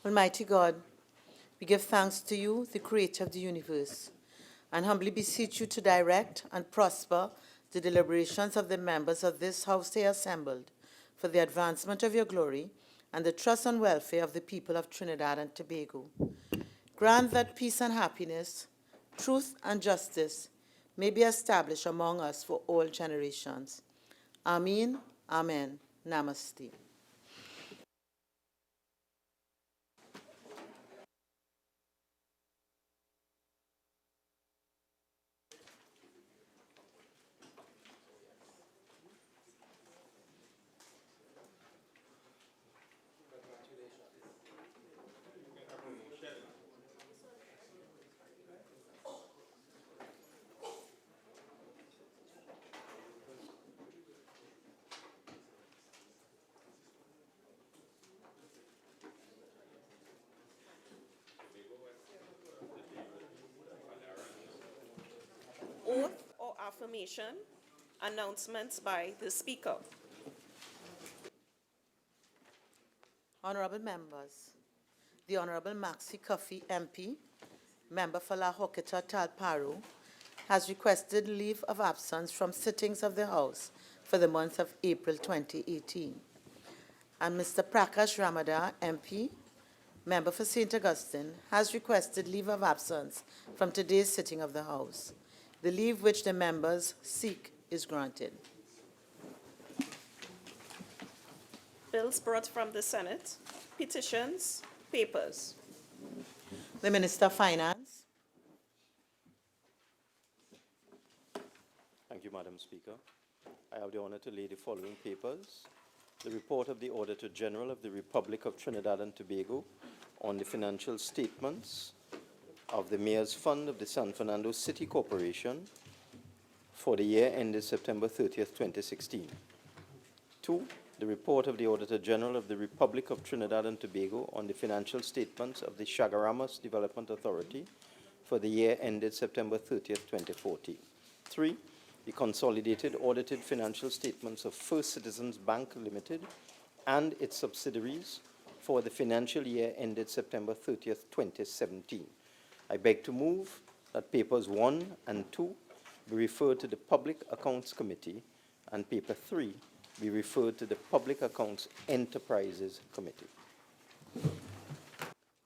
Almighty God, we give thanks to you, the creator of the universe, and humbly beseech you to direct and prosper the deliberations of the members of this house here assembled for the advancement of your glory and the trust and welfare of the people of Trinidad and Tobago. Grant that peace and happiness, truth and justice may be established among us for all generations. Amen. Amen. Namaste. Oath or affirmation, announcements by the Speaker. Honorable members, the Honorable Maxi Coffey MP, member for La Hoqueta Talparo, has requested leave of absence from sittings of the House for the month of April 2018. And Mr. Prakash Ramada MP, member for St. Augustine, has requested leave of absence from today's sitting of the House. The leave which the members seek is granted. Bills brought from the Senate, petitions, papers. The Minister of Finance. Thank you, Madam Speaker. I have the honor to lay the following papers. The report of the Auditor General of the Republic of Trinidad and Tobago on the financial statements of the Mayor's Fund of the San Fernando City Corporation for the year ended September 30th, 2016. 2. The report of the Auditor General of the Republic of Trinidad and Tobago on the financial statements of the Chaguaramas Development Authority for the year ended September 30th, 2014. 3. The consolidated audited financial statements of First Citizens Bank Limited and its subsidiaries for the financial year ended September 30th, 2017. I beg to move that papers 1 and 2 be referred to the Public Accounts Committee and paper 3 be referred to the Public Accounts Enterprises Committee.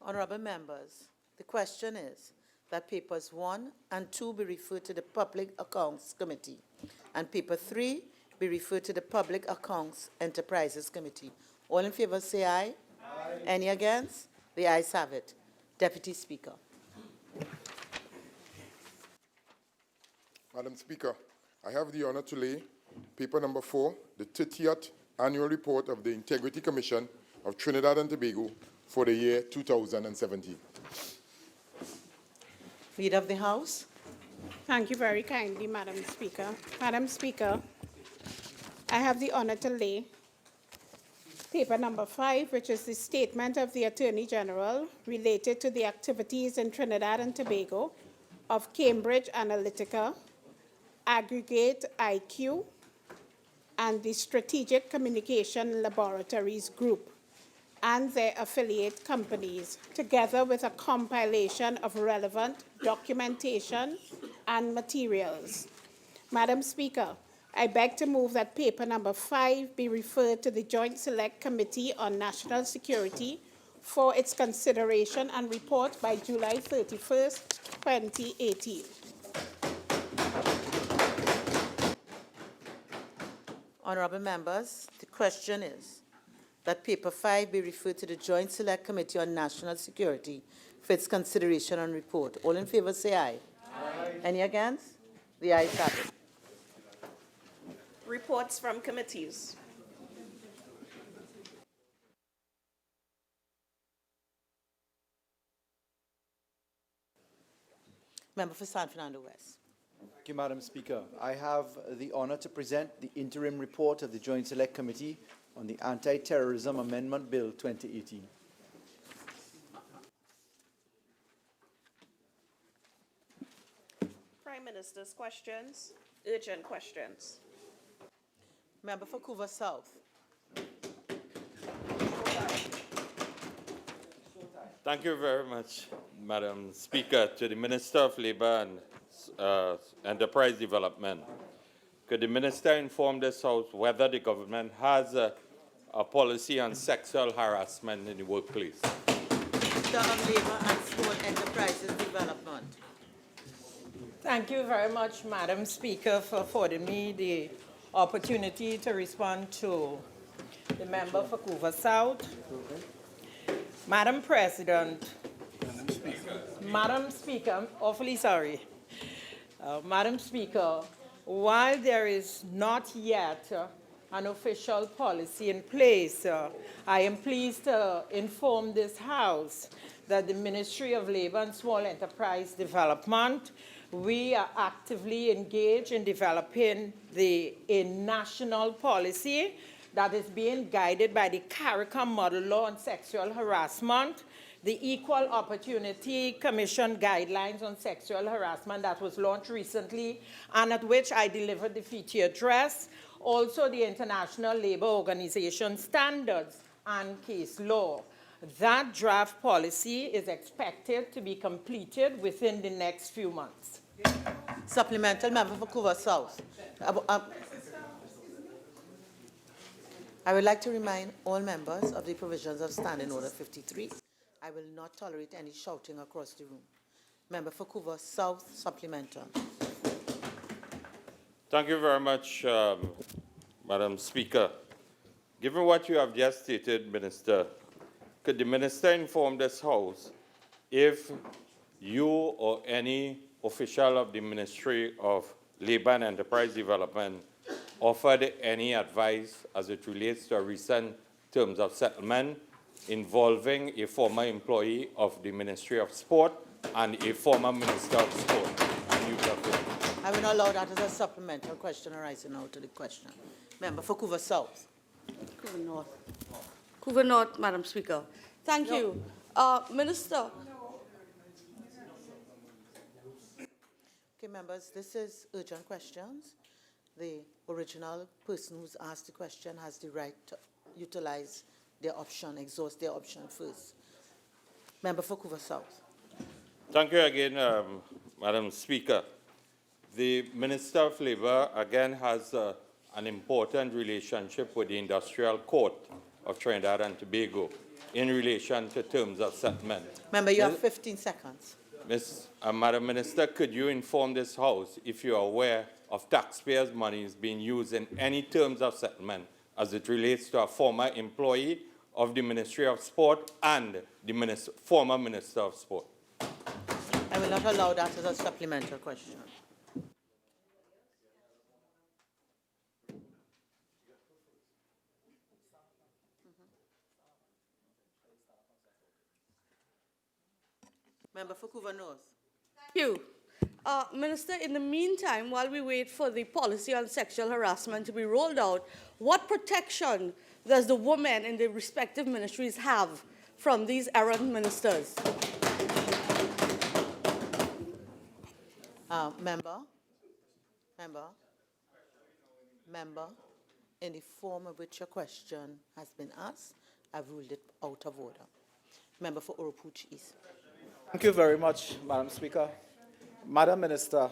Honorable members, the question is that papers 1 and 2 be referred to the Public Accounts Committee and paper 3 be referred to the Public Accounts Enterprises Committee. All in favor say aye. Aye. Any against? The ayes have it. Deputy Speaker. Madam Speaker, I have the honor to lay paper number 4, the 30th Annual Report of the Integrity Commission of Trinidad and Tobago for the year 2017. Leader of the House. Thank you very kindly, Madam Speaker. Madam Speaker, I have the honor to lay paper number 5, which is the statement of the Attorney General related to the activities in Trinidad and Tobago of Cambridge Analytica, Aggregate IQ, and the Strategic Communication Laboratories Group and their affiliate companies, together with a compilation of relevant documentation and materials. Madam Speaker, I beg to move that paper number 5 be referred to the Joint Select Committee on National Security for its consideration and report by July 31st, 2018. Honorable members, the question is that paper 5 be referred to the Joint Select Committee on National Security for its consideration and report. All in favor say aye. Aye. Any against? The ayes have it. Reports from committees. Member for San Fernando West. Thank you, Madam Speaker. I have the honor to present the interim report of the Joint Select Committee on the Anti-Terrorism Amendment Bill 2018. Prime Minister's questions, urgent questions. Member for Couva South. Thank you very much, Madam Speaker. To the Minister of Labour and Enterprise Development, could the Minister inform this House whether the government has a policy on sexual harassment in the workplace? Minister of Labour and Small Enterprises Development. Thank you very much, Madam Speaker, for affording me the opportunity to respond to the member for Couva South. Madam President, Madam Speaker, I'm awfully sorry. Madam Speaker, while there is not yet an official policy in place, I am pleased to inform this House that the Ministry of Labour and Small Enterprise Development, we are actively engaged in developing a national policy that is being guided by the CARICOM Model Law on Sexual Harassment, the Equal Opportunity Commission Guidelines on Sexual Harassment that was launched recently and at which I delivered the feature address, also the International Labour Organization Standards and Case Law. That draft policy is expected to be completed within the next few months. Supplemental member for Couva South. I would like to remind all members of the provisions of Standing Order 53. I will not tolerate any shouting across the room. Member for Couva South, supplemental. Thank you very much, Madam Speaker. Given what you have just stated, Minister, could the Minister inform this House if you or any official of the Ministry of Labour and Enterprise Development offered any advice as it relates to a recent terms of settlement involving a former employee of the Ministry of Sport and a former Minister of Sport and Youth Affairs? I will not allow that as a supplemental question arising now to the question. Member for Couva South. Couva North. Couva North, Madam Speaker. Thank you. Minister. Okay, members, this is urgent questions. The original person who's asked the question has the right to utilize their option, exhaust their option first. Member for Couva South. Thank you again, Madam Speaker. The Minister of Labour again has an important relationship with the Industrial Court of Trinidad and Tobago in relation to terms of settlement. Member, you have 15 seconds. Madam Minister, could you inform this House if you are aware of taxpayers' monies being used in any terms of settlement as it relates to a former employee of the Ministry of Sport and the former Minister of Sport? I will not allow that as a supplemental question. Member for Couva North. Thank you. Minister, in the meantime, while we wait for the policy on sexual harassment to be rolled out, what protection does the woman in the respective ministries have from these errant ministers? Member, in the form of which your question has been asked, I've ruled it out of order. Member for Oropuch East. Thank you very much, Madam Speaker. Madam Minister,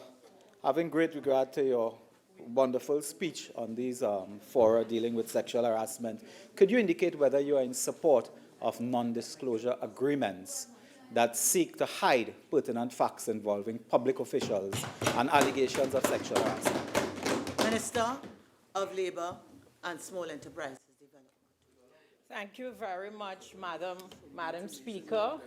having great regard to your wonderful speech on these fora dealing with sexual harassment, could you indicate whether you are in support of non-disclosure agreements that seek to hide pertinent facts involving public officials and allegations of sexual harassment? Minister of Labour and Small Enterprises Development. Thank you very much, Madam Speaker.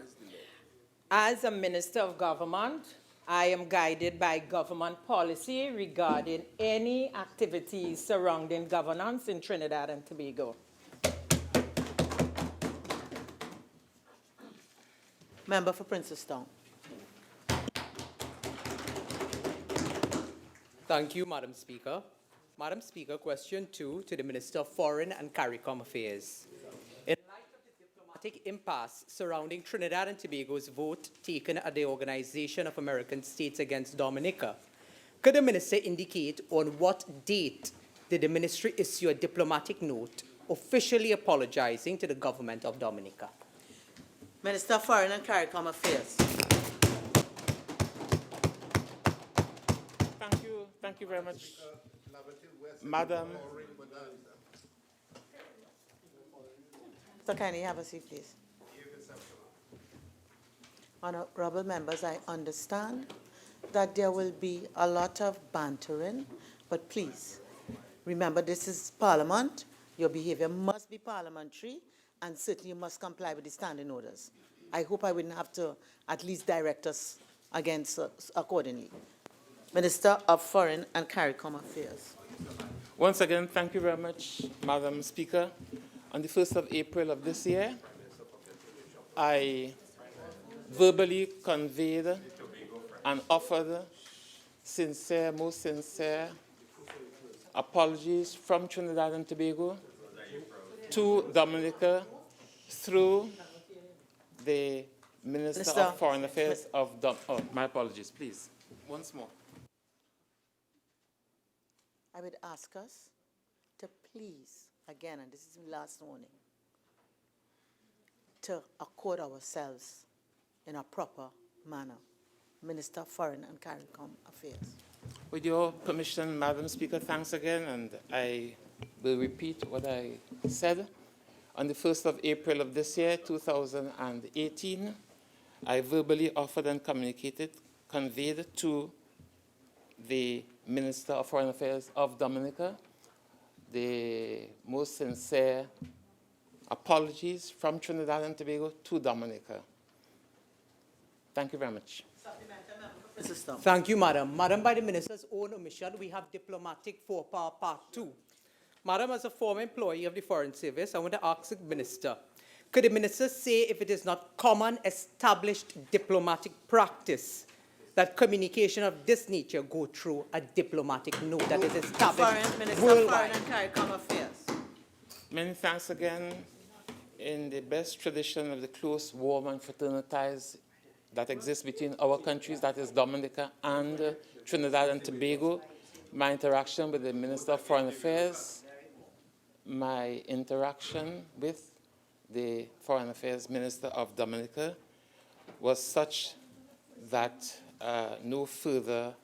As a Minister of Government, I am guided by government policy regarding any activities surrounding governance in Trinidad and Tobago. Member for Princestown. Thank you, Madam Speaker. Madam Speaker, question 2 to the Minister of Foreign and CARICOM Affairs. In light of the diplomatic impasse surrounding Trinidad and Tobago's vote taken at the Organization of American States against Dominica, could the Minister indicate on what date did the Ministry issue a diplomatic note officially apologizing to the government of Dominica? Minister of Foreign and CARICOM Affairs. Thank you very much, Madam. Mr. Kennedy, have a seat, please. Honorable members, I understand that there will be a lot of bantering, but please, remember this is Parliament. Your behavior must be parliamentary, and certainly you must comply with the standing orders. I hope I wouldn't have to at least direct us against accordingly. Minister of Foreign and CARICOM Affairs. Once again, thank you very much, Madam Speaker. On the 1st of April of this year, I verbally conveyed and offered sincere, most sincere apologies from Trinidad and Tobago to Dominica through the Minister of Foreign Affairs of oh, my apologies, please. Once more. I would ask us to please, again, and this is the last warning, to accord ourselves in a proper manner. Minister of Foreign and CARICOM Affairs. With your permission, Madam Speaker, thanks again, and I will repeat what I said. On the 1st of April of this year, 2018, I verbally offered and conveyed to the Minister of Foreign Affairs of Dominica the most sincere apologies from Trinidad and Tobago to Dominica. Thank you very much. Thank you, Madam. Madam, by the Minister's own omission, we have diplomatic faux pas part 2. Madam, as a former employee of the Foreign Service, I want to ask the Minister, could the Minister say if it is not common established diplomatic practice that communication of this nature go through a diplomatic note that is established Minister worldwide? of Foreign and CARICOM Affairs. Many thanks again. In the best tradition of the close, warm, and fraternal ties that exists between our countries, that is Dominica and Trinidad and Tobago, my interaction with the Minister of Foreign Affairs, my interaction with the Foreign Affairs Minister of Dominica was such that no further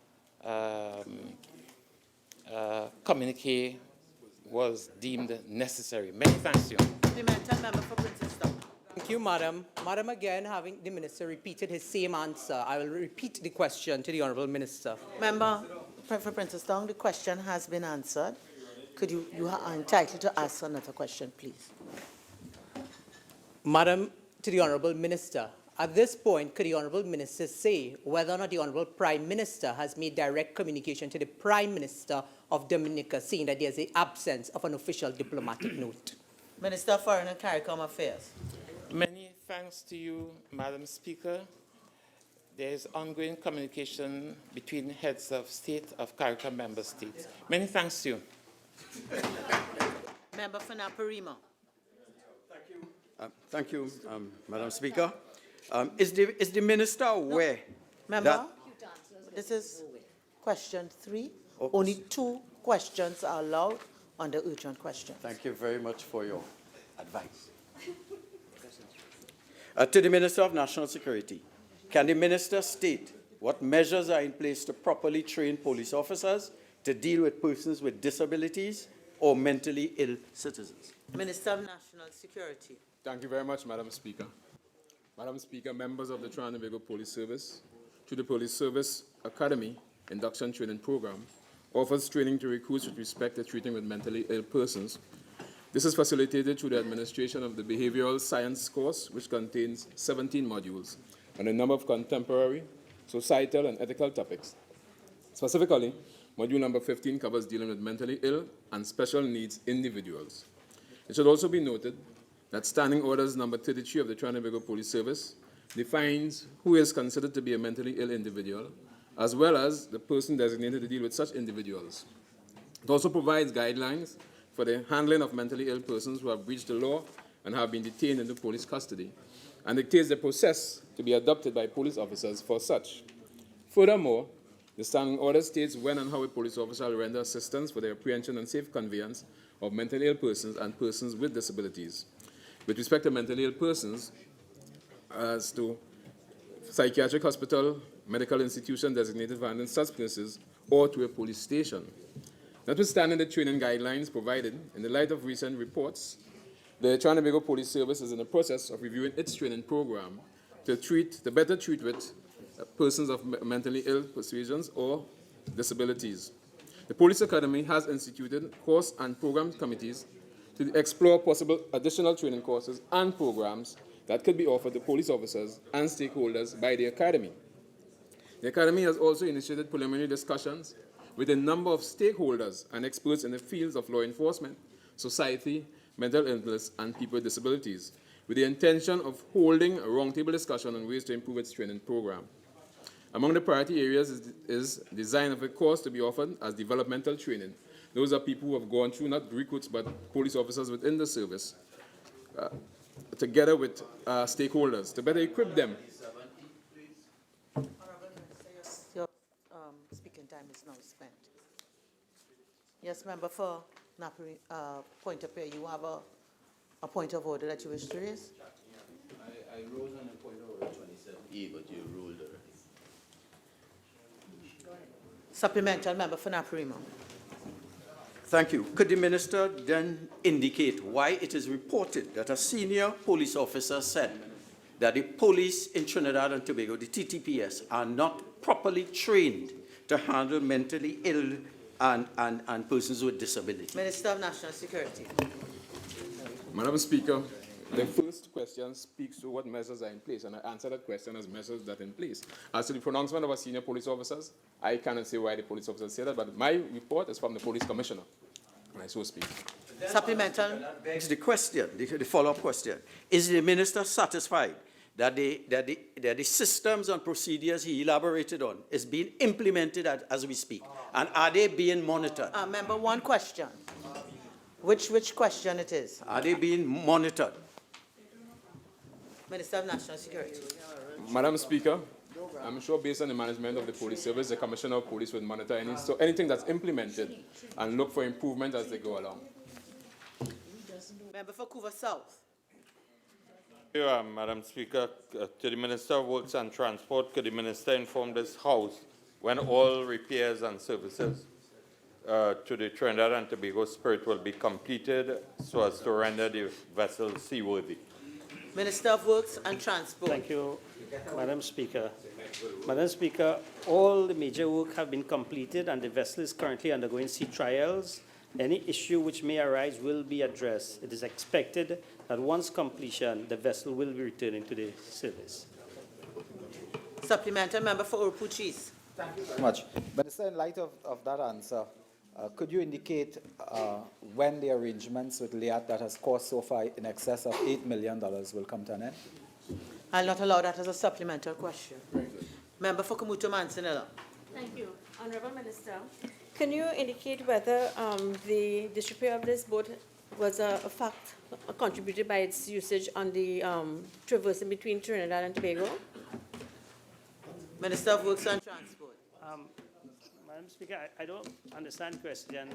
communique was deemed necessary. Many thanks to you. Supplemental member for Princeton. Thank you, Madam. Madam, again, having the Minister repeated his same answer, I will repeat the question to the Honourable Minister. Member for Princeton, the question has been answered. Could you are entitled to ask another question, please. Madam, to the Honourable Minister, at this point, could the Honourable Minister say whether or not the Honourable Prime Minister has made direct communication to the Prime Minister of Dominica saying that there is an absence of an official diplomatic note? Minister of Foreign and CARICOM Affairs. Many thanks to you, Madam Speaker. There is ongoing communication between heads of state of CARICOM member states. Many thanks to you. Member for Naparima. Thank you, Madam Speaker. Is the Minister aware? Member, this is question 3. Oops. Only 2 questions are allowed on the urgent question. Thank you very much for your advice. To the Minister of National Security, can the Minister state what measures are in place to properly train police officers to deal with persons with disabilities or mentally ill citizens? Minister of National Security. Thank you very much, Madam Speaker. Madam Speaker, members of the Trinidad and Tobago Police Service, through the Police Service Academy Induction Training Program, offers training to recruits with respect to treating with mentally ill persons. This is facilitated through the administration of the Behavioral Science course, which contains 17 modules on a number of contemporary, societal, and ethical topics. Specifically, module number 15 covers dealing with mentally ill and special needs individuals. It should also be noted that Standing Orders number 33 of the Trinidad and Tobago Police Service defines who is considered to be a mentally ill individual, as well as the person designated to deal with such individuals. It also provides guidelines for the handling of mentally ill persons who have breached the law and have been detained into police custody, and dictates the process to be adopted by police officers for such. Furthermore, the Standing Order states when and how a police officer will render assistance for the apprehension and safe conveyance of mentally ill persons and persons with disabilities. With respect to mentally ill persons, as to psychiatric hospital, medical institution designated for handling substances, or to a police station. Notwithstanding the training guidelines provided, in the light of recent reports, the Trinidad and Tobago Police Service is in the process of reviewing its training program to better treat with persons of mentally ill persuasions or disabilities. The Police Academy has instituted course and program committees to explore possible additional training courses and programs that could be offered to police officers and stakeholders by the Academy. The Academy has also initiated preliminary discussions with a number of stakeholders and experts in the fields of law enforcement, society, mental illness, and people with disabilities, with the intention of holding a roundtable discussion on ways to improve its training program. Among the priority areas is design of a course to be offered as developmental training. Those are people who have gone through, not recruits, but police officers within the service, together with stakeholders, to better equip them. Your speaking time is now spent. Yes, member for Napoli, point of order. You have a point of order that you wish to raise? I rose on a point of order 27E, but you ruled already. Supplemental member for Naparimo. Thank you. Could the minister then indicate why it is reported that a senior police officer said that the police in Trinidad and Tobago, the TTPS, are not properly trained to handle mentally ill and persons with disabilities? Minister of National Security. Madam Speaker, the first question speaks to what measures are in place, and I answer that question as measures that are in place. As to the pronouncement of our senior police officers, I cannot say why the police officers say that, but my report is from the police commissioner, and I so speak. Supplemental. That begs the question, the follow-up question. Is the minister satisfied that the systems and procedures he elaborated on is being implemented as we speak? And are they being monitored? Member, one question. Which question it is? Are they being monitored? Minister of National Security. Madam Speaker, I'm sure based on the management of the police service, the Commissioner of Police will monitor anything that's implemented and look for improvement as they go along. Member for Couva South. Thank you, Madam Speaker. To the Minister of Works and Transport, could the Minister inform this House when all repairs and services to the Trinidad and Tobago Spirit will be completed so as to render the vessel seaworthy? Minister of Works and Transport. Thank you, Madam Speaker. Madam Speaker, all the major work have been completed and the vessel is currently undergoing sea trials. Any issue which may arise will be addressed. It is expected that once completion, the vessel will be returning to the service. Supplemental member for Urupuchis. Thank you very much. Minister, in light of that answer, could you indicate when the arrangements with LIAT that has cost so far in excess of $8 million will come to an end? I'll not allow that as a supplemental question. Member for Kamuto Mansanilla. Thank you. Honorable Minister, can you indicate whether the disrepair of this boat was a fact contributed by its usage on the traversing between Trinidad and Tobago? Minister of Works and Transport. Madam Speaker, I don't understand the question.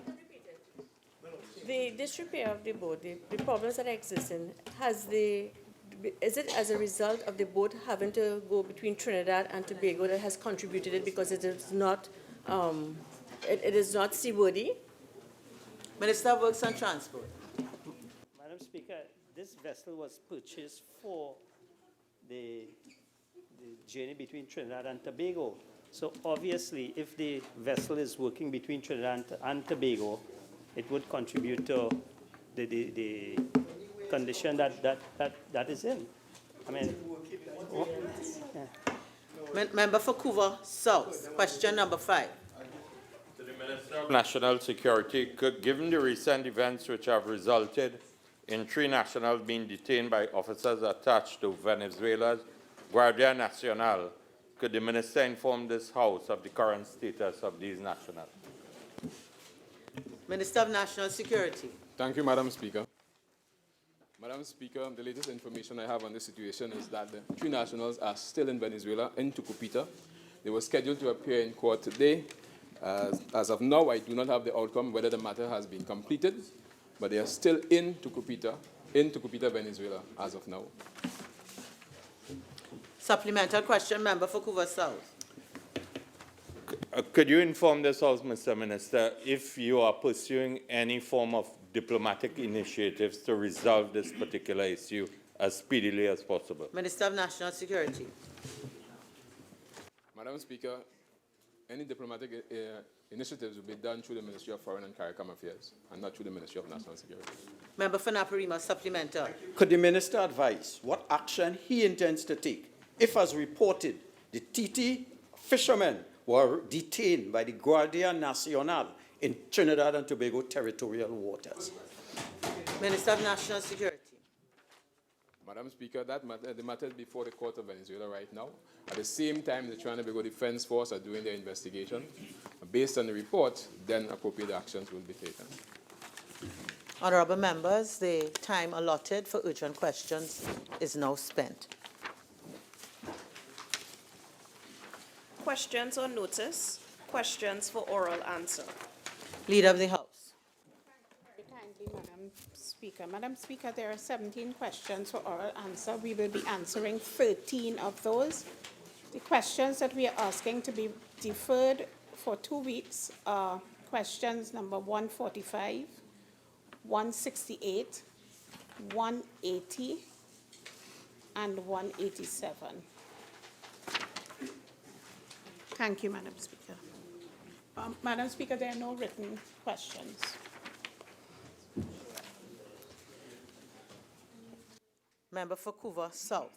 The disrepair of the boat, the problems that are existing, is it as a result of the boat having to go between Trinidad and Tobago that has contributed it because it is not seaworthy? Minister of Works and Transport. Madam Speaker, this vessel was purchased for the journey between Trinidad and Tobago. So obviously, if the vessel is working between Trinidad and Tobago, it would contribute to the condition that is in. I mean, Member for Couva South, question number 5. To the Minister of National Security, given the recent events which have resulted in 3 nationals being detained by officers attached to Venezuela's Guardia Nacional, could the Minister inform this House of the current status of these nationals? Minister of National Security. Thank you, Madam Speaker. Madam Speaker, the latest information I have on this situation is that the 3 nationals are still in Venezuela, in Tucupita. They were scheduled to appear in court today. As of now, I do not have the outcome whether the matter has been completed, but they are still in Tucupita, Venezuela, as of now. Supplemental question, member for Vancouver South. Could you inform this House, Mr. Minister, if you are pursuing any form of diplomatic initiatives to resolve this particular issue as speedily as possible? Minister of National Security. Madam Speaker, any diplomatic initiatives will be done through the Ministry of Foreign and CARICOM Affairs and not through the Ministry of National Security. Member for Naparima, supplemental. Could the minister advise what action he intends to take if, as reported, the TT fishermen were detained by the Guardia Nacional in Trinidad and Tobago territorial waters? Minister of National Security. Madam Speaker, the matter is before the Court of Venezuela right now. At the same time, the Trinidad and Tobago Defense Force are doing their investigation. Based on the report, then appropriate actions will be taken. Honourable members, the time allotted for urgent questions is now spent. Questions on notice? Questions for oral answer? Leader of the House. Very kindly, Madam Speaker. Madam Speaker, there are 17 questions for oral answer. We will be answering 13 of those. The questions that we are asking to be deferred for 2 weeks are questions number 145, 168, 180, and 187. Thank you, Madam Speaker. Madam Speaker, there are no written questions. Member for Vancouver South.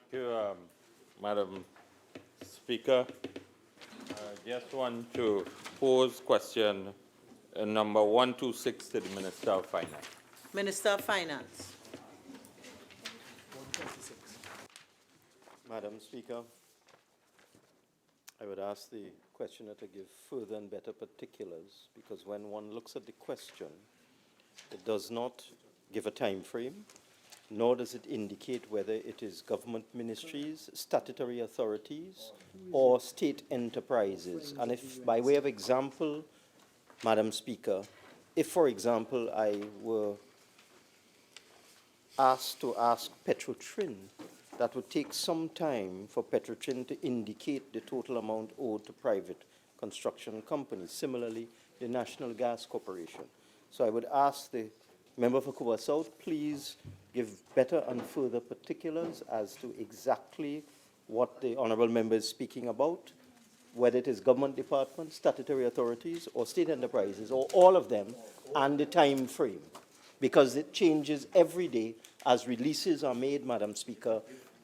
Thank you, Madam Speaker. I just want to pose question number 126 to the Minister of Finance. Minister of Finance. Madam Speaker, I would ask the questioner to give further and better particulars, because when one looks at the question, it does not give a time frame, nor does it indicate whether it is government ministries, statutory authorities, or state enterprises. And if, by way of example, Madam Speaker, if, for example, I were asked to ask Petrotrin, that would take some time for Petrotrin to indicate the total amount owed to private construction companies. Similarly, the National Gas Corporation. So I would ask the member for Vancouver South, please give better and further particulars as to exactly what the honourable member is speaking about, whether it is government departments, statutory authorities, or state enterprises, or all of them, and the time frame, because it changes every day as releases are made, Madam Speaker,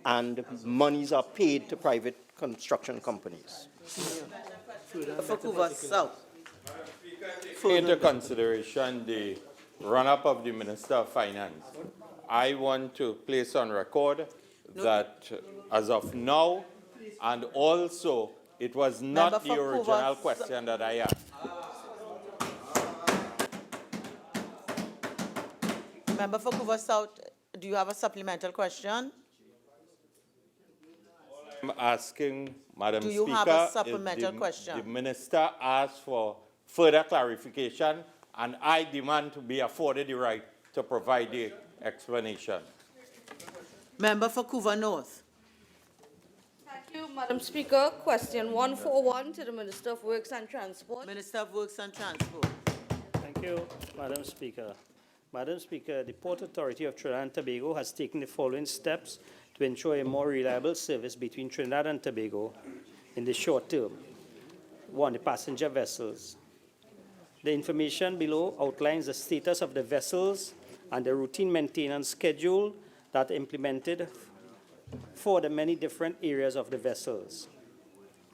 and monies are paid to private construction companies. For Vancouver South. Into consideration the run-up of the Minister of Finance, I want to place on record that as of now, and also it was not the original question that I asked. Member for Vancouver South, do you have a supplemental question? I'm asking, Madam Speaker, do you have a supplemental question? The Minister asked for further clarification, and I demand to be afforded the right to provide the explanation. Member for Vancouver North. Thank you, Madam Speaker. Question 141 to the Minister of Works and Transport. Minister of Works and Transport. Thank you, Madam Speaker. Madam Speaker, the Port Authority of Trinidad and Tobago has taken the following steps to ensure a more reliable service between Trinidad and Tobago in the short term. 1, the passenger vessels. The information below outlines the status of the vessels and the routine maintenance schedule that implemented for the many different areas of the vessels.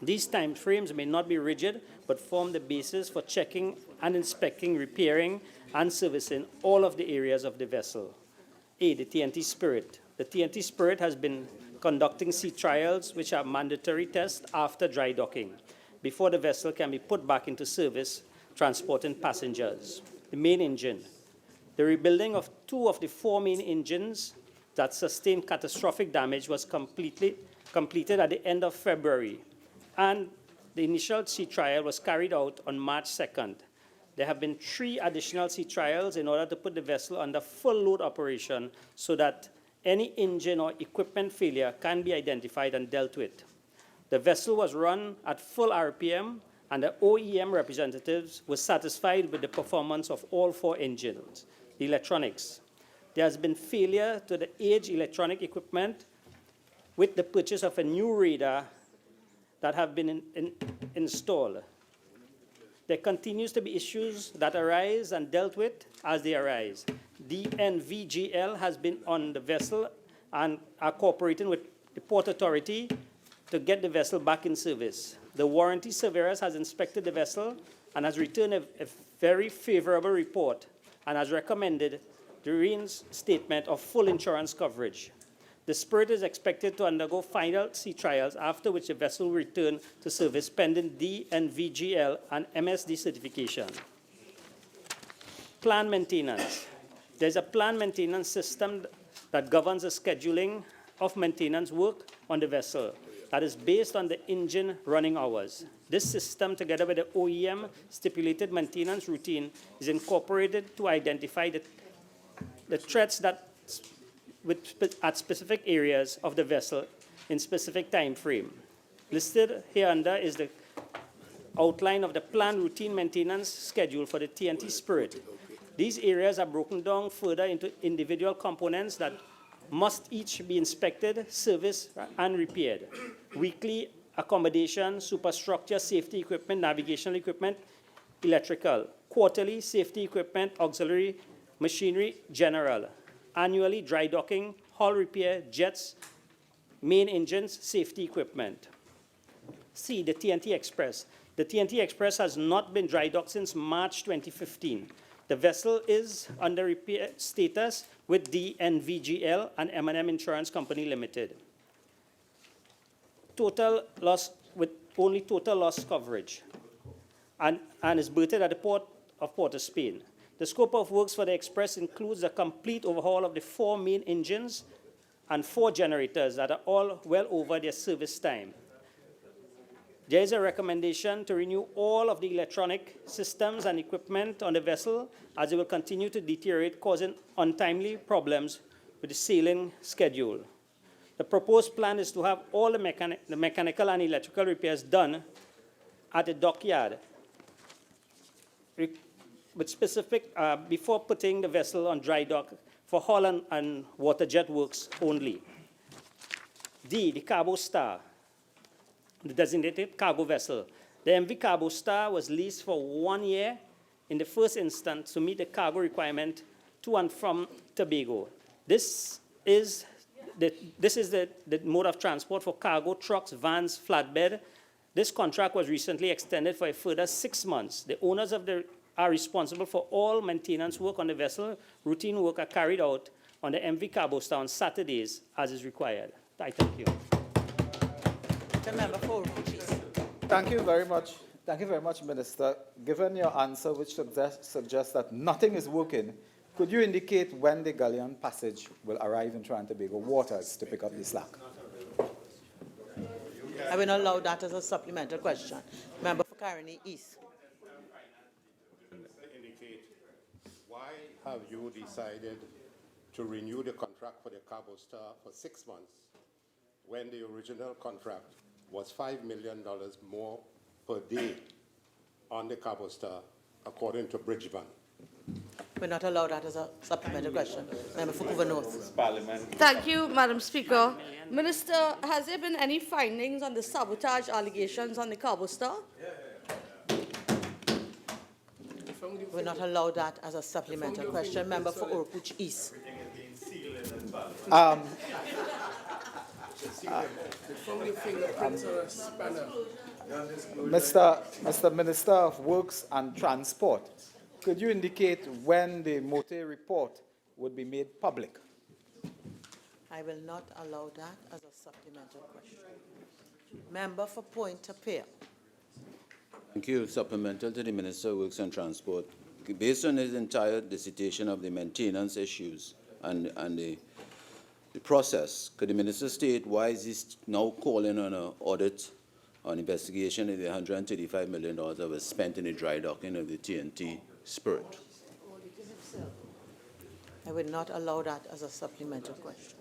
These time frames may not be rigid, but form the basis for checking and inspecting, repairing, and servicing all of the areas of the vessel. A, the TNT Spirit. The TNT Spirit has been conducting sea trials, which are mandatory tests after dry docking, before the vessel can be put back into service, transporting passengers. The main engine. The rebuilding of 2 of the 4 main engines that sustained catastrophic damage was completed at the end of February, and the initial sea trial was carried out on March 2nd. There have been 3 additional sea trials in order to put the vessel under full load operation so that any engine or equipment failure can be identified and dealt with. The vessel was run at full RPM, and the OEM representatives were satisfied with the performance of all 4 engines, the electronics. There has been failure to the aged electronic equipment with the purchase of a new radar that have been installed. There continues to be issues that arise and dealt with as they arise. DNVGL has been on the vessel and are cooperating with the Port Authority to get the vessel back in service. The warranty surveyor has inspected the vessel and has returned a very favorable report and has recommended the reinstatement of full insurance coverage. The Spirit is expected to undergo final sea trials, after which the vessel will return to service pending DNVGL and MSD certification. Planned maintenance. There's a planned maintenance system that governs the scheduling of maintenance work on the vessel that is based on the engine running hours. This system, together with the OEM stipulated maintenance routine, is incorporated to identify the threats that at specific areas of the vessel in specific time frame. Listed hereunder is the outline of the planned routine maintenance schedule for the TNT Spirit. These areas are broken down further into individual components that must each be inspected, serviced, and repaired. Weekly accommodation, superstructure, safety equipment, navigational equipment, electrical. Quarterly, safety equipment, auxiliary, machinery, general. Annually, dry docking, hull repair, jets, main engines, safety equipment. C, the TNT Express. The TNT Express has not been dry docked since March 2015. The vessel is under repair status with DNVGL and M&M Insurance Company Limited. Total loss, with only total loss coverage, and is berthed at the port of Port of Spain. The scope of works for the Express includes a complete overhaul of the 4 main engines and 4 generators that are all well over their service time. There is a recommendation to renew all of the electronic systems and equipment on the vessel, as it will continue to deteriorate, causing untimely problems with the sailing schedule. The proposed plan is to have all the mechanical and electrical repairs done at the dockyard, with specific, before putting the vessel on dry dock for hull and water jet works only. D, the Cargo Star, the designated cargo vessel. The MV Cargo Star was leased for 1 year in the first instance to meet the cargo requirement to and from Tobago. This is the mode of transport for cargo, trucks, vans, flatbed. This contract was recently extended for a further 6 months. The owners are responsible for all maintenance work on the vessel. Routine work are carried out on the MV Cargo Star on Saturdays as is required. I thank you. The member for Orocco. Thank you very much. Thank you very much, Minister. Given your answer, which suggests that nothing is working, could you indicate when the Galleon passage will arrive in Trinidad and Tobago waters to pick up the slack? I will not allow that as a supplemental question. Member for Caroni East. Indicate why have you decided to renew the contract for the Cargo Star for 6 months when the original contract was $5 million more per day on the Cargo Star, according to Bridgeman? We're not allowed that as a supplemental question. Member for Vancouver North. Thank you, Madam Speaker. Minister, has there been any findings on the sabotage allegations on the Cargo Star? We're not allowed that as a supplemental question. Member for Orocco East. Mr. Minister of Works and Transport, could you indicate when the Mote report would be made public? I will not allow that as a supplemental question. Member for Point-a-Pierre. Thank you. Supplemental to the Minister of Works and Transport. Based on his entire dissertation of the maintenance issues and the process, could the Minister state why is he now calling on an audit, on investigation of the $135 million that was spent in the dry docking of the TNT Spirit? I will not allow that as a supplemental question.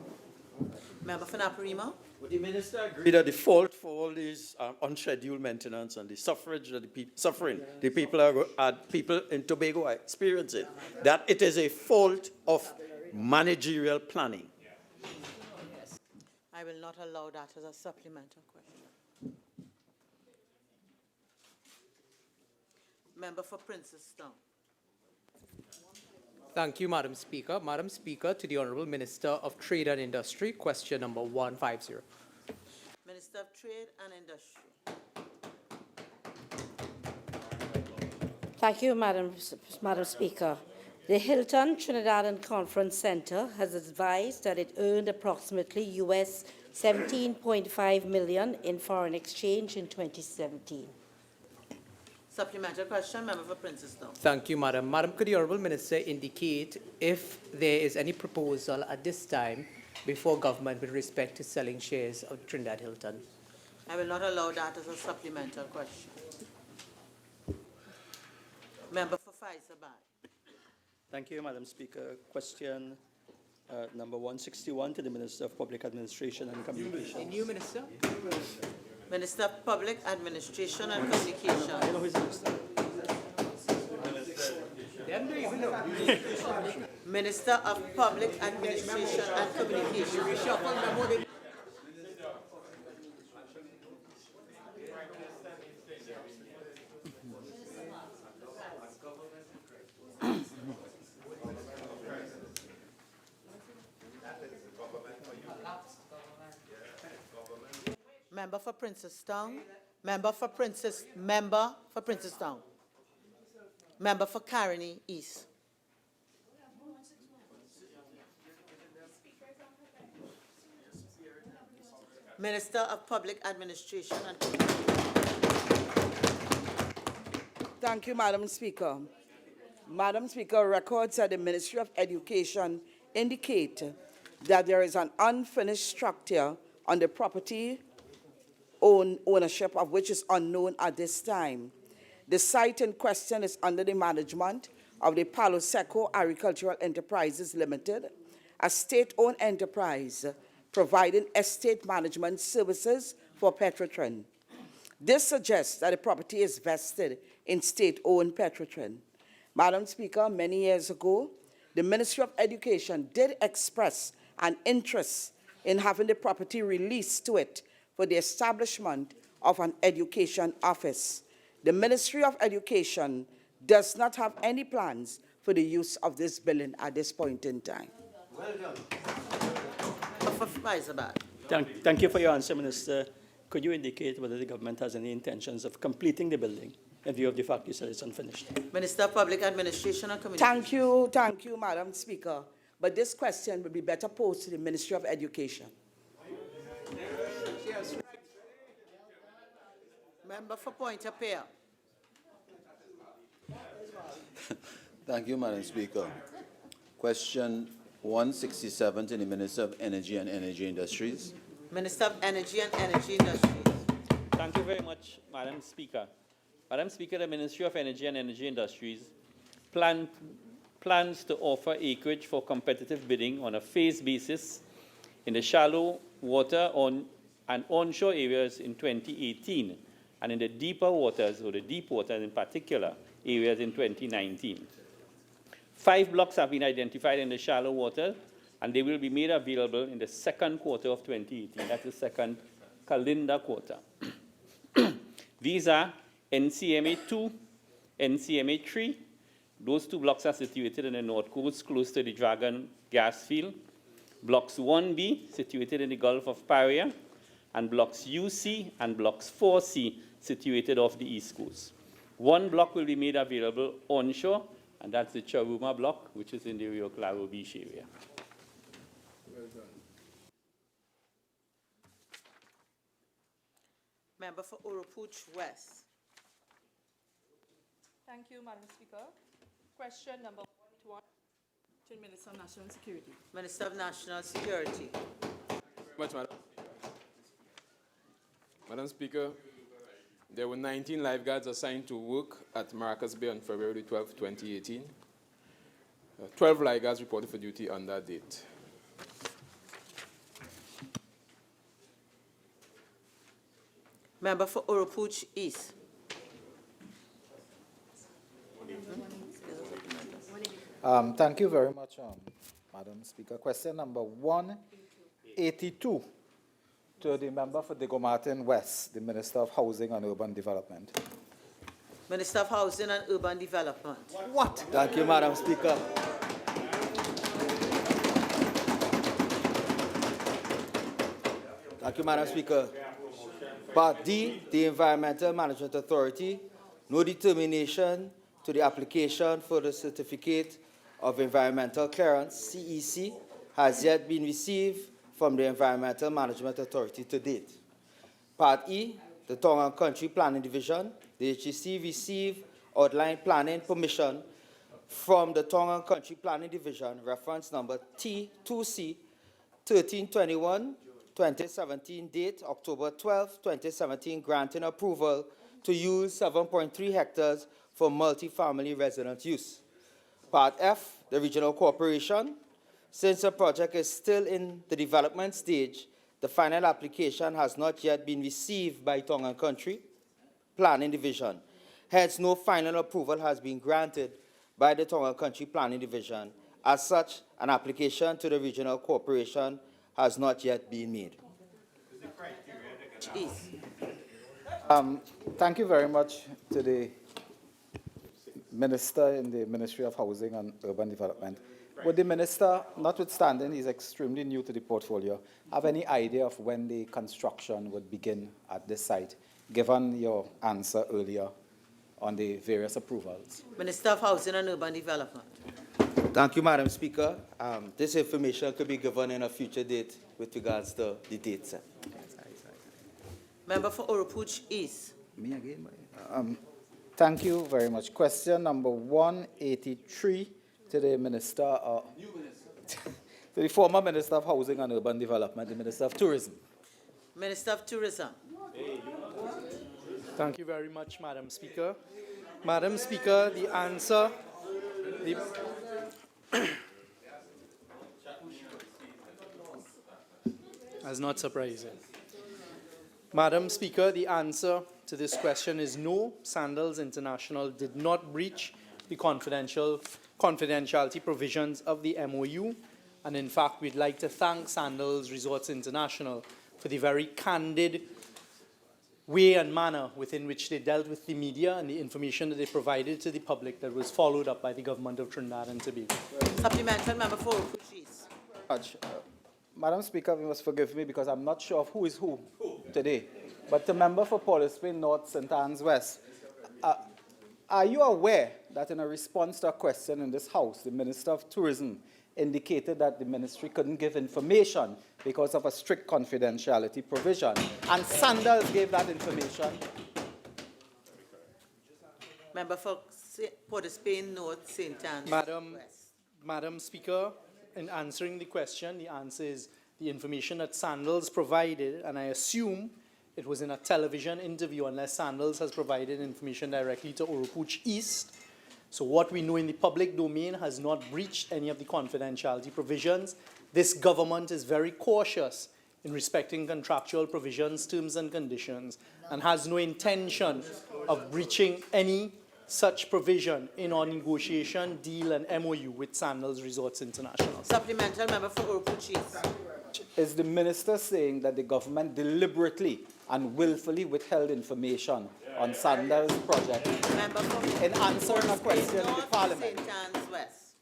Member for Naparima? Would the minister agree that the fault for all these unscheduled maintenance and the suffering that people in Tobago are experiencing, that it is a fault of managerial planning? I will not allow that as a supplemental question. Member for Princestown. Thank you, Madam Speaker. Madam Speaker, to the Honourable Minister of Trade and Industry, question number 150. Minister of Trade and Industry. Thank you, Madam Speaker. The Hilton Trinidad and Conference Center has advised that it earned approximately US $17.5 million in foreign exchange in 2017. Supplemental question, member for Princestown. Thank you, Madam. Madam, could the Honourable Minister indicate if there is any proposal at this time before government with respect to selling shares of Trinidad Hilton? I will not allow that as a supplemental question. Member for Faris Al-Rawi. Thank you, Madam Speaker. Question number 161 to the Minister of Public Administration and Communications. The new minister? Minister of Public Administration and Communications. I know his minister. Minister of Public Administration and Communications. Member for Princestown. Member for Princestown. Member for Caroni East. Minister of Public Administration and Thank you, Madam Speaker. Madam Speaker, records at the Ministry of Education indicate that there is an unfinished structure on the property ownership of which is unknown at this time. The site in question is under the management of the Palo Seco Agricultural Enterprises Limited, a state-owned enterprise providing estate management services for Petrotrin. This suggests that the property is vested in state-owned Petrotrin. Madam Speaker, many years ago, the Ministry of Education did express an interest in having the property released to it for the establishment of an education office. The Ministry of Education does not have any plans for the use of this building at this point in time. Well done. Thank you for your answer, Minister. Could you indicate whether the government has any intentions of completing the building in view of the fact you said it's unfinished? Minister of Public Administration and Communications. Thank you, Madam Speaker. But this question would be better posed to the Ministry of Education. Member for Point-a-Pierre. Thank you, Madam Speaker. Question 167 to the Minister of Energy and Energy Industries. Minister of Energy and Energy Industries. Thank you very much, Madam Speaker. Madam Speaker, the Ministry of Energy and Energy Industries plans to offer acreage for competitive bidding on a phased basis in the shallow water and onshore areas in 2018, and in the deeper waters, or the deep waters in particular, areas in 2019. 5 blocks have been identified in the shallow water, and they will be made available in the second quarter of 2018. That's the second calendar quarter. These are NCMA 2, NCMA 3. Those 2 blocks are situated in the north coast, close to the Dragon gas field. Blocks 1B, situated in the Gulf of Paria, and blocks UC and blocks 4C, situated off the east coast. 1 block will be made available onshore, and that's the Charuma block, which is in the Rio Claro Beach area. Well done. Member for Oropouche West. Thank you, Madam Speaker. Question number 1 to the Minister of National Security. Minister of National Security. Much, Madam. Madam Speaker, there were 19 lifeguards assigned to work at Maracas Bay on February 12, 2018. 12 lifeguards reported for duty on that date. Member for Oropouche East. Thank you very much, Madam Speaker. Question number 182 to the member for Diego Martin West, the Minister of Housing and Urban Development. Minister of Housing and Urban Development. What? Thank you, Madam Speaker. Thank you, Madam Speaker. Part D, the Environmental Management Authority, no determination to the application for the Certificate of Environmental Clearance, CEC, has yet been received from the Environmental Management Authority to date. Part E, the Tongan Country Planning Division, the HEC received outline planning permission from the Tongan Country Planning Division, reference number T2C 1321-2017, date October 12, 2017, granting approval to use 7.3 hectares for multi-family residence use. Part F, the Regional Corporation, since the project is still in the development stage, the final application has not yet been received by Tongan Country Planning Division. Hence, no final approval has been granted by the Tongan Country Planning Division. As such, an application to the Regional Corporation has not yet been made. Thank you very much to the Minister in the Ministry of Housing and Urban Development. Would the Minister, notwithstanding he's extremely new to the portfolio, have any idea of when the construction would begin at this site, given your answer earlier on the various approvals? Minister of Housing and Urban Development. Thank you, Madam Speaker. This information could be given in a future date with regards to the dates. Member for Oropouche East. Me again. Thank you very much. Question number 183 to the Minister, to the former Minister of Housing and Urban Development, the Minister of Tourism. Minister of Tourism. Thank you very much, Madam Speaker. Madam Speaker, the answer... That's not surprising. Madam Speaker, the answer to this question is no. Sandals International did not breach the confidentiality provisions of the MOU. And in fact, we'd like to thank Sandals Resorts International for the very candid way and manner within which they dealt with the media and the information that they provided to the public that was followed up by the government of Trinidad and Tobago. Supplemental member for Oropouche East. Madam Speaker, you must forgive me because I'm not sure of who is who today. But the member for Port-au-Prince North, St. Anne's West, are you aware that in a response to a question in this House, the Minister of Tourism indicated that the ministry couldn't give information because of a strict confidentiality provision, and Sandals gave that information? Member for Port-au-Prince North, St. Anne's West. Madam Speaker, in answering the question, the answer is the information that Sandals provided, and I assume it was in a television interview unless Sandals has provided information directly to Oropouche East. So what we know in the public domain has not breached any of the confidentiality provisions. This government is very cautious in respecting contractual provisions, terms and conditions, and has no intention of breaching any such provision in our negotiation, deal and MOU with Sandals Resorts International. Supplemental member for Oropouche East. Is the minister saying that the government deliberately and willfully withheld information on Sandals' project in answering a question in the Parliament? St. Anne's West.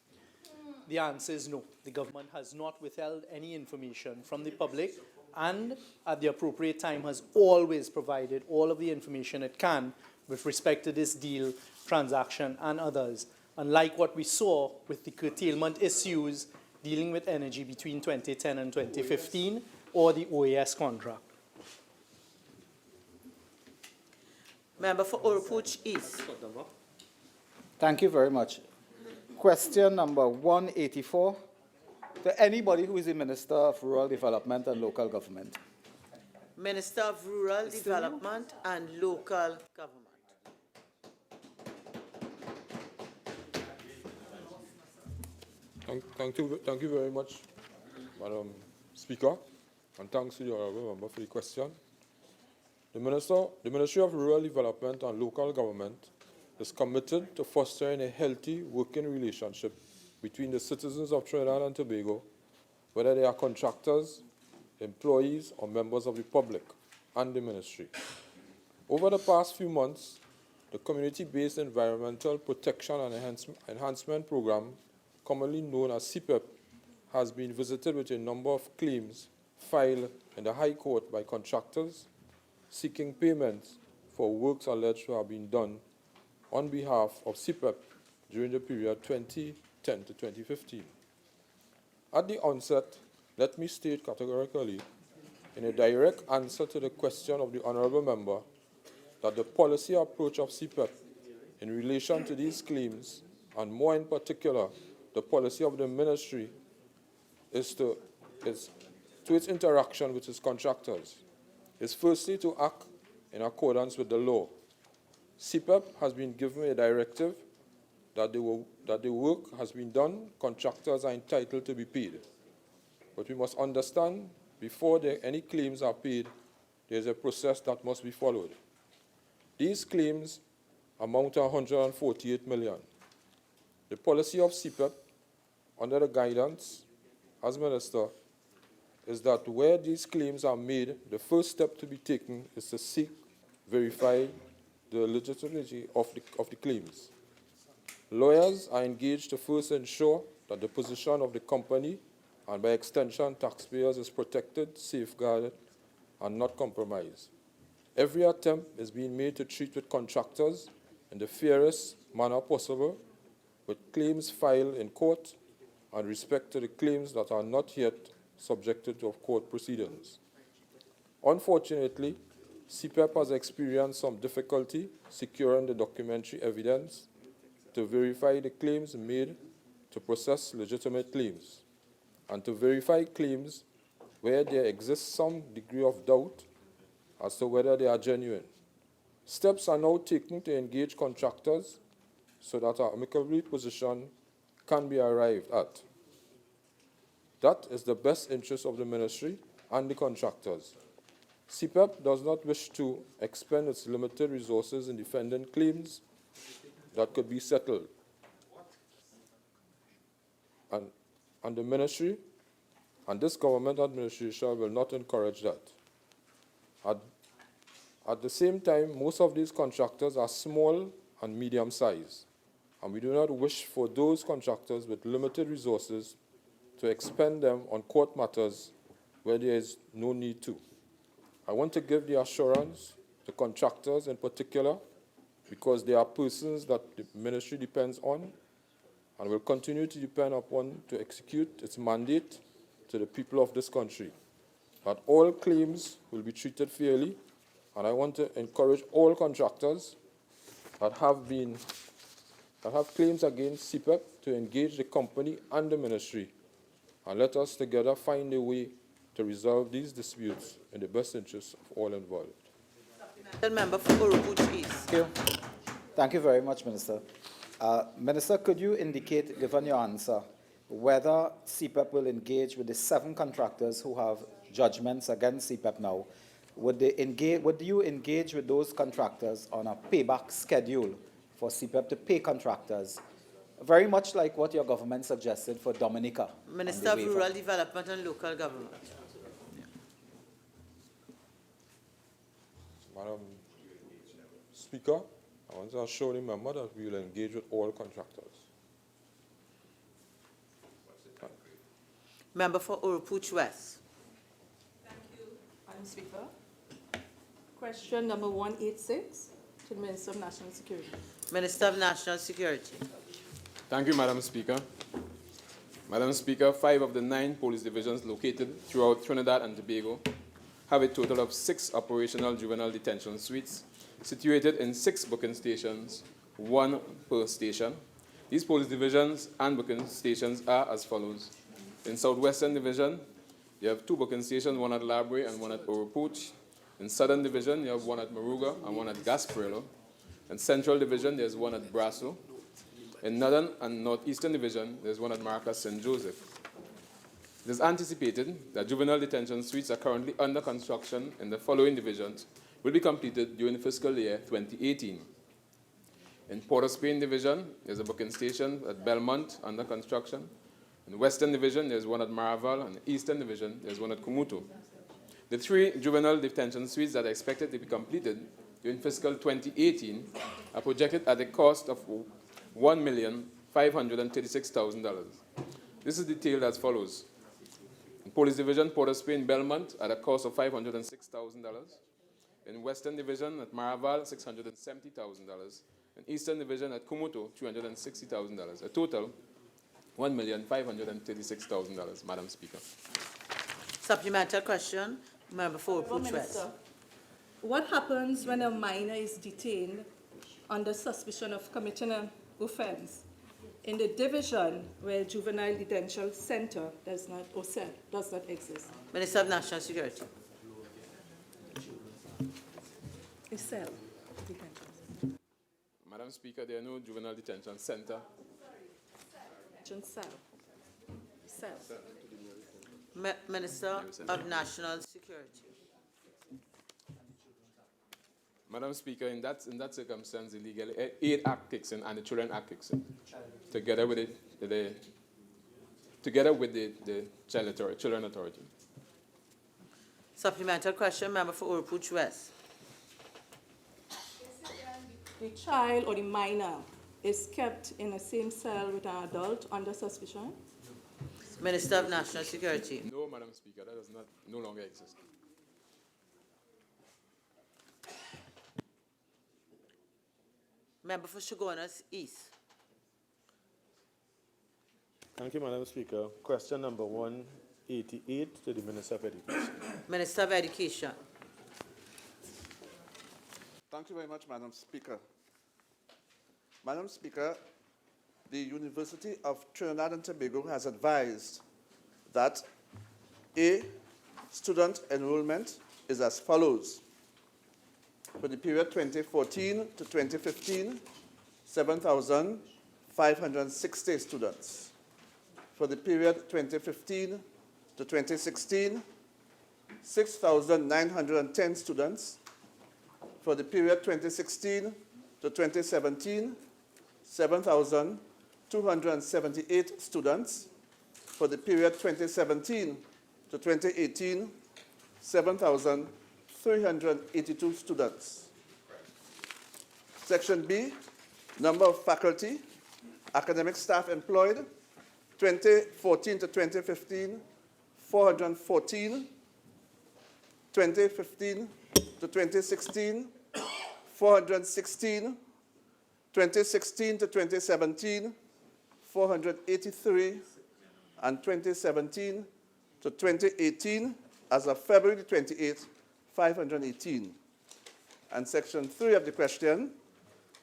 The answer is no. The government has not withheld any information from the public and at the appropriate time has always provided all of the information it can with respect to this deal, transaction and others. Unlike what we saw with the curtailment issues dealing with energy between 2010 and 2015 or the OAS contract. Member for Oropouche East. Thank you very much. Question number 184 to anybody who is the Minister of Rural Development and Local Government. Minister of Rural Development and Local Government. Thank you very much, Madam Speaker, and thanks to the honourable member for the question. The Ministry of Rural Development and Local Government is committed to fostering a healthy working relationship between the citizens of Trinidad and Tobago, whether they are contractors, employees, or members of the public, and the ministry. Over the past few months, the Community-Based Environmental Protection and Enhancement Program, commonly known as CPEP, has been visited with a number of claims filed in the High Court by contractors seeking payments for works alleged to have been done on behalf of CPEP during the period 2010 to 2015. At the onset, let me state categorically, in a direct answer to the question of the honourable member, that the policy approach of CPEP in relation to these claims, and more in particular, the policy of the ministry, is to its interaction with its contractors, is firstly to act in accordance with the law. CPEP has been given a directive that the work has been done, contractors are entitled to be paid. But we must understand, before any claims are paid, there is a process that must be followed. These claims amount to 148 million. The policy of CPEP, under the guidance as Minister, is that where these claims are made, the first step to be taken is to verify the legitimacy of the claims. Lawyers are engaged to first ensure that the position of the company, and by extension taxpayers, is protected, safeguarded, and not compromised. Every attempt is being made to treat with contractors in the fairest manner possible, with claims filed in court and respect to the claims that are not yet subjected to court proceedings. Unfortunately, CPEP has experienced some difficulty securing the documentary evidence to verify the claims made to process legitimate claims, and to verify claims where there exists some degree of doubt as to whether they are genuine. Steps are now taken to engage contractors so that our amicable position can be arrived at. That is the best interest of the ministry and the contractors. CPEP does not wish to expend its limited resources in defending claims that could be settled. And the ministry and this government administration will not encourage that. At the same time, most of these contractors are small and medium size, and we do not wish for those contractors with limited resources to expend them on court matters where there is no need to. I want to give the assurance to contractors in particular, because they are persons that the ministry depends on and will continue to depend upon to execute its mandate to the people of this country, that all claims will be treated fairly, and I want to encourage all contractors that have claims against CPEP to engage the company and the ministry, and let us together find a way to resolve these disputes in the best interest of all involved. The member for Bhoendradatt East. Thank you. Thank you very much, Minister. Minister, could you indicate, given your answer, whether CPEP will engage with the 7 contractors who have judgments against CPEP now? Would you engage with those contractors on a payback schedule for CPEP to pay contractors, very much like what your government suggested for Dominica? Minister of Rural Development and Local Government. Madam Speaker, I want to assure the member that we will engage with all contractors. Member for Bhoendradatt West. Thank you, Madam Speaker. Question number 186 to the Minister of National Security. Minister of National Security. Thank you, Madam Speaker. Madam Speaker, 5 of the 9 police divisions located throughout Trinidad and Tobago have a total of 6 operational juvenile detention suites situated in 6 booking stations, 1 per station. These police divisions and booking stations are as follows. In Southwestern Division, you have 2 booking stations, 1 at Labray and 1 at Bhoendradatt. In Southern Division, you have 1 at Moruga and 1 at Gasparilla. In Central Division, there's 1 at Brasso. In Northern and Northeastern Division, there's one at Maracas St. Joseph. It is anticipated that juvenile detention suites are currently under construction in the following divisions will be completed during the fiscal year 2018. In Port of Spain Division, there's a booking station at Belmont under construction. In the Western Division, there's one at Maraval, and the Eastern Division, there's one at Kumutu. The 3 juvenile detention suites that are expected to be completed during fiscal 2018 are projected at a cost of $1,536,000. This is detailed as follows. In Police Division, Port of Spain, Belmont, at a cost of $506,000. In Western Division, at Maraval, $670,000. In Eastern Division, at Kumutu, $360,000. A total, $1,536,000, Madam Speaker. Supplemental question, Member for Honourable Approach West. Minister, what happens when a minor is detained under suspicion of committing an offence in the division where juvenile detention centre does not, or cell, does not exist? Minister of National Security. A cell detention. Madam Speaker, there are no juvenile detention center. Cell. Cell. Minister of National Security. Madam Speaker, in that circumstance, the Legal Aid Act kicks in and the Children Act kicks in, together with the Children Authority. Supplemental question, Member for Approach West. The child or the minor is kept in the same cell with an adult under suspicion? Minister of National Security. No, Madam Speaker, that does no longer exist. Member for Shogunas East. Thank you, Madam Speaker. Question number 188 to the Minister of Education. Minister of Education. Thank you very much, Madam Speaker. Madam Speaker, the University of Trinidad and Tobago has advised that A, student enrollment is as follows. For the period 2014 to 2015, 7,560 students. For the period 2015 to 2016, 6,910 students. For the period 2016 to 2017, 7,278 students. For the period 2017 to 2018, 7,382 students. Section B, number of faculty, academic staff employed, 2014 to 2015, 414, 2015 to 2016, 416, 2016 to 2017, 483, and 2017 to 2018, as of February 28, 518. And section 3 of the question,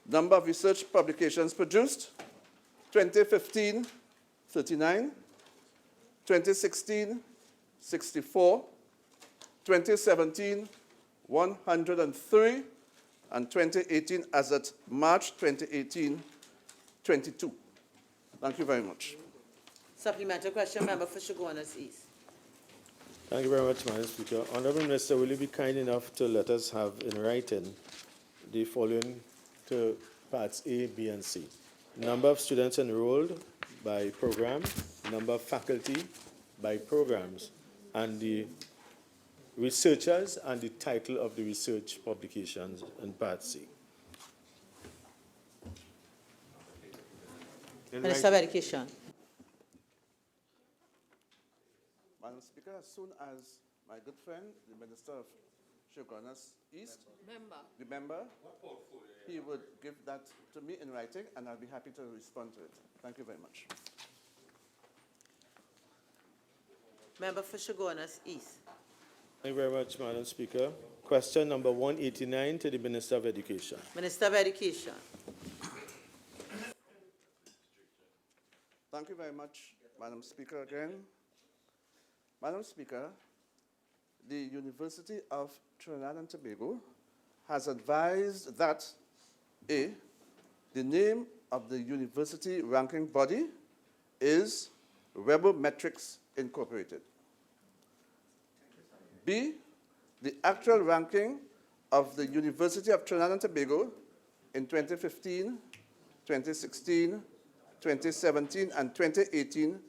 number of research publications produced, 2015, 39, 2016, 64, 2017, 103, and 2018 as at March 2018, 22. Thank you very much. Supplemental question, Member for Shogunas East. Thank you very much, Madam Speaker. Honourable Minister, will you be kind enough to let us have in writing the following to parts A, B, and C? Number of students enrolled by program, number of faculty by programs, and the researchers and the title of the research publications in part C. Minister of Education. Madam Speaker, as soon as my good friend, the Minister of Shogunas East, the member, he would give that to me in writing, and I'll be happy to respond to it. Thank you very much. Member for Shogunas East. Thank you very much, Madam Speaker. Question number 189 to the Minister of Education. Minister of Education. Thank you very much, Madam Speaker, again. Madam Speaker, the University of Trinidad and Tobago has advised that A, the name of the university ranking body is Webometrics Incorporated. B, the actual ranking of the University of Trinidad and Tobago in 2015, 2016, 2017, and 2018,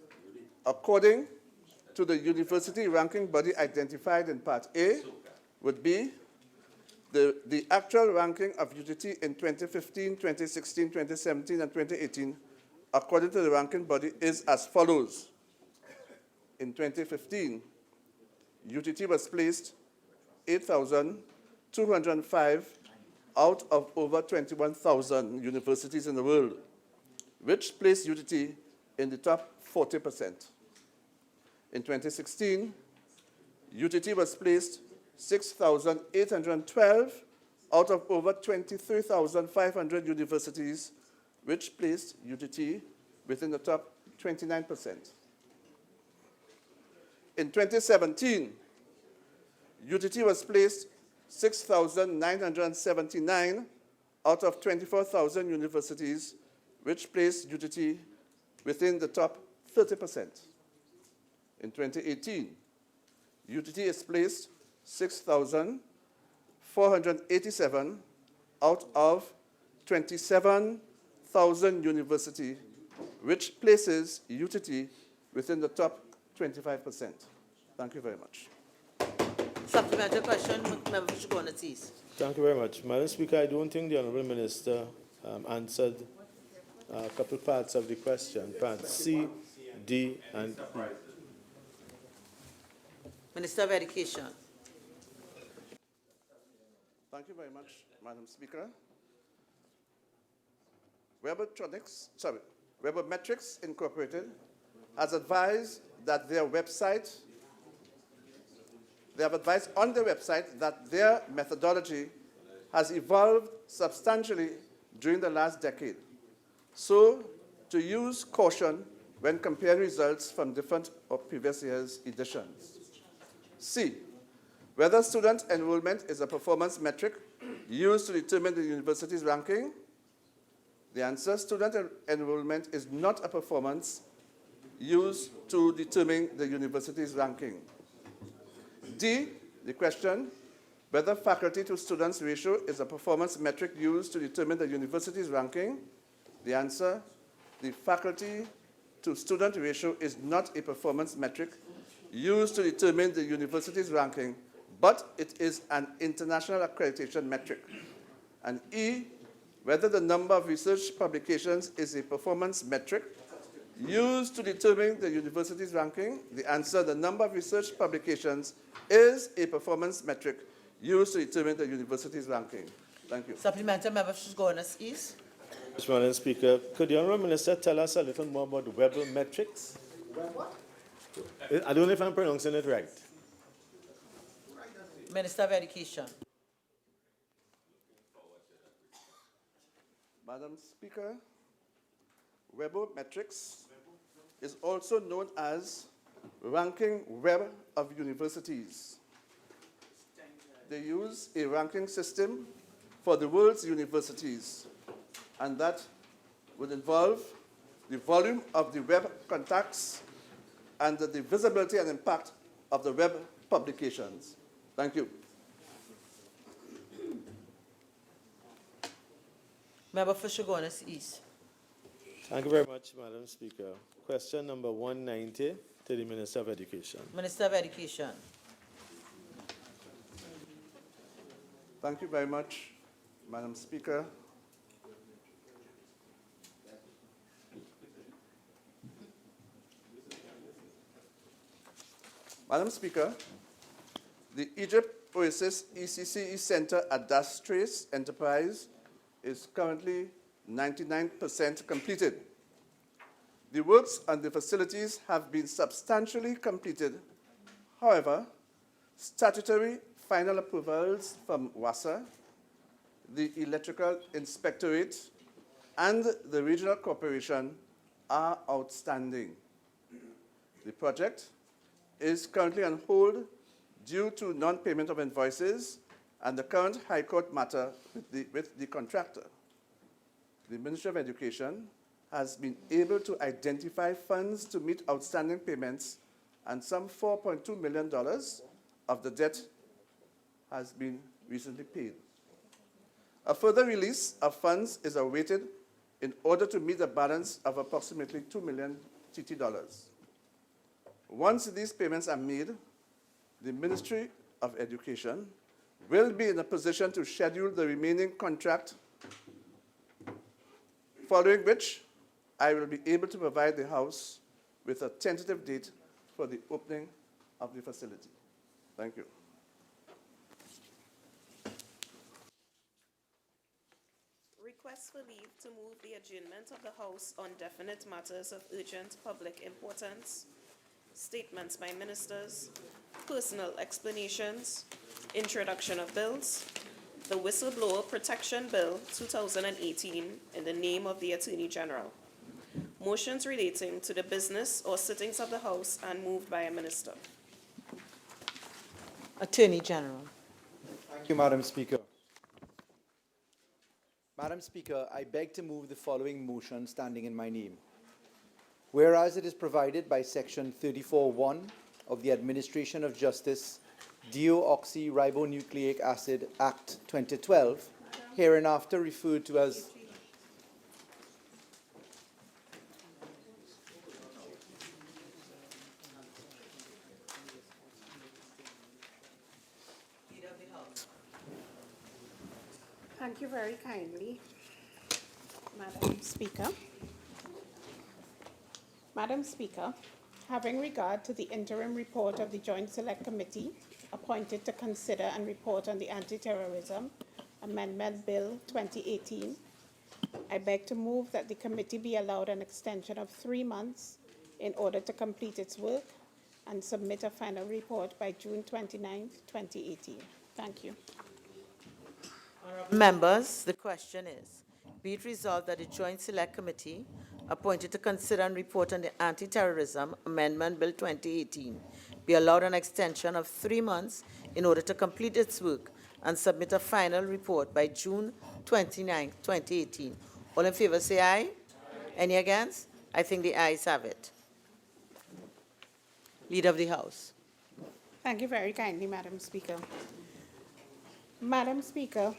according to the university ranking body identified in Part A, would be the actual ranking of UTT in 2015, 2016, 2017, and 2018, according to the ranking body, is as follows. In 2015, UTT was placed 8,205 out of over 21,000 universities in the world, which placed UTT in the top 40%. In 2016, UTT was placed 6,812 out of over 23,500 universities, which placed UTT within the top 29%. In 2017, UTT was placed 6,979 out of 24,000 universities, which placed UTT within the top 30%. In 2018, UTT is placed 6,487 out of 27,000 universities, which places UTT within the top 25%. Thank you very much. Supplementary question, Member Shigona, please. Thank you very much. Madam Speaker, I don't think the Honourable Minister answered a couple parts of the question, parts C, D, and E. Minister of Education. Thank you very much, Madam Speaker. Webometrics Incorporated has advised that they have advised on their website that their methodology has evolved substantially during the last decade. So, to use caution when comparing results from different or previous years' editions. C, whether student enrollment is a performance metric used to determine the university's ranking. The answer, student enrollment is not a performance used to determine the university's ranking. D, the question, whether faculty to students ratio is a performance metric used to determine the university's ranking. The answer, the faculty to student ratio is not a performance metric used to determine the university's ranking, but it is an international accreditation metric. And E, whether the number of research publications is a performance metric used to determine the university's ranking. The answer, the number of research publications is a performance metric used to determine the university's ranking. Thank you. Supplementary, Member Shigona, please. Madam Speaker, could the Honourable Minister tell us a little more about Webometrics? I don't know if I'm pronouncing it right. Minister of Education. Madam Speaker, Webometrics is also known as Ranking Web of Universities. They use a ranking system for the world's universities, and that would involve the volume of the web contacts and the visibility and impact of the web publications. Thank you. Member for Chaguanas East. Thank you very much, Madam Speaker. Question number 190 to the Minister of Education. Minister of Education. Thank you very much, Madam Speaker. Madam Speaker, the Egypt Oasis ECCE Center at Das Trace Enterprise is currently 99% completed. The works on the facilities have been substantially completed. However, statutory final approvals from WASA, the Electrical Inspectorate, and the Regional Corporation are outstanding. The project is currently on hold due to non-payment of invoices and the current High Court matter with the contractor. the Ministry of Education has been able to identify funds to meet outstanding payments, and some $4.2 million of the debt has been recently paid. A further release of funds is awaited in order to meet the balance of approximately $2 million TT dollars. Once these payments are made, the Ministry of Education will be in a position to schedule the remaining contract, following which I will be able to provide the House with a tentative date for the opening of the facility. Thank you. Request for leave to move the adjournment of the House on definite matters of urgent public importance, statements by ministers, personal explanations, introduction of bills, the Whistleblower Protection Bill 2018 in the name of the Attorney General, motions relating to the business or sittings of the House and moved by a minister. Attorney General. Thank you, Madam Speaker. Madam Speaker, I beg to move the following motion standing in my name. Whereas it is provided by Section 34(1) of the Administration of Justice Deoxyribonucleic Acid Act 2012, hereinafter referred to as Thank you very kindly, Madam Speaker. Madam Speaker, having regard to the interim report of the Joint Select Committee appointed to consider and report on the Anti-Terrorism Amendment Bill 2018, I beg to move that the committee be allowed an extension of 3 months in order to complete its work and submit a final report by June 29, 2018. Thank you. Members, the question is, be it resolved that the Joint Select Committee appointed to consider and report on the Anti-Terrorism Amendment Bill 2018 be allowed an extension of 3 months in order to complete its work and submit a final report by June 29, 2018. All in favor say aye. Aye. Any against? I think the ayes have it. Leader of the House. Thank you very kindly, Madam Speaker. Madam Speaker,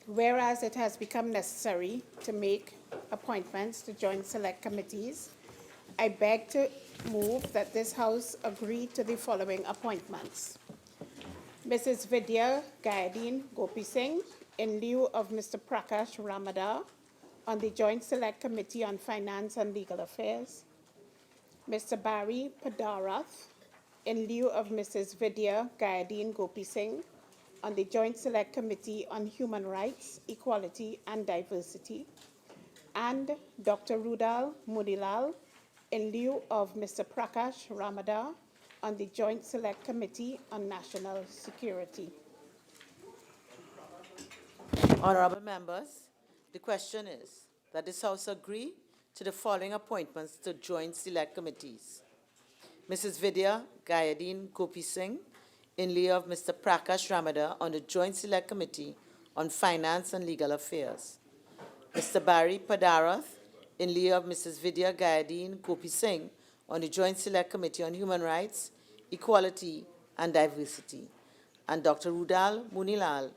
whereas it has become necessary to make appointments to joint select committees, I beg to move that this House agree to the following appointments. Mrs. Vidya Gayadeen Gopi Singh, in lieu of Mr. Prakash Ramadar, on the Joint Select Committee on Finance and Legal Affairs. Mr. Barry Padarath, in lieu of Mrs. Vidya Gayadeen Gopi Singh, on the Joint Select Committee on Human Rights, Equality and Diversity, and Dr. Rudal Munilal, in lieu of Mr. Prakash Ramadar, on the Joint Select Committee on National Security. Honorable members, the question is that this House agree to the following appointments to joint select committees. Mrs. Vidya Gayadeen Gopi Singh, in lieu of Mr. Prakash Ramadar, on the Joint Select Committee on Finance and Legal Affairs. Mr. Barry Padarath, in lieu of Mrs. Vidya Gayadeen Gopi Singh, on the Joint Select Committee on Human Rights, Equality and Diversity. And Dr. Rudal Munilal,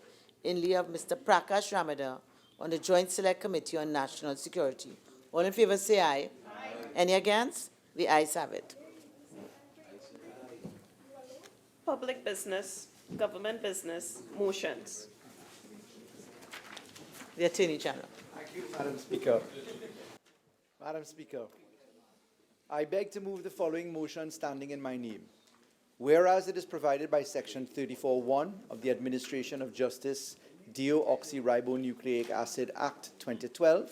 in lieu of Mr. Prakash Ramadar, on the Joint Select Committee on National Security. All in favor say aye. Aye. Any against? The ayes have it. Public business, government business, motions. The Attorney General. Thank you, Madam Speaker. Madam Speaker, I beg to move the following motion standing in my name. Whereas it is provided by Section 34(1) of the Administration of Justice Deoxyribonucleic Acid Act 2012,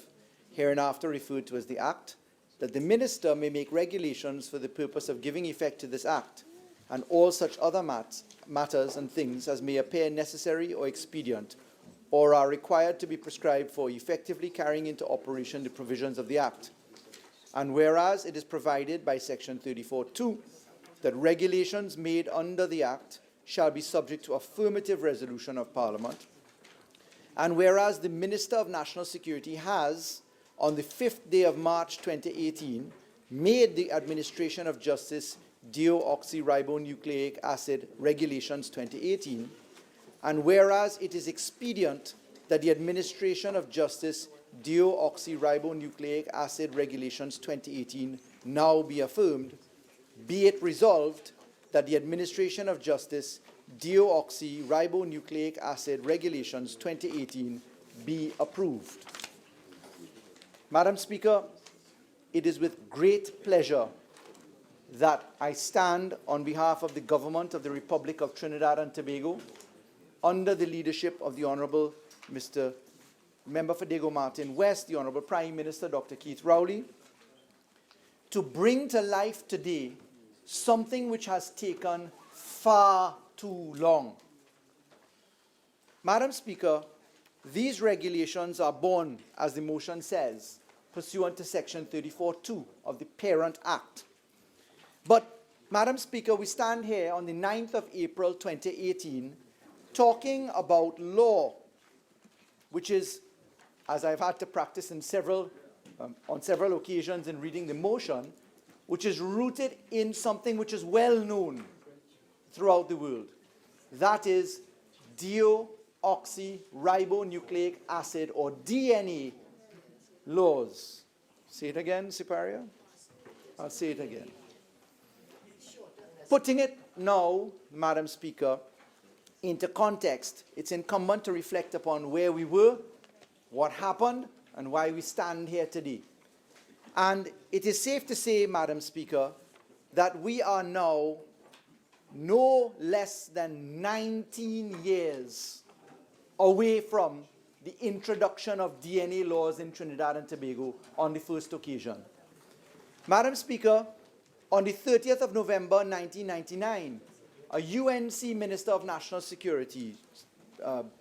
hereinafter referred to as the Act, that the Minister may make regulations for the purpose of giving effect to this Act, and all such other matters and things as may appear necessary or expedient, or are required to be prescribed for effectively carrying into operation the provisions of the Act. And whereas it is provided by Section 34(2) that regulations made under the Act shall be subject to affirmative resolution of Parliament, And whereas the Minister of National Security has, on the 5th day of March 2018, made the Administration of Justice Deoxyribonucleic acid Regulations 2018, and whereas it is expedient that the Administration of Justice Deoxyribonucleic acid Regulations 2018 now be affirmed, be it resolved that the Administration of Justice Deoxyribonucleic acid Regulations 2018 be approved. Madam Speaker, it is with great pleasure that I stand on behalf of the Government of the Republic of Trinidad and Tobago, under the leadership of the Honourable Mr. Member for Diego Martin West, the Honourable Prime Minister Dr. Keith Rowley, to bring to life today something which has taken far too long. Madam Speaker, these regulations are born, as the motion says, pursuant to Section 34(2) of the Parent Act. But, Madam Speaker, we stand here on the 9th of April 2018 talking about law, which is, as I've had to practice on several occasions in reading the motion, which is rooted in something which is well known throughout the world. That is deoxyribonucleic acid, or DNA, laws. Say it again, Siparia. I'll say it again. Putting it now, Madam Speaker, into context, it's incumbent to reflect upon where we were, what happened, and why we stand here today. And it is safe to say, Madam Speaker, that we are now no less than 19 years away from the introduction of DNA laws in Trinidad and Tobago on the first occasion. Madam Speaker, on the 30th of November 1999, a UNC Minister of National Security,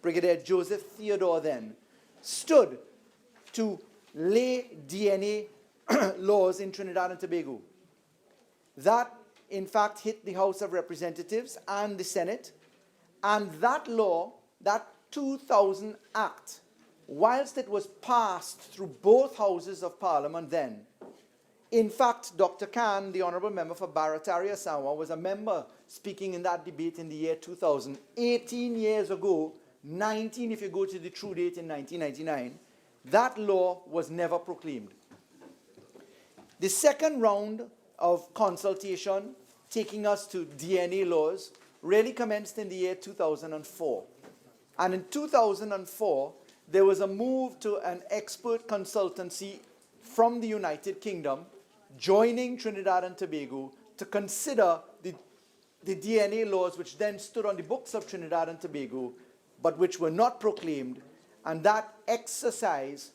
Brigadier Joseph Theodore then, stood to lay DNA laws in Trinidad and Tobago. That, in fact, hit the House of Representatives and the Senate, and that law, that 2000 Act, whilst it was passed through both houses of Parliament then, in fact, Dr. Khan, the Honourable Member for Barataria Sawa, was a member speaking in that debate in the year 2000. 18 years ago, 19 if you go to the true date in 1999, that law was never proclaimed. The second round of consultation taking us to DNA laws really commenced in the year 2004. And in 2004, there was a move to an expert consultancy from the United Kingdom joining Trinidad and Tobago to consider the DNA laws which then stood on the books of Trinidad and Tobago, but which were not proclaimed. And that exercise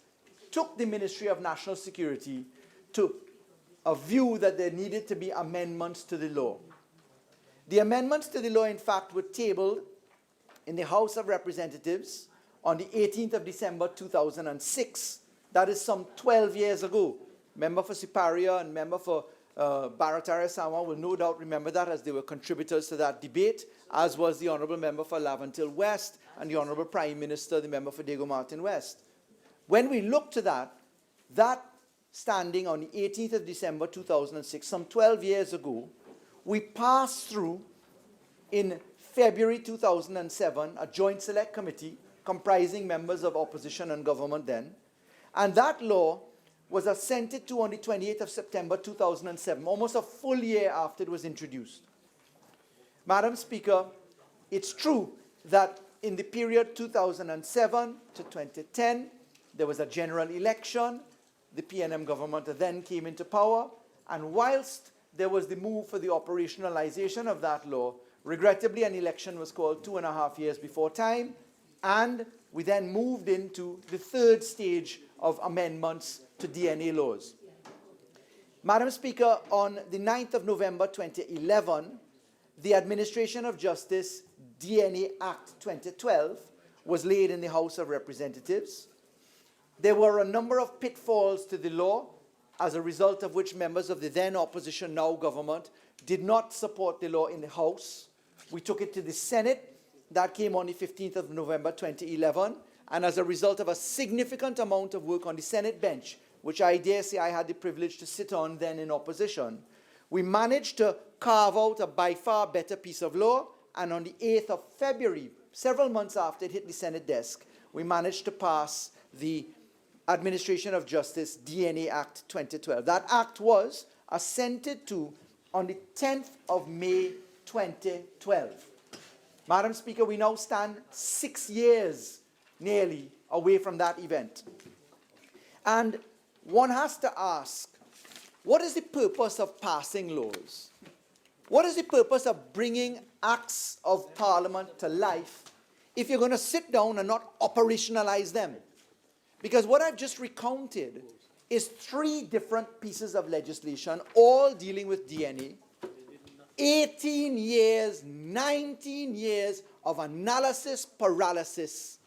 took the Ministry of National Security to a view that there needed to be amendments to the law. The amendments to the law, in fact, were tabled in the House of Representatives on the 18th of December 2006. That is some 12 years ago. Member for Siparia and member for Barataria Sawa will no doubt remember that, as they were contributors to that debate, as was the Honourable Member for Lavantil West and the Honourable Prime Minister, the Member for Diego Martin West. When we look to that standing on the 18th of December 2006, some 12 years ago, we passed through in February 2007 a joint select committee comprising members of opposition and government then, and that law was assented to on the 28th of September 2007, almost a full year after it was introduced. Madam Speaker, it's true that in the period 2007 to 2010, there was a general election. The PNM government then came into power, and whilst there was the move for the operationalization of that law, regrettably an election was called 2.5 years before time, and we then moved into the third stage of amendments to DNA laws. Madam Speaker, on the 9th of November 2011, the Administration of Justice DNA Act 2012 was laid in the House of Representatives. There were a number of pitfalls to the law, as a result of which members of the then opposition, now government, did not support the law in the House. We took it to the Senate. That came on the 15th of November 2011, and as a result of a significant amount of work on the Senate bench, which I dare say I had the privilege to sit on then in opposition, we managed to carve out a by far better piece of law, and on the 8th of February, several months after it hit the Senate desk, we managed to pass the Administration of Justice DNA Act 2012. That act was assented to on the 10th of May 2012. Madam Speaker, we now stand 6 years nearly away from that event. And one has to ask, what is the purpose of passing laws? What is the purpose of bringing acts of Parliament to life if you're going to sit down and not operationalize them? Because what I've just recounted is 3 different pieces of legislation, all dealing with DNA. 18 years, 19 years of analysis paralysis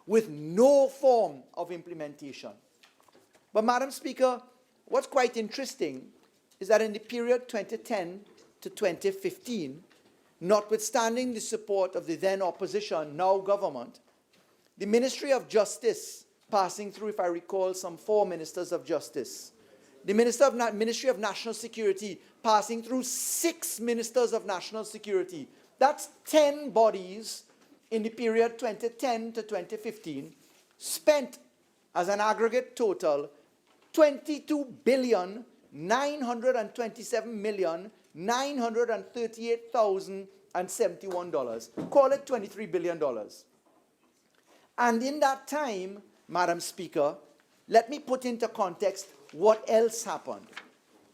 with no form of implementation. But Madam Speaker, what's quite interesting is that in the period 2010 to 2015, notwithstanding the support of the then opposition, now government, the Ministry of Justice, passing through, if I recall, some 4 ministers of justice, the Ministry of National Security, passing through 6 ministers of national security. That's 10 bodies in the period 2010 to 2015, spent as an aggregate total $22,927,938,071. Call it $23 billion. And in that time, Madam Speaker, let me put into context what else happened.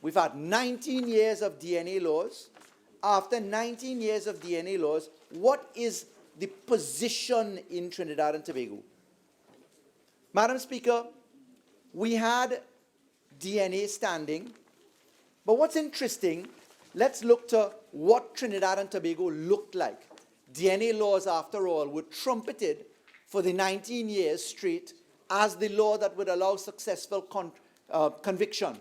We've had 19 years of DNA laws. After 19 years of DNA laws, what is the position in Trinidad and Tobago? Madam Speaker, we had DNA standing, but what's interesting, let's look to what Trinidad and Tobago looked like. DNA laws, after all, were trumpeted for the 19 years straight as the law that would allow successful conviction,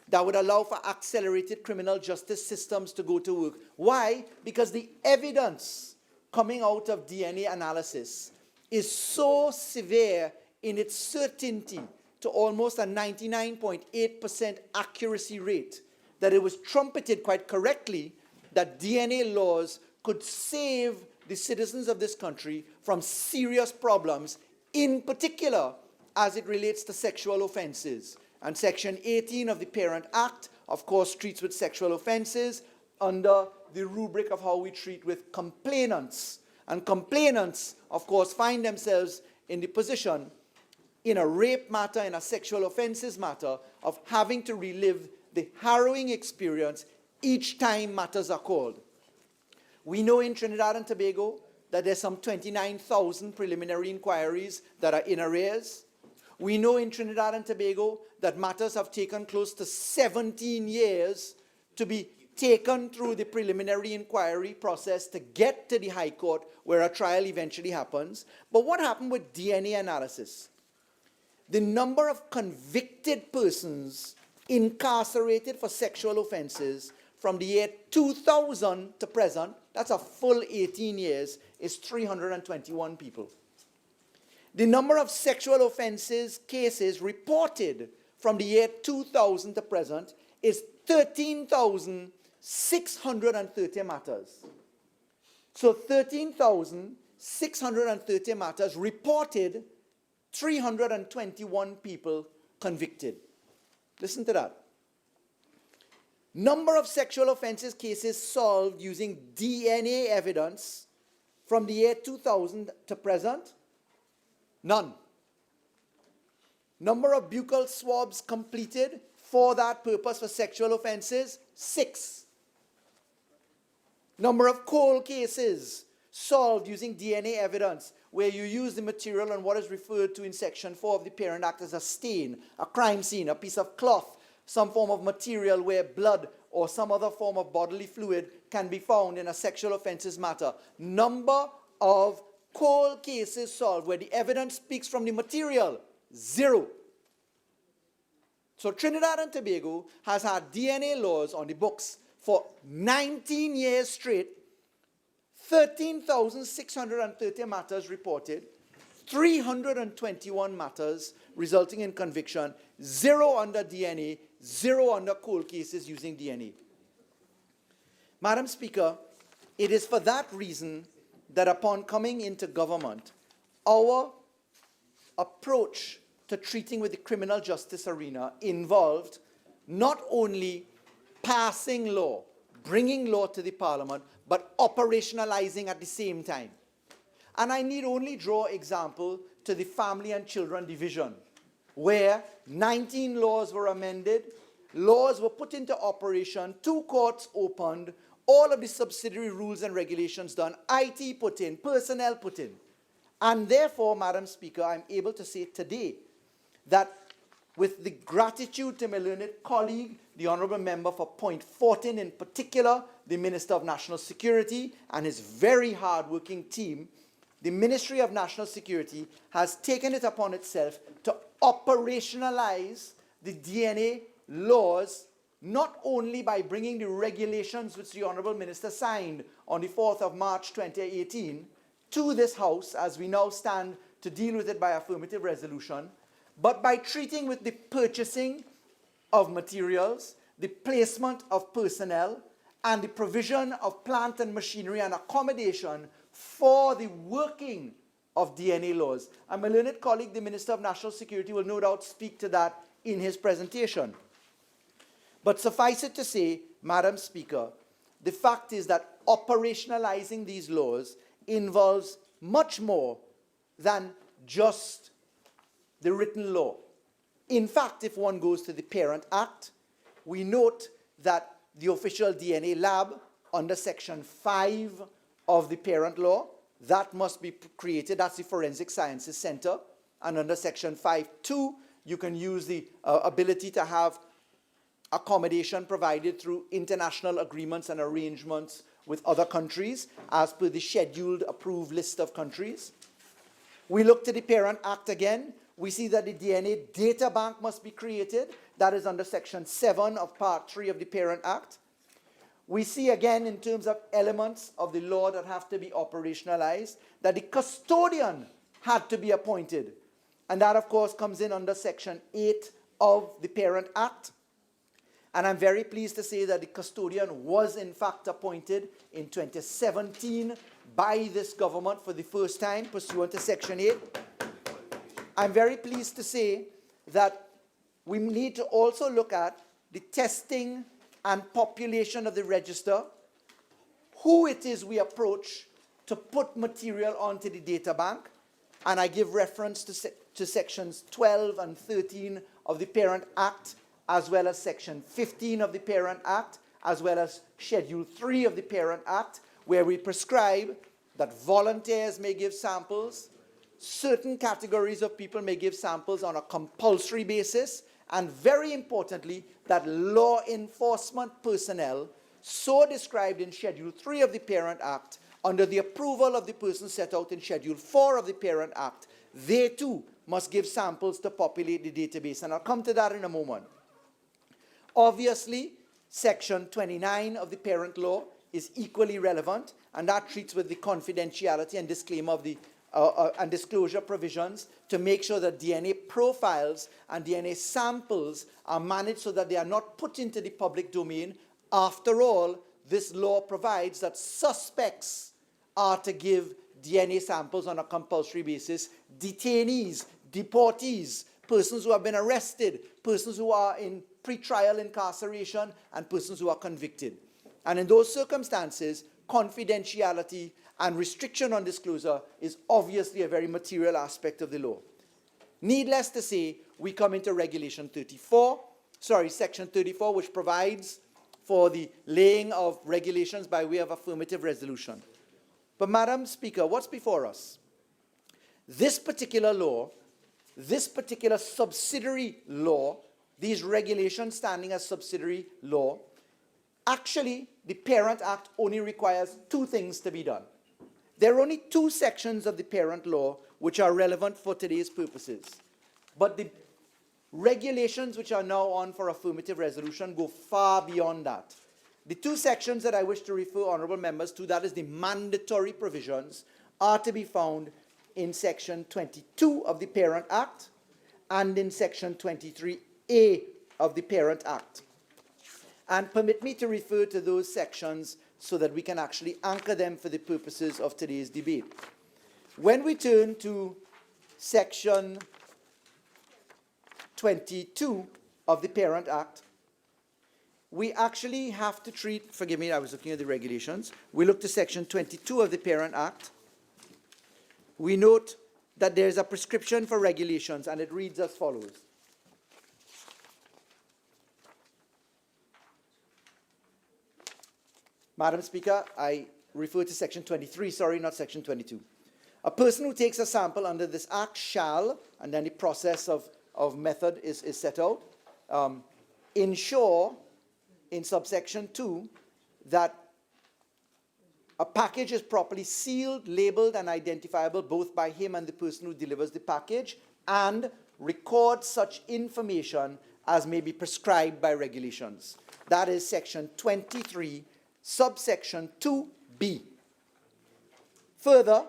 that would allow for accelerated criminal justice systems to go to work. Why? Because the evidence coming out of DNA analysis is so severe in its certainty to almost a 99.8% accuracy rate that it was trumpeted quite correctly that DNA laws could save the citizens of this country from serious problems, in particular as it relates to sexual offenses. And Section 18 of the Parent Act, of course, treats with sexual offenses under the rubric of how we treat with complainants. And complainants, of course, find themselves in the position, in a rape matter, in a sexual offenses matter, of having to relive the harrowing experience each time matters are called. We know in Trinidad and Tobago that there's some 29,000 preliminary inquiries that are in arrears. We know in Trinidad and Tobago that matters have taken close to 17 years to be taken through the preliminary inquiry process to get to the High Court where a trial eventually happens. But what happened with DNA analysis? The number of convicted persons incarcerated for sexual offenses from the year 2000 to present, that's a full 18 years, is 321 people. The number of sexual offenses cases reported from the year 2000 to present is 13,630 matters. So 13,630 matters reported, 321 people convicted. Listen to that. Number of sexual offenses cases solved using DNA evidence from the year 2000 to present, none. Number of buccal swabs completed for that purpose for sexual offenses, 6. Number of cold cases solved using DNA evidence where you use the material on what is referred to in Section 4 of the Parent Act as a stain, a crime scene, a piece of cloth, some form of material where blood or some other form of bodily fluid can be found in a sexual offenses matter. Number of cold cases solved where the evidence speaks from the material, 0. So Trinidad and Tobago has had DNA laws on the books for 19 years straight, 13,630 matters reported, 321 matters resulting in conviction, 0 under DNA, 0 under cold cases using DNA. Madam Speaker, it is for that reason that upon coming into government, our approach to treating with the criminal justice arena involved not only passing law, bringing law to the Parliament, but operationalizing at the same time. And I need only draw example to the Family and Children Division, where 19 laws were amended, laws were put into operation, 2 courts opened, all of the subsidiary rules and regulations done, IT put in, personnel put in. And therefore, Madam Speaker, I'm able to say today that with the gratitude to my learned colleague, the Honourable Member for Point Fortin in particular, the Minister of National Security and his very hard-working team, the Ministry of National Security has taken it upon itself to operationalize the DNA laws, not only by bringing the regulations which the Honourable Minister signed on the 4th of March 2018 to this House, as we now stand to deal with it by affirmative resolution, but by treating with the purchasing of materials, the placement of personnel, and the provision of plant and machinery and accommodation for the working of DNA laws. And my learned colleague, the Minister of National Security, will no doubt speak to that in his presentation. But suffice it to say, Madam Speaker, the fact is that operationalizing these laws involves much more than just the written law. In fact, if one goes to the Parent Act, we note that the official DNA lab under Section 5 of the Parent Law, that must be created. That's the Forensic Sciences Center. And under Section 5.2, you can use the ability to have accommodation provided through international agreements and arrangements with other countries, as per the scheduled approved list of countries. We look to the Parent Act again. We see that the DNA data bank must be created. That is under Section 7 of Part 3 of the Parent Act. We see again, in terms of elements of the law that have to be operationalized, that the custodian had to be appointed. And that, of course, comes in under Section 8 of the Parent Act. And I'm very pleased to say that the custodian was, in fact, appointed in 2017 by this government for the first time, pursuant to Section 8. I'm very pleased to say that we need to also look at the testing and population of the register, who it is we approach to put material onto the data bank. And I give reference to Sections 12 and 13 of the Parent Act, as well as Section 15 of the Parent Act, as well as Schedule 3 of the Parent Act, where we prescribe that volunteers may give samples, certain categories of people may give samples on a compulsory basis, and very importantly, that law enforcement personnel, so described in Schedule 3 of the Parent Act, under the approval of the person set out in Schedule 4 of the Parent Act, they too must give samples to populate the database. And I'll come to that in a moment. Obviously, Section 29 of the Parent Law is equally relevant, and that treats with the confidentiality and disclaimer of the and disclosure provisions to make sure that DNA profiles and DNA samples are managed so that they are not put into the public domain. After all, this law provides that suspects are to give DNA samples on a compulsory basis. Detainees, deportees, persons who have been arrested, persons who are in pre-trial incarceration, and persons who are convicted. And in those circumstances, confidentiality and restriction on disclosure is obviously a very material aspect of the law. Needless to say, we come into Section 34, which provides for the laying of regulations by way of affirmative resolution. But Madam Speaker, what's before us? This particular law, this particular subsidiary law, these regulations standing as subsidiary law, actually, the Parent Act only requires 2 things to be done. There are only 2 sections of the Parent Law which are relevant for today's purposes. But the regulations which are now on for affirmative resolution go far beyond that. The 2 sections that I wish to refer honourable members to, that is the mandatory provisions, are to be found in Section 22 of the Parent Act and in Section 23A of the Parent Act. And permit me to refer to those sections so that we can actually anchor them for the purposes of today's debate. When we turn to Section 22 of the Parent Act, we actually have to treat, forgive me, I was looking at the regulations. We look to Section 22 of the Parent Act. We note that there is a prescription for regulations, and it reads as follows. Madam Speaker, I refer to Section 23, sorry, not Section 22. A person who takes a sample under this Act shall, and then the process of method is set out, ensure in subsection 2 that a package is properly sealed, labeled, and identifiable both by him and the person who delivers the package, and record such information as may be prescribed by regulations. That is Section 23, subsection 2B. Further,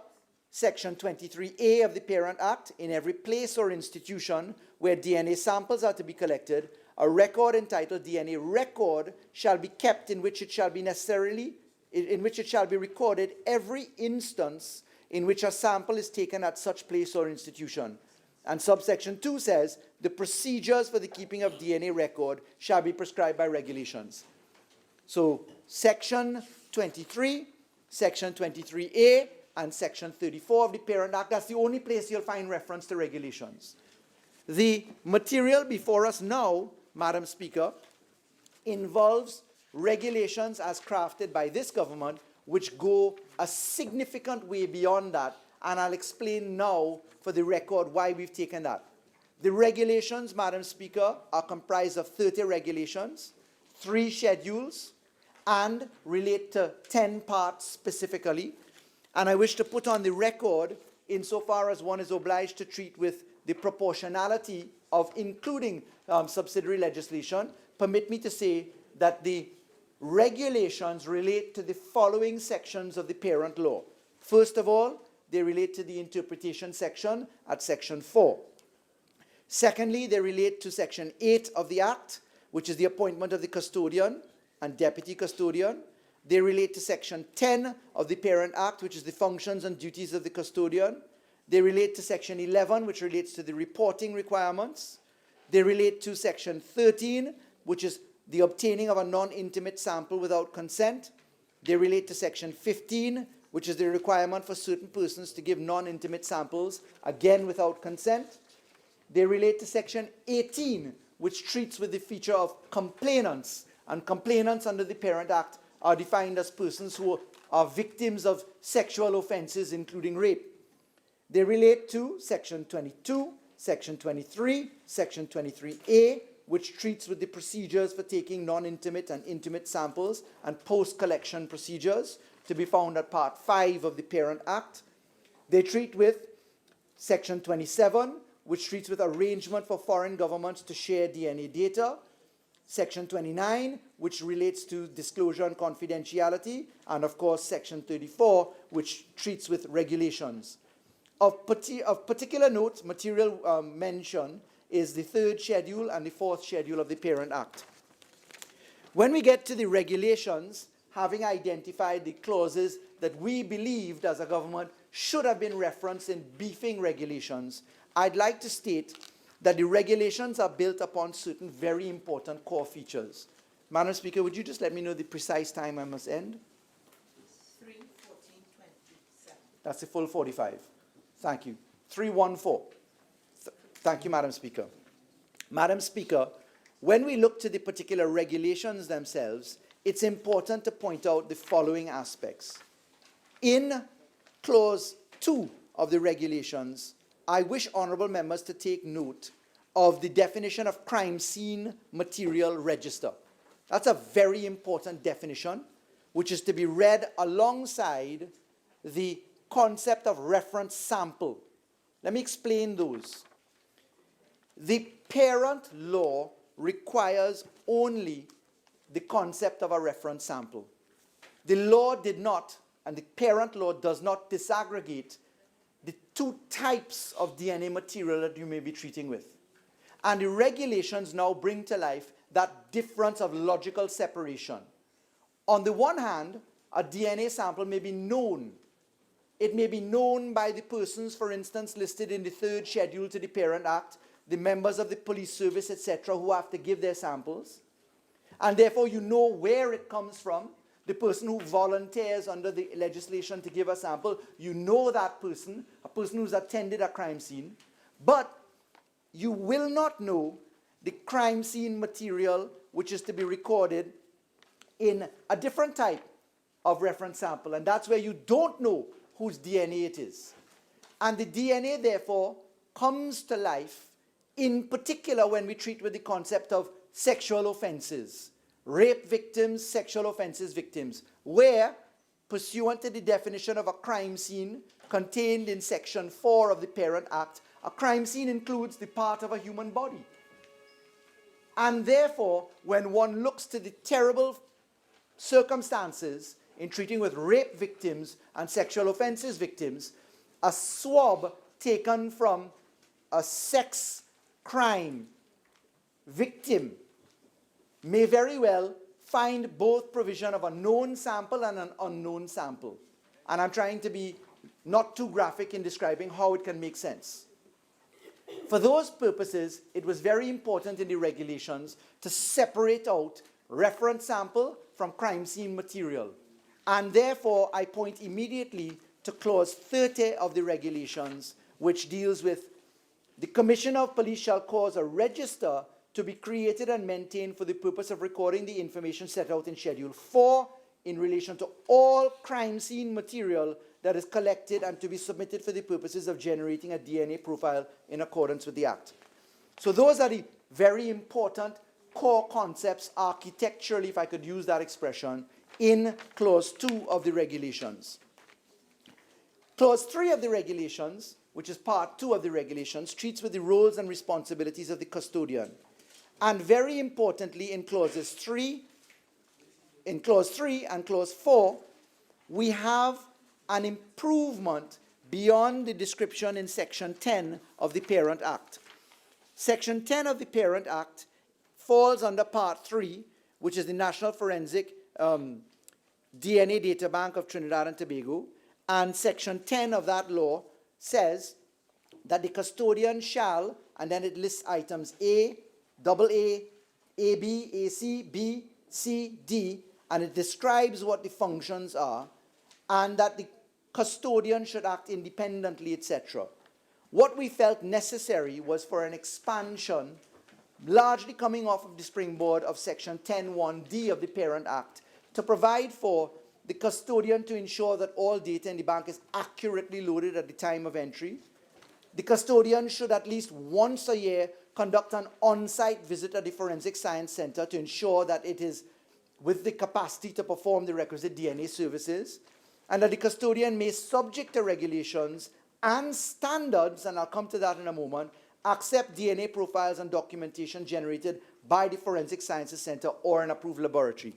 Section 23A of the Parent Act, in every place or institution where DNA samples are to be collected, a record entitled DNA Record shall be kept in which it shall be recorded every instance in which a sample is taken at such place or institution. And subsection 2 says, the procedures for the keeping of DNA record shall be prescribed by regulations. So, Section 23, Section 23A, and Section 34 of the Parent Act, that's the only place you'll find reference to regulations. The material before us now, Madam Speaker, involves regulations as crafted by this government, which go a significant way beyond that, and I'll explain now, for the record, why we've taken that. The regulations, Madam Speaker, are comprised of 30 regulations, 3 schedules, and relate to 10 parts specifically. And I wish to put on the record, insofar as one is obliged to treat with the proportionality of including subsidiary legislation, permit me to say that the regulations relate to the following sections of the parent law. First of all, they relate to the interpretation section at Section 4. Secondly, they relate to Section 8 of the Act, which is the appointment of the custodian and deputy custodian. They relate to Section 10 of the Parent Act, which is the functions and duties of the custodian. They relate to Section 11, which relates to the reporting requirements. They relate to Section 13, which is the obtaining of a non-intimate sample without consent. They relate to Section 15, which is the requirement for certain persons to give non-intimate samples, again without consent. They relate to Section 18, which treats with the feature of complainants, and complainants under the Parent Act are defined as persons who are victims of sexual offenses, including rape. They relate to Section 22, Section 23, Section 23A, which treats with the procedures for taking non-intimate and intimate samples and post-collection procedures, to be found at Part 5 of the Parent Act. They treat with Section 27, which treats with arrangement for foreign governments to share DNA data. Section 29, which relates to disclosure and confidentiality, and of course Section 34, which treats with regulations. Of particular note, material mention is the 3rd schedule and the 4th schedule of the Parent Act. When we get to the regulations, having identified the clauses that we believed as a government should have been referenced in beefing regulations, I'd like to state that the regulations are built upon certain very important core features. Madam Speaker, would you just let me know the precise time I must end? 3:14:27. That's the full 45. Thank you. 3:14. Thank you, Madam Speaker. Madam Speaker, when we look to the particular regulations themselves, it's important to point out the following aspects. In Clause 2 of the regulations, I wish honourable members to take note of the definition of crime scene material register. That's a very important definition, which is to be read alongside the concept of reference sample. Let me explain those. The parent law requires only the concept of a reference sample. The law did not, and the parent law does not disaggregate the two types of DNA material that you may be treating with. And the regulations now bring to life that difference of logical separation. On the one hand, a DNA sample may be known. It may be known by the persons, for instance, listed in the 3rd schedule to the Parent Act, the members of the police service, etc., who have to give their samples. And therefore, you know where it comes from. The person who volunteers under the legislation to give a sample, you know that person, a person who's attended a crime scene. But you will not know the crime scene material which is to be recorded in a different type of reference sample. And that's where you don't know whose DNA it is. And the DNA, therefore, comes to life, in particular when we treat with the concept of sexual offenses, rape victims, sexual offenses victims, where, pursuant to the definition of a crime scene contained in Section 4 of the Parent Act, a crime scene includes the part of a human body. And therefore, when one looks to the terrible circumstances in treating with rape victims and sexual offenses victims, a swab taken from a sex crime victim may very well find both provision of a known sample and an unknown sample. And I'm trying to be not too graphic in describing how it can make sense. For those purposes, it was very important in the regulations to separate out reference sample from crime scene material. And therefore, I point immediately to Clause 30 of the regulations, which deals with the Commissioner of Police shall cause a register to be created and maintained for the purpose of recording the information set out in Schedule 4 in relation to all crime scene material that is collected and to be submitted for the purposes of generating a DNA profile in accordance with the Act. So those are the very important core concepts architecturally, if I could use that expression, in Clause 2 of the regulations. Clause 3 of the regulations, which is Part 2 of the regulations, treats with the roles and responsibilities of the custodian. And very importantly, in Clause 3 and Clause 4, we have an improvement beyond the description in Section 10 of the Parent Act. Section 10 of the Parent Act falls under Part 3, which is the National Forensic DNA Data Bank of Trinidad and Tobago, and Section 10 of that law says that the custodian shall, and then it lists items A, AA, AB, AC, B, C, D, and it describes what the functions are, and that the custodian should act independently, etc. What we felt necessary was for an expansion, largely coming off of the springboard of Section 10(1)D of the Parent Act, to provide for the custodian to ensure that all data in the bank is accurately loaded at the time of entry. The custodian should at least once a year conduct an on-site visit at the Forensic Science Center to ensure that it is with the capacity to perform the requisite DNA services, and that the custodian may, subject to regulations and standards, and I'll come to that in a moment, accept DNA profiles and documentation generated by the Forensic Sciences Center or an approved laboratory.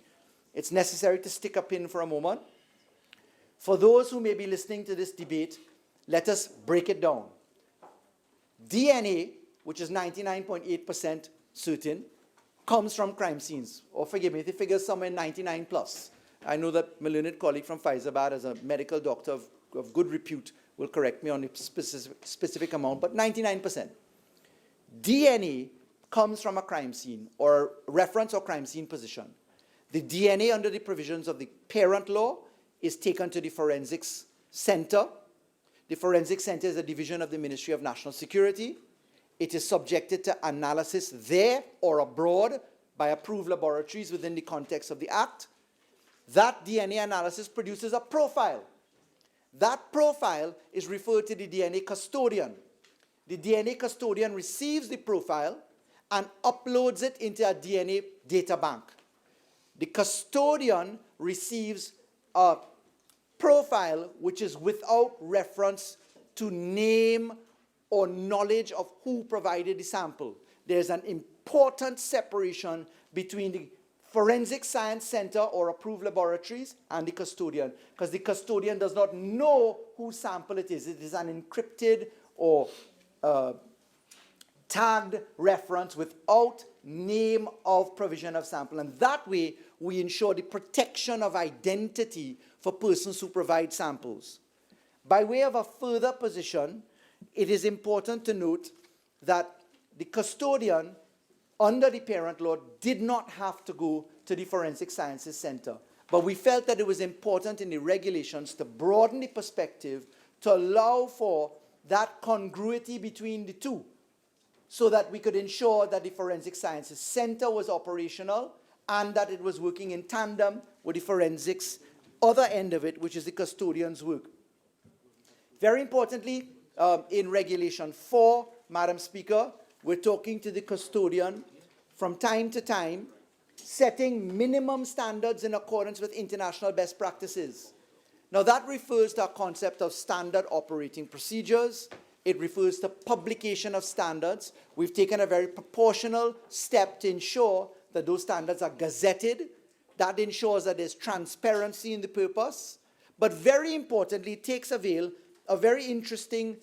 It's necessary to stick a pin for a moment. For those who may be listening to this debate, let us break it down. DNA, which is 99.8% certain, comes from crime scenes. Or forgive me, the figure is somewhere 99 plus. I know that my learned colleague from Pfizer, as a medical doctor of good repute, will correct me on the specific amount, but 99%. DNA comes from a crime scene or reference or crime scene position. The DNA under the provisions of the parent law is taken to the Forensics Center. The Forensic Center is a division of the Ministry of National Security. It is subjected to analysis there or abroad by approved laboratories within the context of the Act. That DNA analysis produces a profile. That profile is referred to the DNA custodian. The DNA custodian receives the profile and uploads it into a DNA data bank. The custodian receives a profile which is without reference to name or knowledge of who provided the sample. There's an important separation between the Forensic Science Center or approved laboratories, and the custodian, because the custodian does not know whose sample it is. It is an encrypted or tagged reference without name of provision of sample. And that way, we ensure the protection of identity for persons who provide samples. By way of a further position, it is important to note that the custodian, under the parent law, did not have to go to the Forensic Sciences Center. But we felt that it was important in the regulations to broaden the perspective to allow for that congruity between the two, so that we could ensure that the Forensic Sciences Center was operational and that it was working in tandem with the forensics other end of it, which is the custodian's work. Very importantly, in Regulation 4, Madam Speaker, we're talking to the custodian from time to time, setting minimum standards in accordance with international best practices. Now that refers to a concept of standard operating procedures. It refers to publication of standards. We've taken a very proportional step to ensure that those standards are gazetted. That ensures that there's transparency in the purpose. But very importantly, it takes avail of very interesting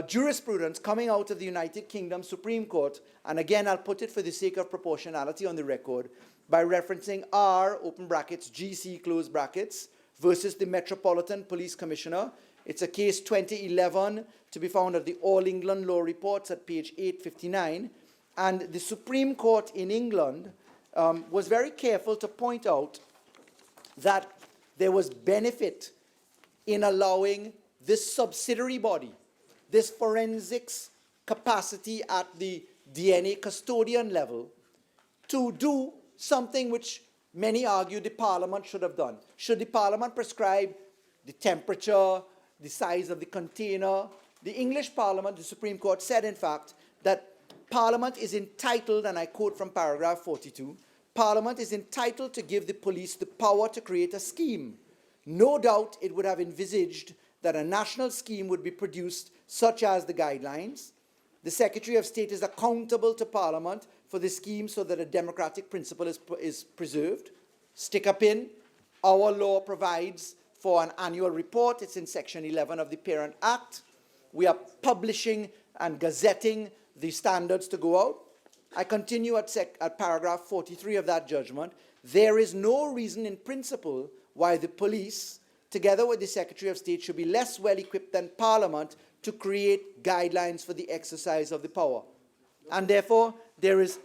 jurisprudence coming out of the United Kingdom Supreme Court. And again, I'll put it for the sake of proportionality on the record by referencing R, open brackets, GC, close brackets, versus the Metropolitan Police Commissioner. It's a case 2011 to be found at the All England Law Reports at page 859. And the Supreme Court in England was very careful to point out that there was benefit in allowing this subsidiary body, this forensics capacity at the DNA custodian level, to do something which many argue the Parliament should have done. Should the Parliament prescribe the temperature, the size of the container? The English Parliament, the Supreme Court, said, in fact, that Parliament is entitled, and I quote from paragraph 42, Parliament is entitled to give the police the power to create a scheme. No doubt it would have envisaged that a national scheme would be produced, such as the guidelines. The Secretary of State is accountable to Parliament for the scheme so that a democratic principle is preserved. Stick a pin. Our law provides for an annual report. It's in Section 11 of the Parent Act. We are publishing and gazetting the standards to go out. I continue at paragraph 43 of that judgment. There is no reason in principle why the police, together with the Secretary of State, should be less well equipped than Parliament to create guidelines for the exercise of the power. And therefore, there is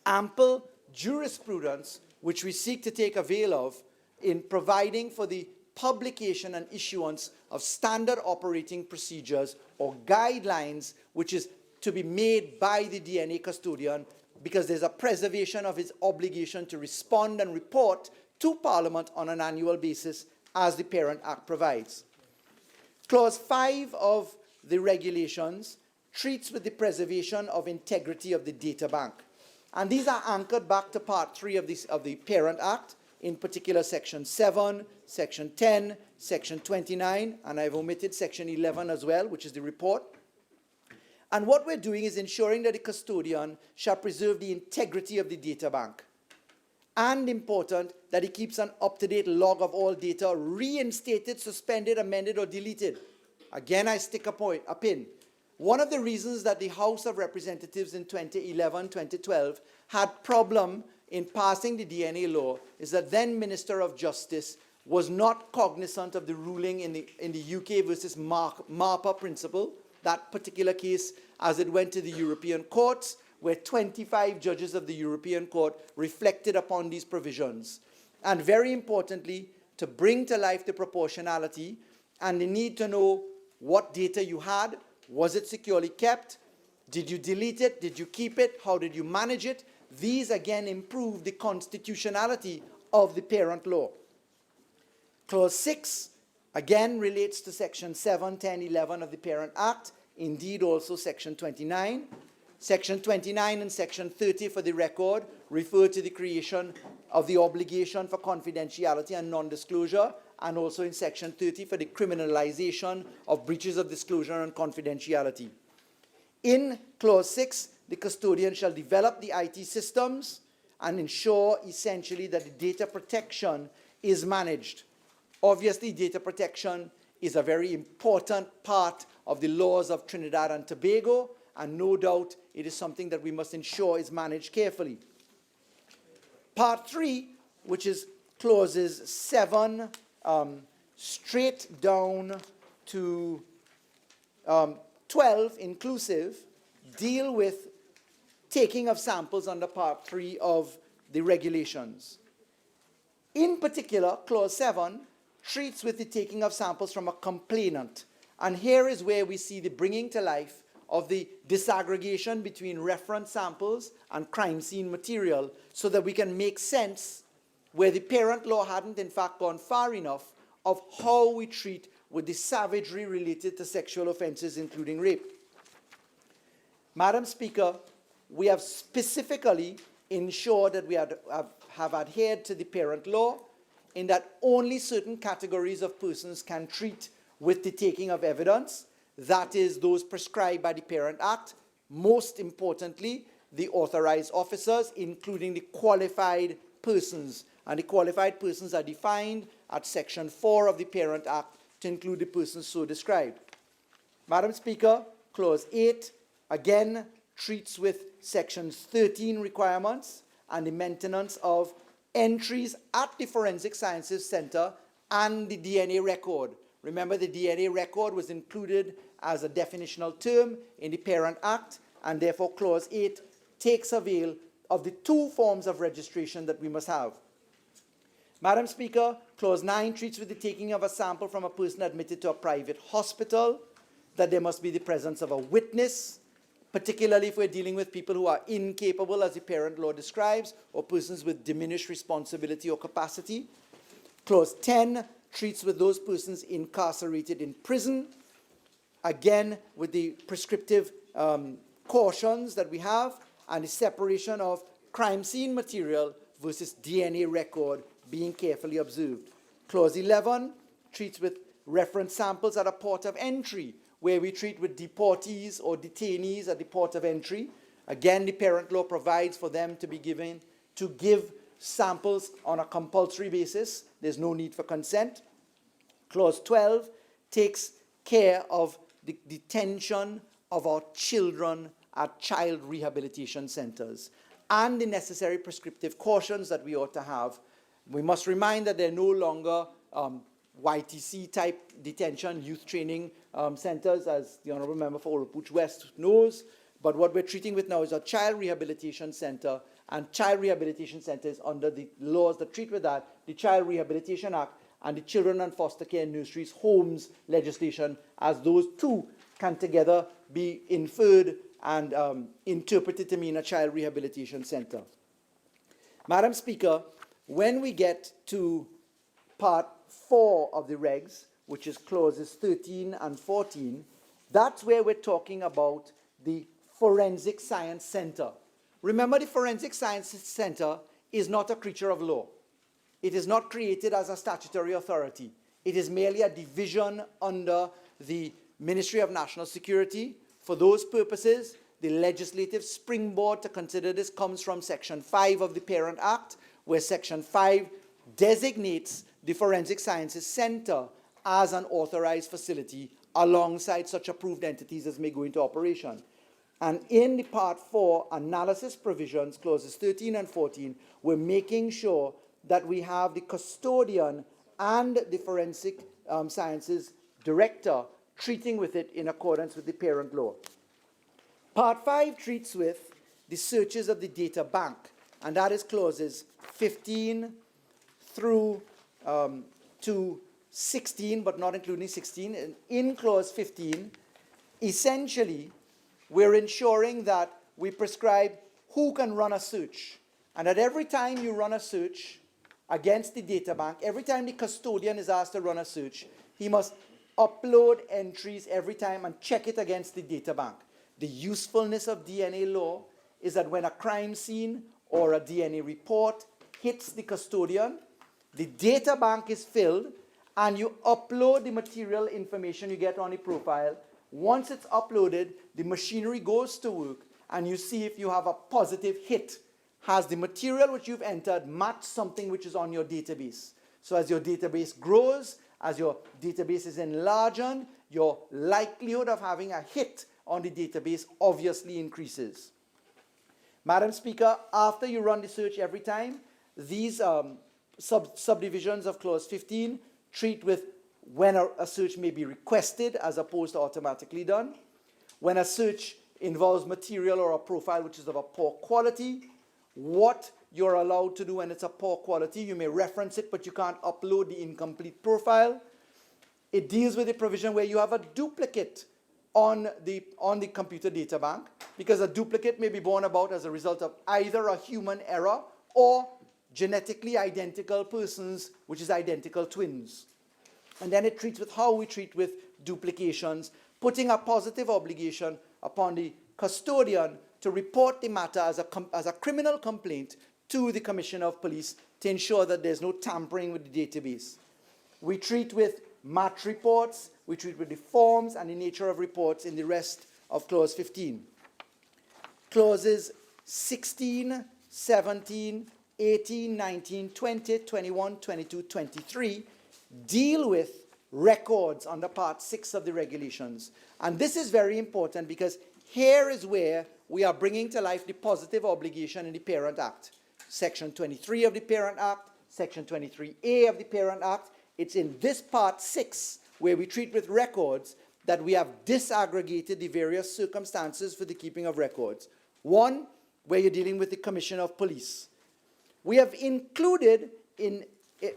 ample jurisprudence which we seek to take avail of in providing for the publication and issuance of standard operating procedures or guidelines, which is to be made by the DNA custodian, because there's a preservation of his obligation to respond and report to Parliament on an annual basis, as the Parent Act provides. Clause 5 of the regulations treats with the preservation of integrity of the data bank. And these are anchored back to Part 3 of the Parent Act, in particular Section 7, Section 10, Section 29, and I've omitted Section 11 as well, which is the report. And what we're doing is ensuring that the custodian shall preserve the integrity of the data bank. And important, that he keeps an up-to-date log of all data reinstated, suspended, amended, or deleted. Again, I stick a pin. One of the reasons that the House of Representatives in 2011, 2012 had problem in passing the DNA law is that then Minister of Justice was not cognizant of the ruling in the UK versus MARPA principle, that particular case as it went to the European courts, where 25 judges of the European Court reflected upon these provisions. And very importantly, to bring to life the proportionality and the need to know what data you had, was it securely kept, did you delete it, did you keep it, how did you manage it? These again improve the constitutionality of the parent law. Clause 6 again relates to Section 7, 10, 11 of the Parent Act, indeed also Section 29. Section 29 and Section 30, for the record, refer to the creation of the obligation for confidentiality and non-disclosure, and also in Section 30 for the criminalization of breaches of disclosure and confidentiality. In Clause 6, the custodian shall develop the IT systems and ensure essentially that the data protection is managed. Obviously, data protection is a very important part of the laws of Trinidad and Tobago, and no doubt it is something that we must ensure is managed carefully. Part 3, which is clauses 7 straight down to 12 inclusive, deal with taking of samples under Part 3 of the regulations. In particular, Clause 7 treats with the taking of samples from a complainant. And here is where we see the bringing to life of the disaggregation between reference samples and crime scene material so that we can make sense where the parent law hadn't in fact gone far enough of how we treat with the savagery related to sexual offenses, including rape. Madam Speaker, we have specifically ensured that we have adhered to the parent law in that only certain categories of persons can treat with the taking of evidence, that is, those prescribed by the Parent Act, most importantly, the authorized officers, including the qualified persons. And the qualified persons are defined at Section 4 of the Parent Act to include the persons so described. Madam Speaker, Clause 8, again, treats with Sections 13 requirements and the maintenance of entries at the Forensic Sciences Center and the DNA record. Remember, the DNA record was included as a definitional term in the Parent Act, and therefore Clause 8 takes avail of the two forms of registration that we must have. Madam Speaker, Clause 9 treats with the taking of a sample from a person admitted to a private hospital, that there must be the presence of a witness, particularly if we're dealing with people who are incapable, as the parent law describes, or persons with diminished responsibility or capacity. Clause 10 treats with those persons incarcerated in prison, again with the prescriptive cautions that we have, and the separation of crime scene material versus DNA record being carefully observed. Clause 11 treats with reference samples at a port of entry, where we treat with deportees or detainees at the port of entry. Again, the parent law provides for them to be given, to give samples on a compulsory basis. There's no need for consent. Clause 12 takes care of the detention of our children at child rehabilitation centers and the necessary prescriptive cautions that we ought to have. We must remind that they're no longer YTC-type detention, youth training centers, as the Honourable Member for Orapooch West knows. But what we're treating with now is a child rehabilitation center, and child rehabilitation centers under the laws that treat with that, the Child Rehabilitation Act and the Children and Foster Care Nurseries Homes legislation, as those two can together be inferred and interpreted to mean a child rehabilitation center. Madam Speaker, when we get to Part 4 of the regs, which is clauses 13 and 14, that's where we're talking about the Forensic Science Center. Remember, the Forensic Science Center is not a creature of law. It is not created as a statutory authority. It is merely a division under the Ministry of National Security. For those purposes, the legislative springboard to consider this comes from Section 5 of the Parent Act, where Section 5 designates the Forensic Sciences Center as an authorized facility alongside such approved entities as may go into operation. And in the Part 4 analysis provisions, clauses 13 and 14, we're making sure that we have the custodian and the Forensic Sciences Director treating with it in accordance with the parent law. Part 5 treats with the searches of the data bank, and that is clauses 15 through to 16, but not including 16. And in clause 15, essentially, we're ensuring that we prescribe who can run a search. And that every time you run a search against the data bank, every time the custodian is asked to run a search, he must upload entries every time and check it against the data bank. The usefulness of DNA law is that when a crime scene or a DNA report hits the custodian, the data bank is filled, and you upload the material information you get on the profile. Once it's uploaded, the machinery goes to work, and you see if you have a positive hit. has the material which you've entered match something which is on your database. So as your database grows, as your database is enlarged, your likelihood of having a hit on the database obviously increases. Madam Speaker, after you run the search every time, these subdivisions of Clause 15 treat with when a search may be requested as opposed to automatically done, when a search involves material or a profile which is of a poor quality, what you're allowed to do when it's a poor quality. You may reference it, but you can't upload the incomplete profile. It deals with a provision where you have a duplicate on the computer data bank, because a duplicate may be born about as a result of either a human error or genetically identical persons, which is identical twins. And then it treats with how we treat with duplications, putting a positive obligation upon the custodian to report the matter as a criminal complaint to the Commissioner of Police to ensure that there's no tampering with the database. We treat with match reports, we treat with the forms and the nature of reports in the rest of Clause 15. Clauses 16, 17, 18, 19, 20, 21, 22, 23 deal with records under Part 6 of the regulations. And this is very important because here is where we are bringing to life the positive obligation in the Parent Act. Section 23 of the Parent Act, Section 23A of the Parent Act. It's in this Part 6 where we treat with records that we have disaggregated the various circumstances for the keeping of records. One, where you're dealing with the Commissioner of Police. We have included in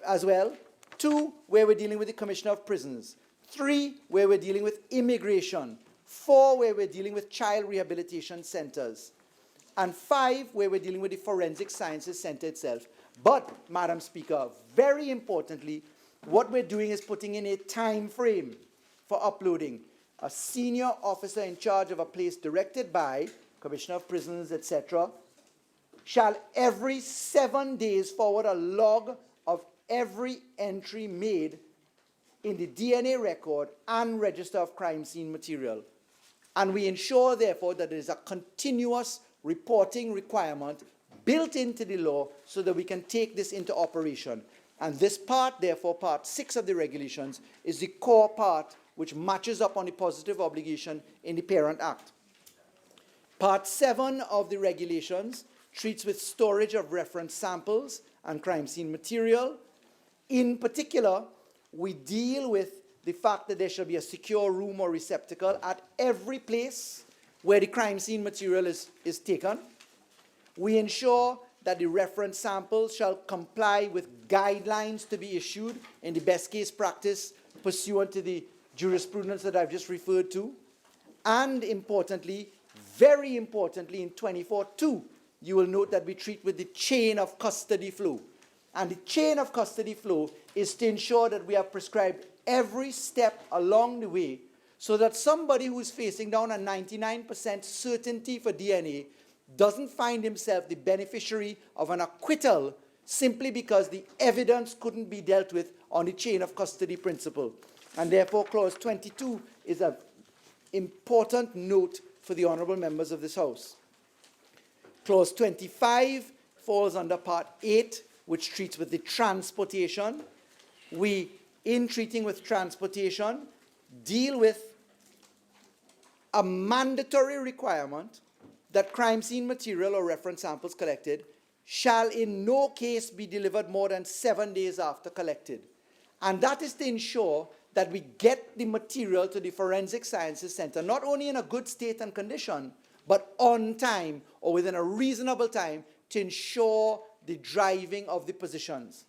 as well 2, where we're dealing with the Commissioner of Prisons. 3, where we're dealing with immigration. 4, where we're dealing with child rehabilitation centers. And 5, where we're dealing with the Forensic Sciences Center itself. But, Madam Speaker, very importantly, what we're doing is putting in a time frame for uploading. A senior officer in charge of a place directed by Commissioner of Prisons, etc., shall every 7 days forward a log of every entry made in the DNA record and register of crime scene material. And we ensure, therefore, that there is a continuous reporting requirement built into the law so that we can take this into operation. And this part, therefore, Part 6 of the regulations, is the core part which matches up on the positive obligation in the Parent Act. Part 7 of the regulations treats with storage of reference samples and crime scene material. In particular, we deal with the fact that there shall be a secure room or receptacle at every place where the crime scene material is taken. We ensure that the reference samples shall comply with guidelines to be issued in the best case practice pursuant to the jurisprudence that I've just referred to. And importantly, very importantly, in 24(2, you will note that we treat with the chain of custody flow. And the chain of custody flow is to ensure that we have prescribed every step along the way so that somebody who is facing down a 99% certainty for DNA doesn't find himself the beneficiary of an acquittal simply because the evidence couldn't be dealt with on the chain of custody principle. And therefore, Clause 22 is an important note for the honourable members of this House. Clause 25 falls under Part 8, which treats with the transportation. We, in treating with transportation, deal with a mandatory requirement that crime scene material or reference samples collected shall in no case be delivered more than 7 days after collected. And that is to ensure that we get the material to the Forensic Sciences Center, not only in a good state and condition, but on time or within a reasonable time to ensure the driving of the positions.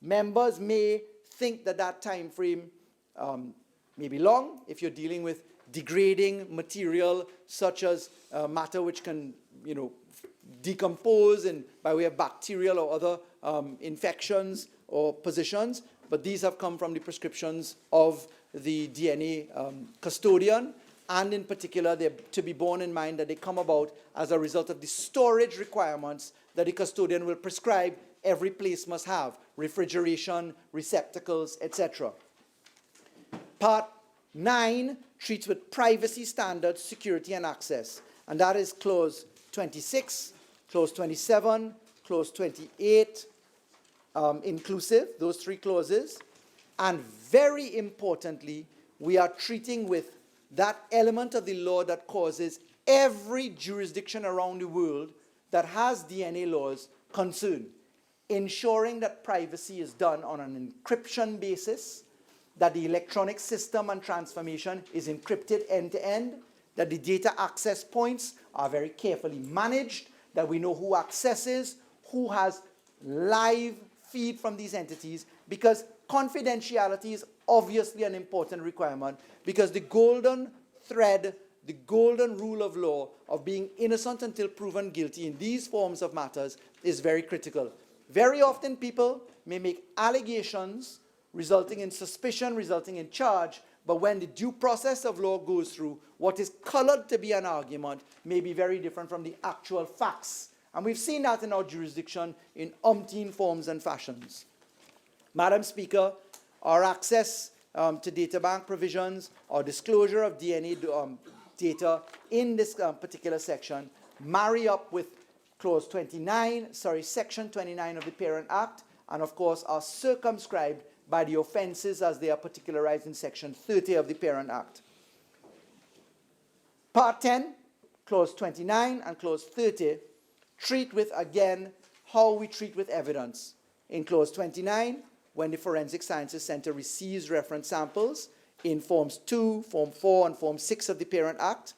Members may think that that time frame may be long if you're dealing with degrading material such as matter which can, decompose and by way of bacterial or other infections or positions. But these have come from the prescriptions of the DNA custodian, and in particular, they're to be borne in mind that they come about as a result of the storage requirements that the custodian will prescribe every place must have: refrigeration, receptacles, etc. Part 9 treats with privacy standards, security, and access, and that is Clause 26, Clause 27, Clause 28, inclusive, those three clauses. And very importantly, we are treating with that element of the law that causes every jurisdiction around the world that has DNA laws concern, ensuring that privacy is done on an encryption basis, that the electronic system and transformation is encrypted end-to-end, that the data access points are very carefully managed, that we know who accesses, who has live feed from these entities, because confidentiality is obviously an important requirement, because the golden thread, the golden rule of law of being innocent until proven guilty in these forms of matters is very critical. Very often people may make allegations resulting in suspicion, resulting in charge, but when the due process of law goes through, what is colored to be an argument may be very different from the actual facts. And we've seen that in our jurisdiction in umpteen forms and fashions. Madam Speaker, our access to data bank provisions, our disclosure of DNA data in this particular section marry up with Section 29 of the Parent Act, and of course are circumscribed by the offences as they are particularized in Section 30 of the Parent Act. Part 10, Clause 29 and Clause 30 treat with, again, how we treat with evidence. In Clause 29, when the Forensic Sciences Center receives reference samples in Forms 2, Form 4, and Form 6 of the Parent Act,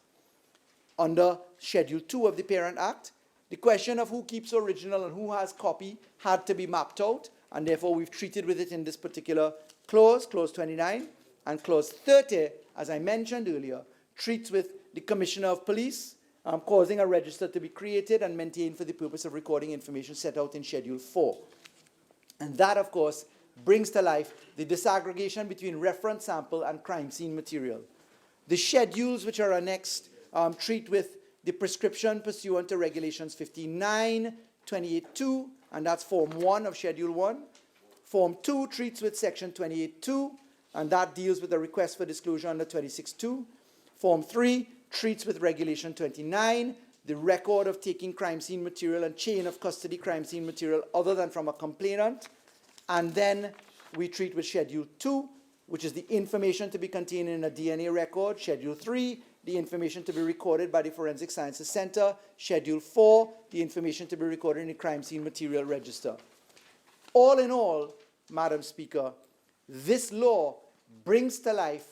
under Schedule 2 of the Parent Act, the question of who keeps original and who has copy had to be mapped out, and therefore we've treated with it in this particular clause, Clause 29, and Clause 30, as I mentioned earlier, treats with the Commissioner of Police causing a register to be created and maintained for the purpose of recording information set out in Schedule 4. And that, of course, brings to life the disaggregation between reference sample and crime scene material. The schedules which are annexed treat with the prescription pursuant to Regulations 15.9, 28.2, and that's Form 1 of Schedule 1. Form 2 treats with Section 28.2, and that deals with the request for disclosure under 26.2. Form 3 treats with Regulation 29, the record of taking crime scene material and chain of custody crime scene material other than from a complainant. And then we treat with Schedule 2, which is the information to be contained in a DNA record. Schedule 3, the information to be recorded by the Forensic Sciences Center. Schedule 4, the information to be recorded in the crime scene material register. All in all, Madam Speaker, this law brings to life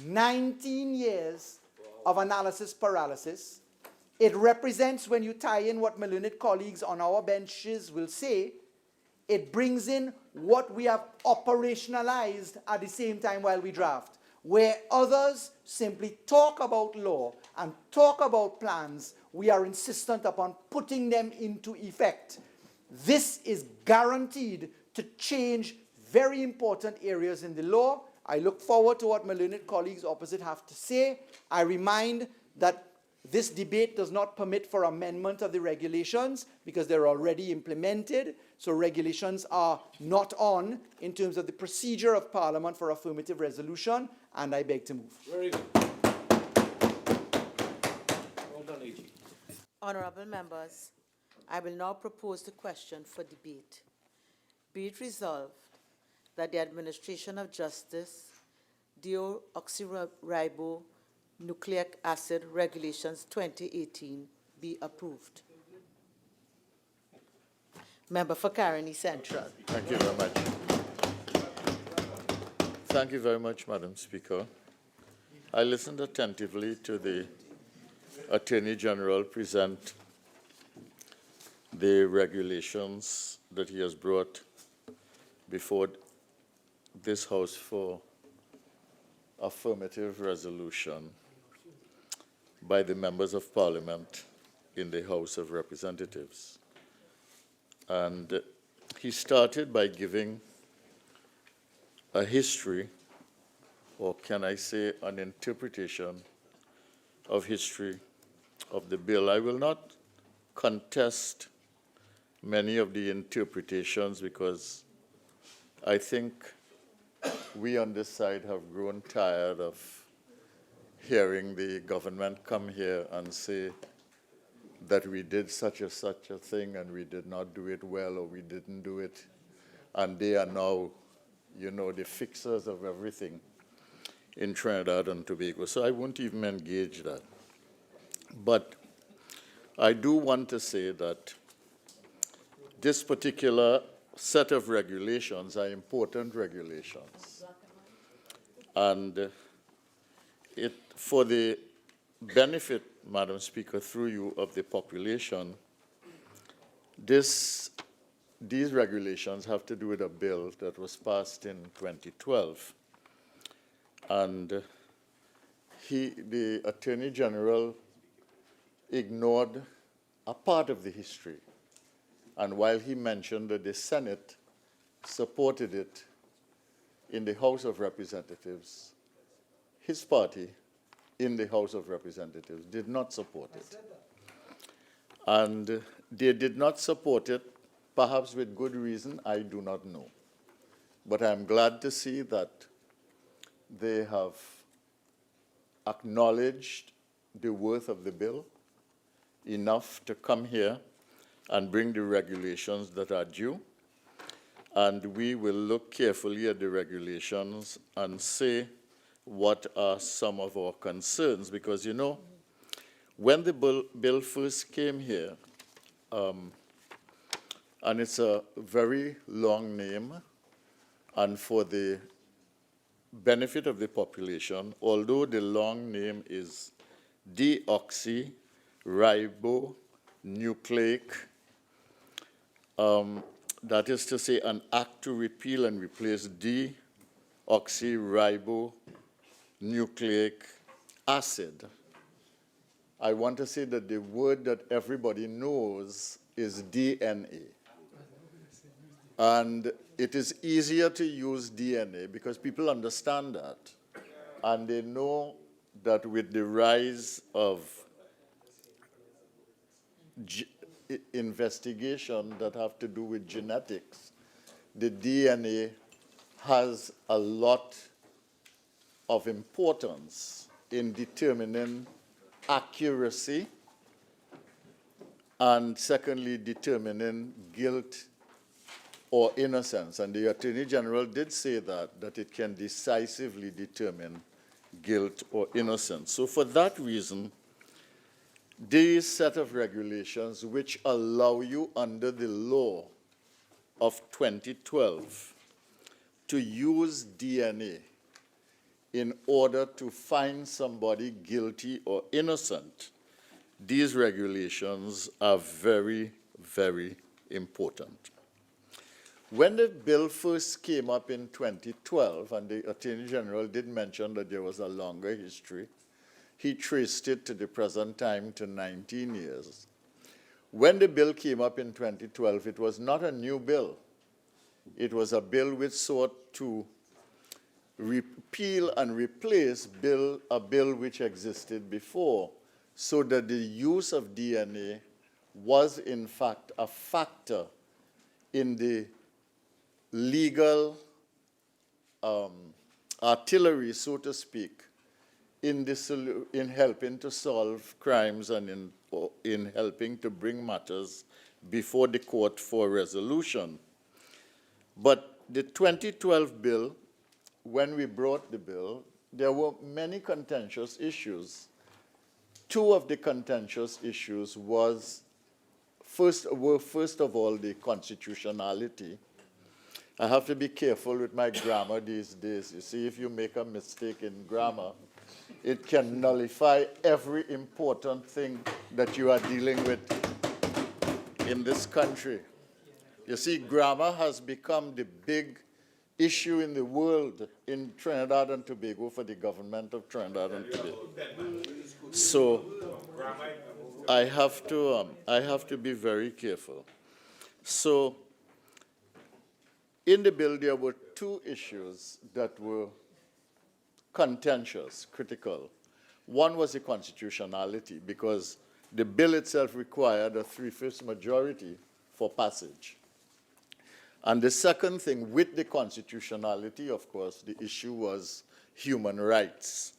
19 years of analysis paralysis. It represents, when you tie in what my learned colleagues on our benches will say, it brings in what we have operationalized at the same time while we draft. Where others simply talk about law and talk about plans, we are insistent upon putting them into effect. This is guaranteed to change very important areas in the law. I look forward to what my learned colleagues opposite have to say. I remind that this debate does not permit for amendment of the regulations because they're already implemented. So regulations are not on in terms of the procedure of Parliament for affirmative resolution, and I beg to move. Very good. Well done, AG. Honourable members, I will now propose the question for debate. Be it resolved that the administration of justice, Deoxyribonucleic acid regulations 2018 be approved. Member for Caroni Central. Thank you very much. Thank you very much, Madam Speaker. I listened attentively to the Attorney General present the regulations that he has brought before this House for affirmative resolution by the members of Parliament in the House of Representatives. And he started by giving a history, or can I say an interpretation of history of the bill. I will not contest many of the interpretations because I think we on this side have grown tired of hearing the government come here and say that we did such a thing and we did not do it well, or we didn't do it, and they are now, you know, the fixers of everything in Trinidad and Tobago. So I won't even engage that. But I do want to say that this particular set of regulations are important regulations. And it, for the benefit, Madam Speaker, through you, of the population, these regulations have to do with a bill that was passed in 2012. And the Attorney General ignored a part of the history. And while he mentioned that the Senate supported it in the House of Representatives, his party in the House of Representatives did not support it. And they did not support it, perhaps with good reason, I do not know. But I'm glad to see that they have acknowledged the worth of the bill enough to come here and bring the regulations that are due. And we will look carefully at the regulations and say what are some of our concerns. Because, you know, when the bill first came here, and it's a very long name, and for the benefit of the population, although the long name is Deoxyribonucleic, that is to say, an act to repeal and replace deoxyribonucleic acid. I want to say that the word that everybody knows is DNA. And it is easier to use DNA because people understand that. And they know that with the rise of investigation that have to do with genetics, the DNA has a lot of importance in determining accuracy, and secondly, determining guilt or innocence. And the Attorney General did say that it can decisively determine guilt or innocence. So for that reason, these set of regulations which allow you under the law of 2012 to use DNA in order to find somebody guilty or innocent, these regulations are very, very important. When the bill first came up in 2012, and the Attorney General did mention that there was a longer history, he traced it to the present time to 19 years. When the bill came up in 2012, it was not a new bill. It was a bill which sought to repeal and replace a bill which existed before, so that the use of DNA was in fact a factor in the legal artillery, so to speak, in helping to solve crimes and in helping to bring matters before the court for resolution. But the 2012 bill, when we brought the bill, there were many contentious issues. Two of the contentious issues were first of all the constitutionality. I have to be careful with my grammar these days. You see, if you make a mistake in grammar, it can nullify every important thing that you are dealing with in this country. You see, grammar has become the big issue in the world in Trinidad and Tobago for the government of Trinidad and Tobago. So I have to be very careful. So in the bill, there were two issues that were contentious, critical. One was the constitutionality, because the bill itself required a 3/5 majority for passage. And the second thing, with the constitutionality, of course, the issue was human rights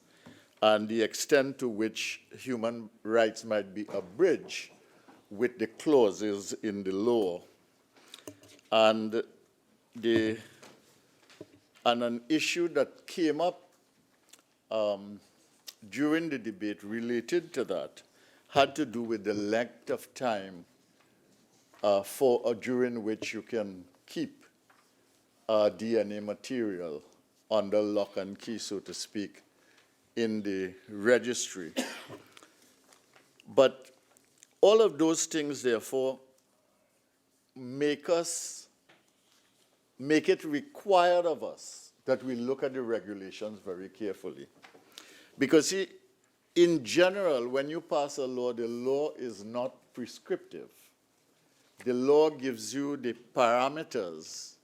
and the extent to which human rights might be abridged with the clauses in the law. And an issue that came up during the debate related to that had to do with the length of time during which you can keep DNA material under lock and key, so to speak, in the registry. But all of those things, therefore, make it required of us that we look at the regulations very carefully. Because see, in general, when you pass a law, the law is not prescriptive. The law gives you the parameters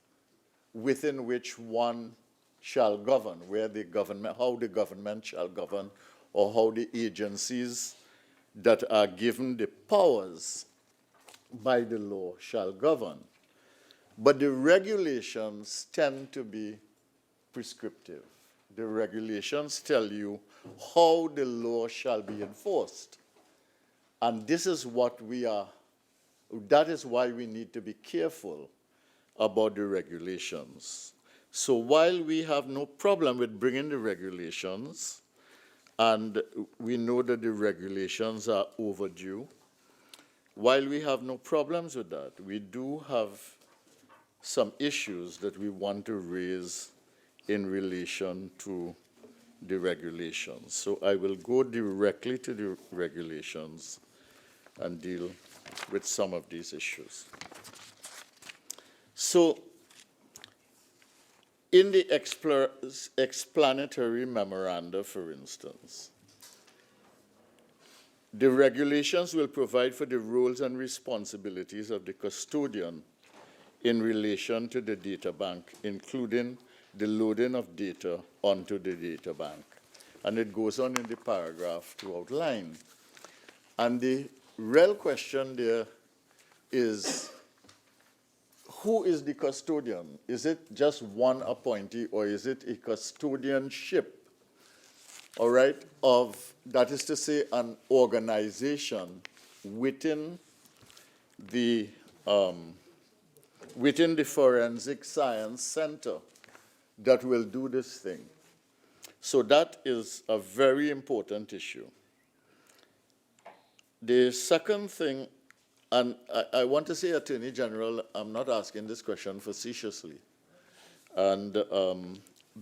within which one shall govern, how the government shall govern, or how the agencies that are given the powers by the law shall govern. But the regulations tend to be prescriptive. The regulations tell you how the law shall be enforced. And this is what that is why we need to be careful about the regulations. So while we have no problem with bringing the regulations, and we know that the regulations are overdue, while we have no problems with that, we do have some issues that we want to raise in relation to the regulations. So I will go directly to the regulations and deal with some of these issues. So in the explanatory memoranda, for instance, the regulations will provide for the roles and responsibilities of the custodian in relation to the data bank, including the loading of data onto the data bank. And it goes on in the paragraph to outline. And the real question there is, who is the custodian? Is it just one appointee, or is it a custodianship, all right, that is to say, an organization within the Forensic Science Center that will do this thing? So that is a very important issue. The second thing, and I want to say, Attorney General, I'm not asking this question facetiously. And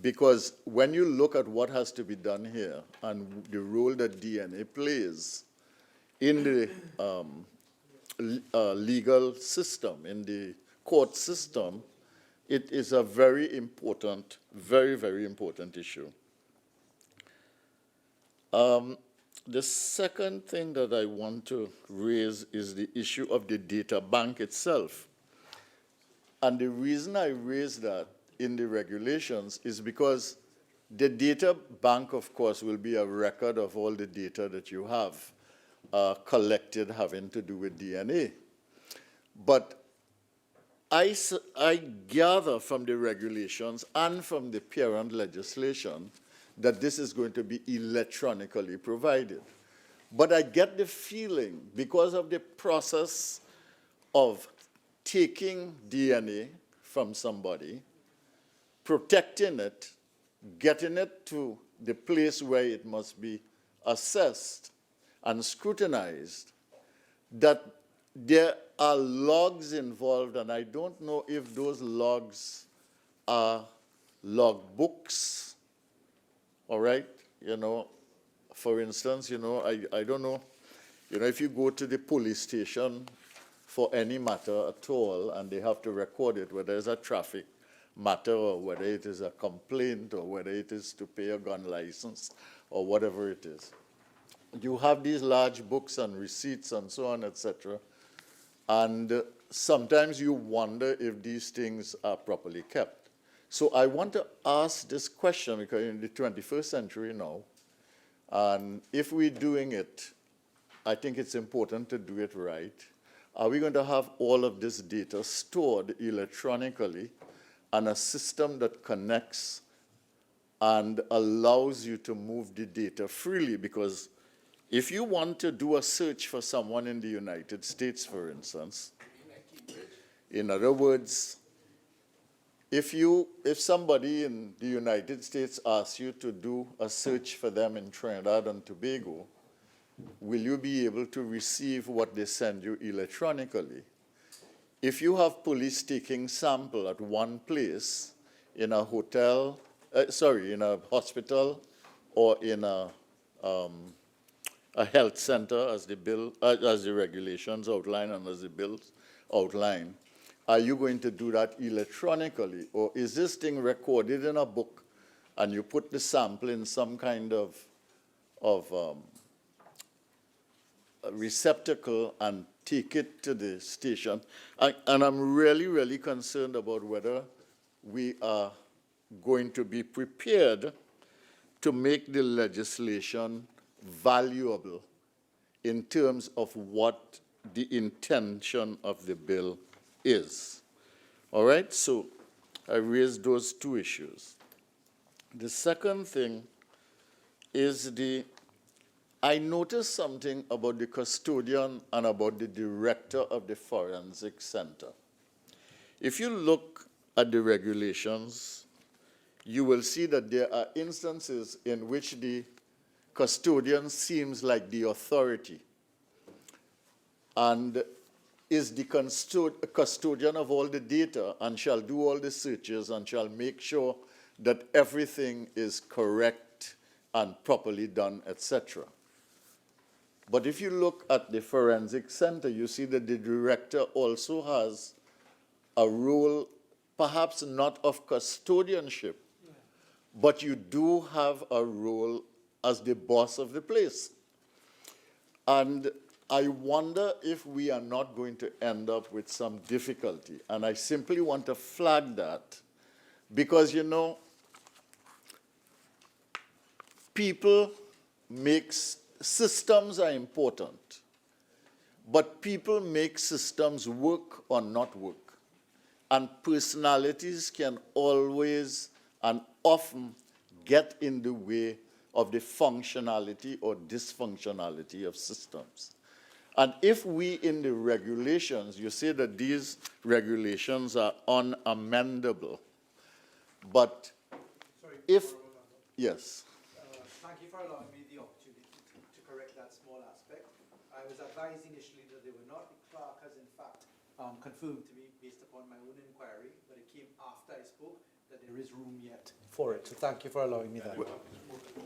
because when you look at what has to be done here and the role that DNA plays in the legal system, in the court system, it is a very important, very, very important issue. The second thing that I want to raise is the issue of the data bank itself. And the reason I raise that in the regulations is because the data bank, of course, will be a record of all the data that you have collected having to do with DNA. But I gather from the regulations and from the parent legislation that this is going to be electronically provided. But I get the feeling, because of the process of taking DNA from somebody, protecting it, getting it to the place where it must be assessed and scrutinized, that there are logs involved, and I don't know if those logs are log books. All right, for instance, I don't know, if you go to the police station for any matter at all and they have to record it, whether it's a traffic matter or whether it is a complaint or whether it is to pay a gun license or whatever it is. You have these large books and receipts and so on, etc. And sometimes you wonder if these things are properly kept. So I want to ask this question, because in the 21st century now, and if we're doing it, I think it's important to do it right. Are we going to have all of this data stored electronically and a system that connects and allows you to move the data freely? Because If you want to do a search for someone in the United States, for instance, in other words, if somebody in the United States asks you to do a search for them in Trinidad and Tobago, will you be able to receive what they send you electronically? If you have police taking sample at one place, in a hotel, in a hospital, or in a health center, as the regulations outline and as the bills outline, are you going to do that electronically, or is this thing recorded in a book, and you put the sample in some kind of a receptacle and take it to the station? And I'm really, really concerned about whether we are going to be prepared to make the legislation valuable in terms of what the intention of the bill is. All right, so I raised those two issues. The second thing is I noticed something about the custodian and about the director of the forensic center. If you look at the regulations, you will see that there are instances in which the custodian seems like the authority and is the custodian of all the data and shall do all the searches and shall make sure that everything is correct and properly done, etc. But if you look at the forensic center, you see that the director also has a role, perhaps not of custodianship, but you do have a role as the boss of the place. And I wonder if we are not going to end up with some difficulty. And I simply want to flag that because, you know, systems are important, but people make systems work or not work. And personalities can always and often get in the way of the functionality or dysfunctionality of systems. And if we in the regulations, you say that these regulations are unamendable, but yes. Thank you for allowing me the opportunity to correct that small aspect. I was advised initially that they were not. The clerk has in fact confirmed to me based upon my own inquiry, but it came after I spoke, that there is room yet for it. So thank you for allowing me that.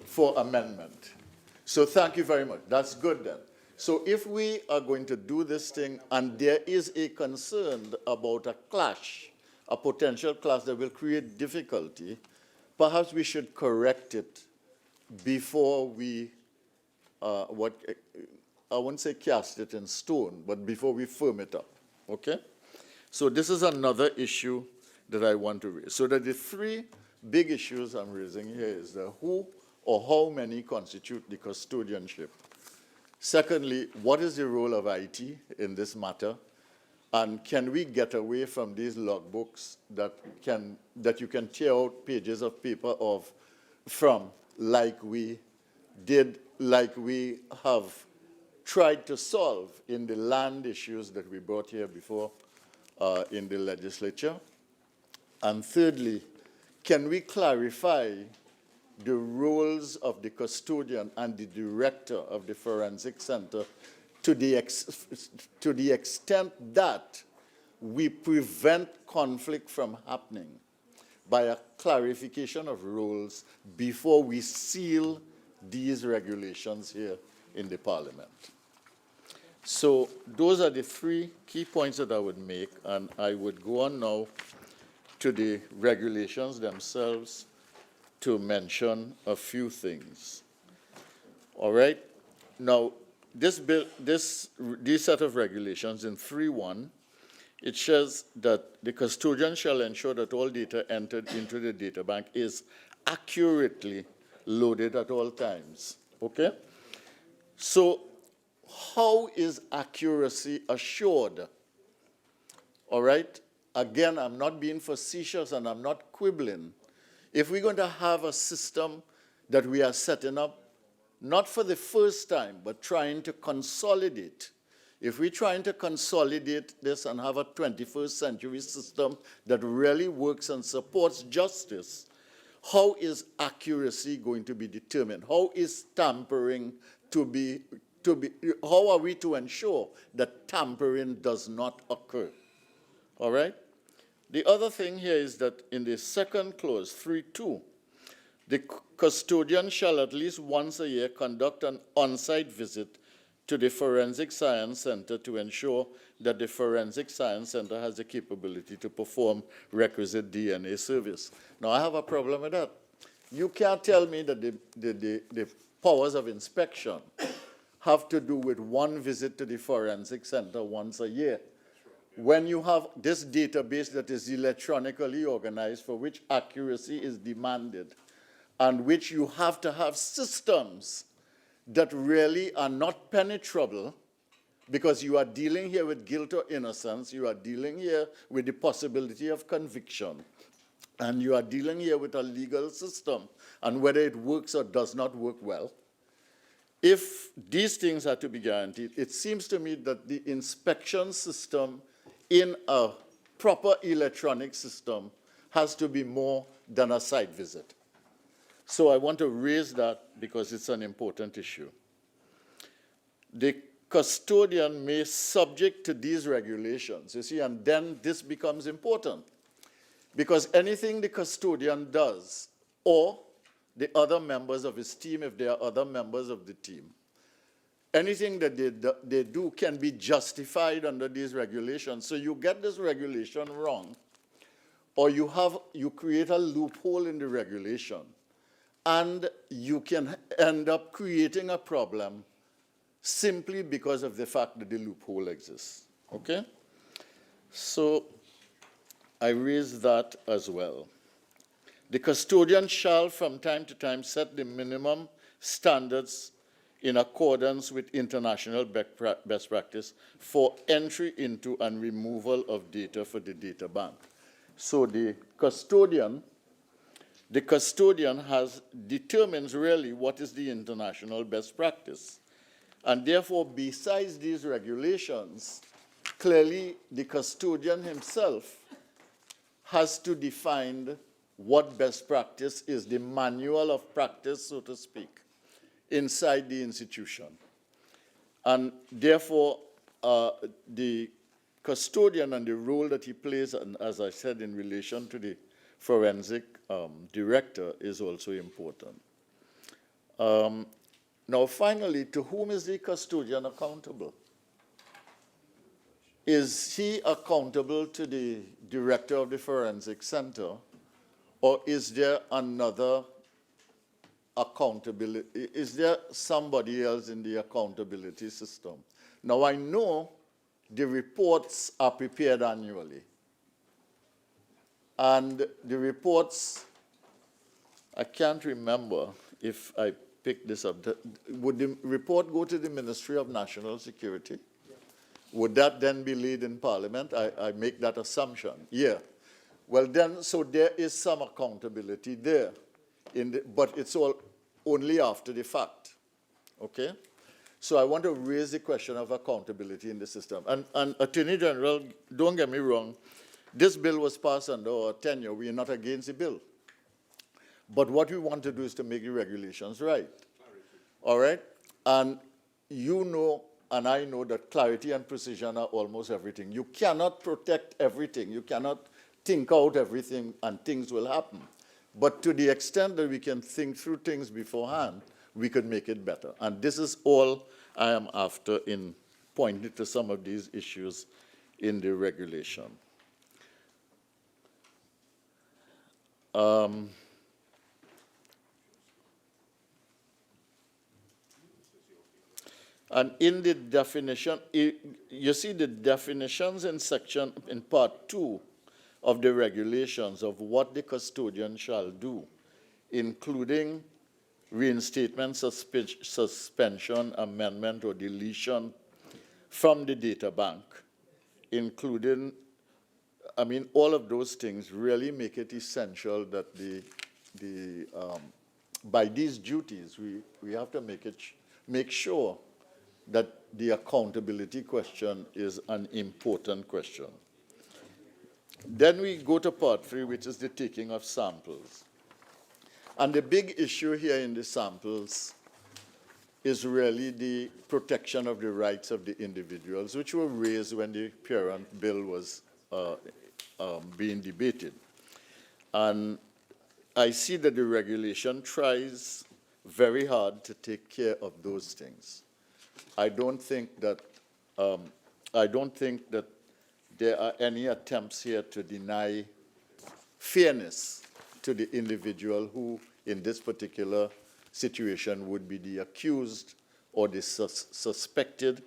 For amendment. So thank you very much. That's good then. So if we are going to do this thing and there is a concern about a clash, a potential clash that will create difficulty, perhaps we should correct it before we, I won't say cast it in stone, but before we firm it up, okay? So this is another issue that I want to raise. So that the three big issues I'm raising here is the who or how many constitute the custodianship. Secondly, what is the role of IT in this matter? And can we get away from these logbooks that you can tear out pages of paper from, like we have tried to solve in the land issues that we brought here before in the legislature? And thirdly, can we clarify the roles of the custodian and the director of the forensic center to the extent that we prevent conflict from happening by a clarification of roles before we seal these regulations here in the Parliament? So those are the three key points that I would make, and I would go on now to the regulations themselves to mention a few things. All right? Now, this set of regulations in 3.1, it says that the custodian shall ensure that all data entered into the data bank is accurately loaded at all times. Okay? So, how is accuracy assured? All right? Again, I'm not being facetious and I'm not quibbling. If we're going to have a system that we are setting up not for the first time, but trying to consolidate. If we're trying to consolidate this and have a 21st century system that really works and supports justice, how is accuracy going to be determined? How is tampering how are we to ensure that tampering does not occur? All right? The other thing here is that in the second clause, 3.2, the custodian shall at least once a year conduct an on-site visit to the Forensic Science Center to ensure that the Forensic Science Center has the capability to perform requisite DNA service. Now, I have a problem with that. You can't tell me that the powers of inspection have to do with one visit to the Forensic Center once a year. When you have this database that is electronically organized, for which accuracy is demanded, and which you have to have systems that really are not penetrable, because you are dealing here with guilt or innocence, you are dealing here with the possibility of conviction, and you are dealing here with a legal system, and whether it works or does not work well. If these things are to be guaranteed, it seems to me that the inspection system in a proper electronic system has to be more than a site visit. So I want to raise that because it's an important issue. The custodian may subject to these regulations, you see, and then this becomes important. Because anything the custodian does, or the other members of his team, if there are other members of the team, anything that they do can be justified under these regulations. So you get this regulation wrong, or you create a loophole in the regulation, and you can end up creating a problem simply because of the fact that the loophole exists, okay? So I raise that as well. The custodian shall from time to time set the minimum standards in accordance with international best practice for entry into and removal of data for the data bank. So the custodian determines really what is the international best practice. And therefore, besides these regulations, clearly the custodian himself has to define what best practice is, the manual of practice, so to speak, inside the institution. And therefore, the custodian and the role that he plays, and as I said, in relation to the forensic director is also important. Now, finally, to whom is the custodian accountable? Is he accountable to the director of the Forensic Center, or is there another accountability? Is there somebody else in the accountability system? Now, I know the reports are prepared annually. And the reports, I can't remember if I picked this up. Would the report go to the Ministry of National Security? Would that then be laid in Parliament? I make that assumption. Yeah. Well, then, so there is some accountability there, but it's all only after the fact. Okay? So I want to raise the question of accountability in the system. And Attorney General, don't get me wrong, this bill was passed under our tenure. We are not against the bill. But what we want to do is to make the regulations right. All right? And you know, and I know that clarity and precision are almost everything. You cannot protect everything. You cannot think out everything and things will happen. But to the extent that we can think through things beforehand, we could make it better. And this is all I am after in pointing to some of these issues in the regulation. And in the definition, you see the definitions in part 2 of the regulations of what the custodian shall do, including reinstatement, suspension, amendment, or deletion from the data bank, including, I mean, all of those things really make it essential that the by these duties, we have to make sure that the accountability question is an important question. Then we go to part 3, which is the taking of samples. And the big issue here in the samples is really the protection of the rights of the individuals, which were raised when the parent bill was being debated. And I see that the regulation tries very hard to take care of those things. I don't think that there are any attempts here to deny fairness to the individual who, in this particular situation, would be the accused or the suspected,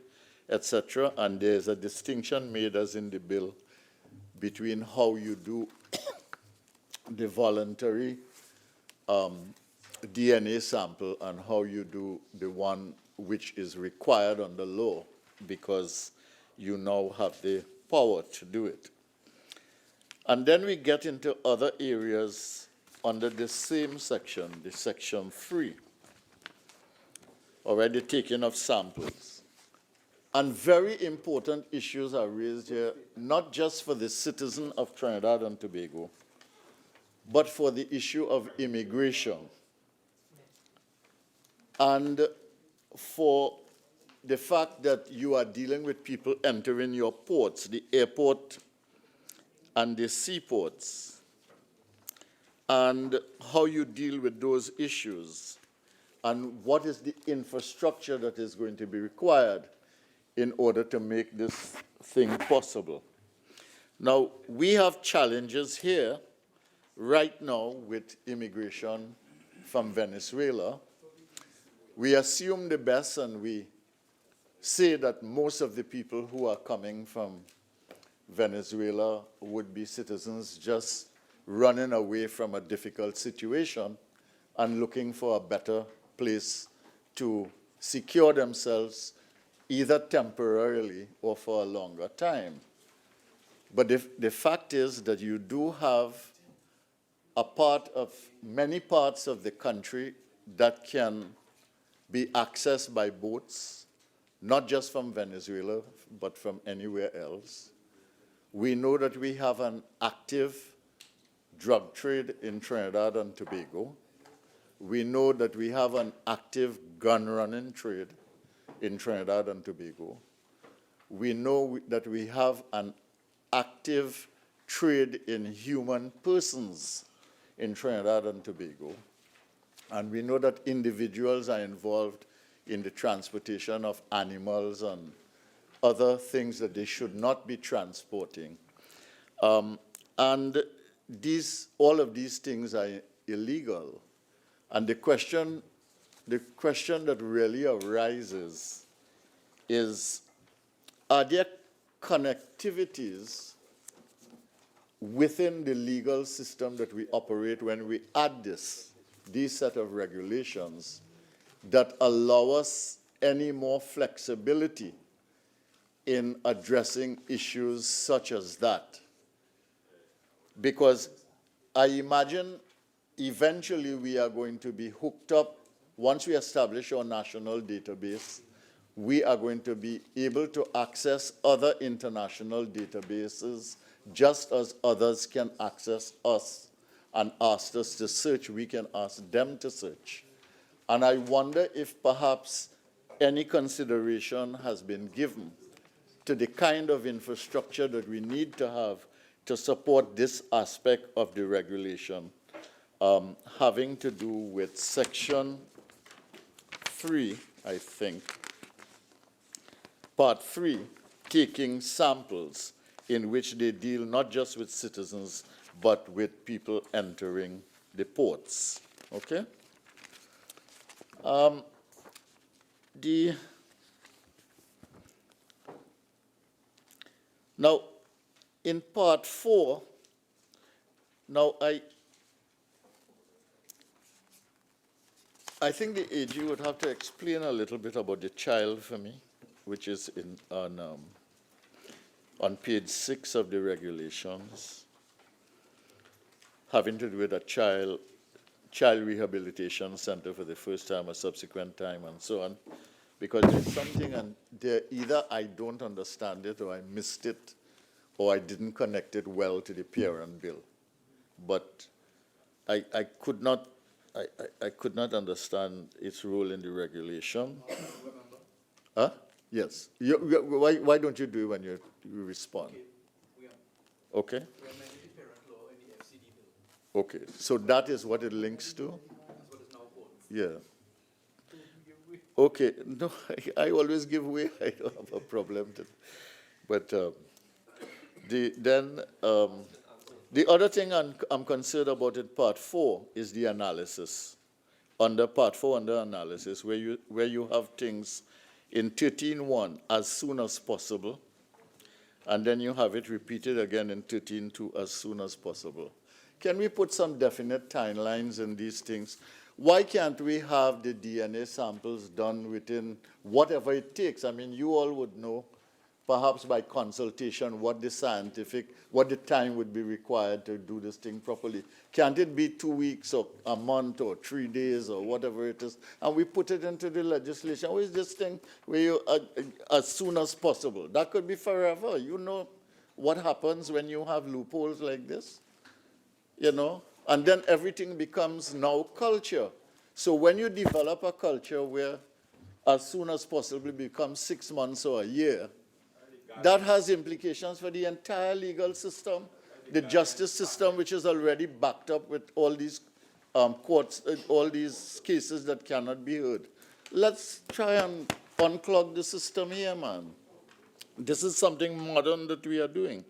etc. And there's a distinction made, as in the bill, between how you do the voluntary DNA sample and how you do the one which is required under law, because you now have the power to do it. And then we get into other areas under the same section, the section 3, already taking of samples. And very important issues are raised here, not just for the citizen of Trinidad and Tobago, but for the issue of immigration and for the fact that you are dealing with people entering your ports, the airport and the seaports, and how you deal with those issues, and what is the infrastructure that is going to be required in order to make this thing possible. Now, we have challenges here right now with immigration from Venezuela. We assume the best, and we say that most of the people who are coming from Venezuela would be citizens just running away from a difficult situation and looking for a better place to secure themselves, either temporarily or for a longer time. But the fact is that you do have a part of many parts of the country that can be accessed by boats, not just from Venezuela, but from anywhere else. We know that we have an active drug trade in Trinidad and Tobago. We know that we have an active gun-running trade in Trinidad and Tobago. We know that we have an active trade in human persons in Trinidad and Tobago. And we know that individuals are involved in the transportation of animals and other things that they should not be transporting. And all of these things are illegal. And the question that really arises is, are there connectivities within the legal system that we operate when we add these set of regulations that allow us any more flexibility in addressing issues such as that? Because I imagine eventually we are going to be hooked up. Once we establish our national database, we are going to be able to access other international databases just as others can access us and ask us to search. We can ask them to search. And I wonder if perhaps any consideration has been given to the kind of infrastructure that we need to have to support this aspect of the regulation, having to do with Section 3, I think, Part 3, taking samples, in which they deal not just with citizens, but with people entering the ports. Okay? Now, in Part 4, now I think the AG would have to explain a little bit about the child for me, which is on page 6 of the regulations, having to do with a child child rehabilitation center for the first time or subsequent time and so on, because there's something and there either I don't understand it or I missed it or I didn't connect it well to the parent bill. But I could not understand its role in the regulation. Huh? Yes. Why don't you do it when you respond? Okay. Okay. So that is what it links to? Yeah. Okay. No, I always give way. I don't have a problem. But the other thing I'm concerned about in Part 4 is the analysis. Under Part 4, under analysis, where you have things in 13.1 as soon as possible, and then you have it repeated again in 13.2 as soon as possible. Can we put some definite timelines in these things? Why can't we have the DNA samples done within whatever it takes? I mean, you all would know, perhaps by consultation, what the time would be required to do this thing properly. Can't it be 2 weeks or a month or 3 days or whatever it is? And we put it into the legislation. What is this thing where you, as soon as possible? That could be forever. You know what happens when you have loopholes like this? You know? And then everything becomes now culture. So when you develop a culture where as soon as possible becomes 6 months or a year, that has implications for the entire legal system, the justice system, which is already backed up with all these courts, all these cases that cannot be heard. Let's try and unclog the system here, man. This is something modern that we are doing,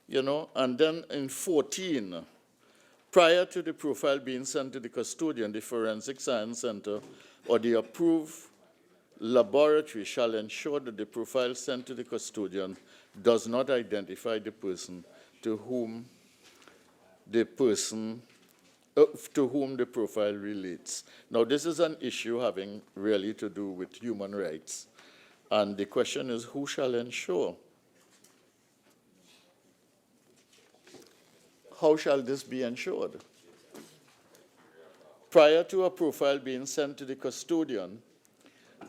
you know. And then in 14, prior to the profile being sent to the custodian, the Forensic Science Center or the approved laboratory shall ensure that the profile sent to the custodian does not identify the person to whom the profile relates. Now, this is an issue having really to do with human rights. And the question is, who shall ensure? How shall this be ensured? Prior to a profile being sent to the custodian,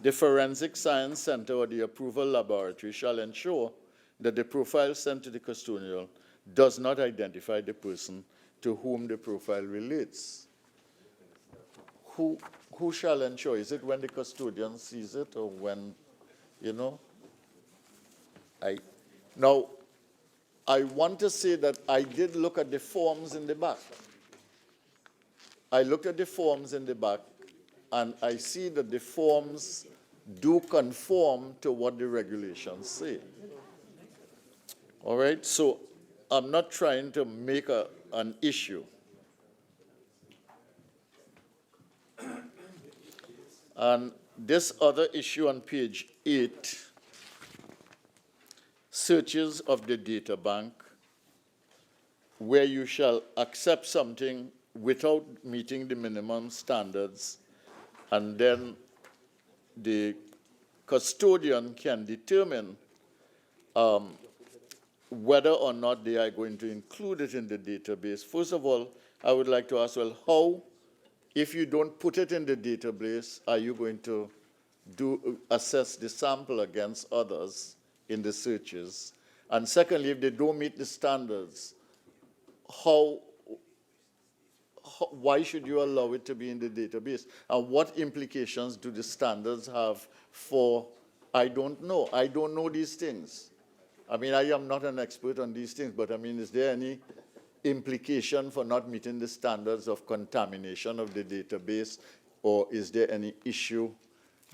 the Forensic Science Center or the approval laboratory shall ensure that the profile sent to the custodian does not identify the person to whom the profile relates. Who shall ensure? Is it when the custodian sees it or when, you know? Now, I want to say that I did look at the forms in the back. I looked at the forms in the back, and I see that the forms do conform to what the regulations say. All right? So I'm not trying to make an issue. And this other issue on page 8, searches of the data bank, where you shall accept something without meeting the minimum standards, and then the custodian can determine whether or not they are going to include it in the database. First of all, I would like to ask, well, how, if you don't put it in the database, are you going to assess the sample against others in the searches? And secondly, if they don't meet the standards, why should you allow it to be in the database? And what implications do the standards have for, I don't know. I don't know these things. I mean, I am not an expert on these things, but I mean, is there any implication for not meeting the standards of contamination of the database, or is there any issue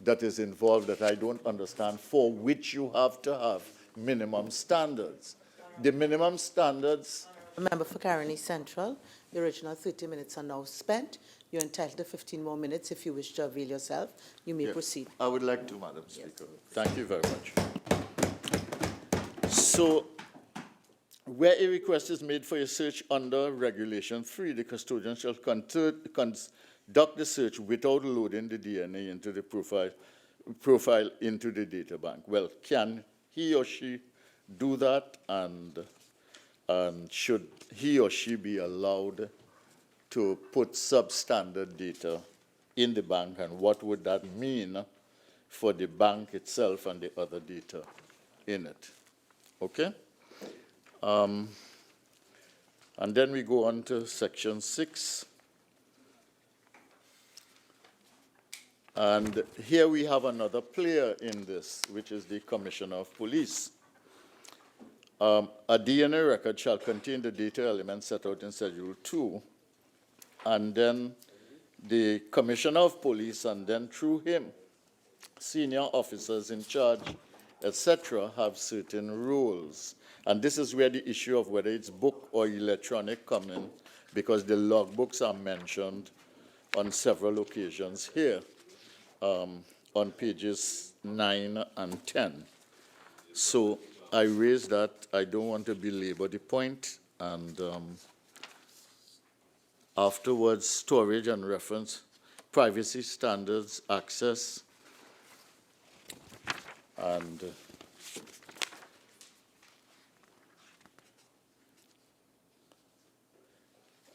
that is involved that I don't understand for which you have to have minimum standards? The minimum standards... Member for Caroni Central, the original 30 minutes are now spent. You're entitled to 15 more minutes if you wish to avail yourself. You may proceed. I would like to, Madam Speaker. Thank you very much. So, where a request is made for a search under Regulation 3, the custodian shall conduct the search without loading the DNA into the profile into the data bank. Well, can he or she do that, and should he or she be allowed to put substandard data in the bank, and what would that mean for the bank itself and the other data in it. Okay? And then we go on to section 6. And here we have another player in this, which is the Commissioner of Police. A DNA record shall contain the data elements set out in Schedule 2, and then the Commissioner of Police, and then through him, senior officers in charge, etc., have certain roles. And this is where the issue of whether it's book or electronic come in, because the logbooks are mentioned on several occasions here, on pages 9 and 10. So I raise that. I don't want to belabor the point, and afterwards, storage and reference, privacy standards, access, and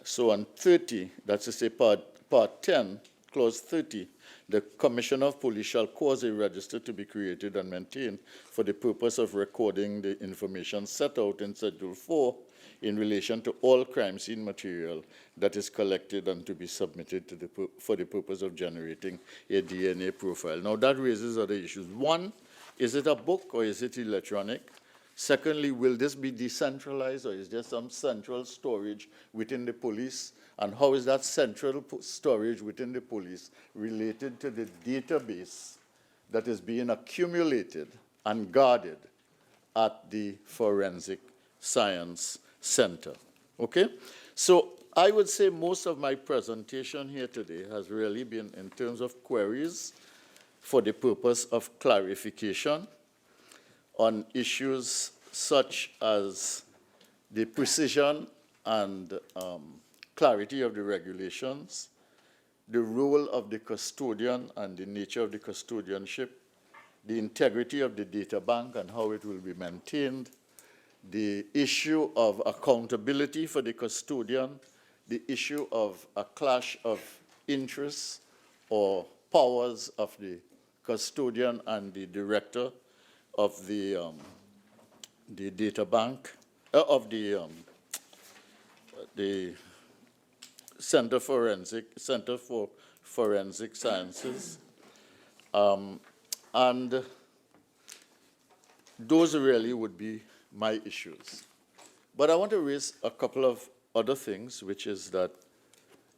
so on 30, that's to say part 10, clause 30, the Commissioner of Police shall cause a register to be created and maintained for the purpose of recording the information set out in Schedule 4 in relation to all crime scene material that is collected and to be submitted to for the purpose of generating a DNA profile. Now, that raises other issues. One, is it a book or is it electronic? Secondly, will this be decentralized, or is there some central storage within the police? And how is that central storage within the police related to the database that is being accumulated and guarded at the Forensic Science Center? Okay? So I would say most of my presentation here today has really been in terms of queries for the purpose of clarification on issues such as the precision and clarity of the regulations, the role of the custodian and the nature of the custodianship, the integrity of the data bank and how it will be maintained, the issue of accountability for the custodian, the issue of a clash of interests or powers of the custodian and the director of the data bank, of the Center for Forensic Sciences. And those really would be my issues. But I want to raise a couple of other things, which is that,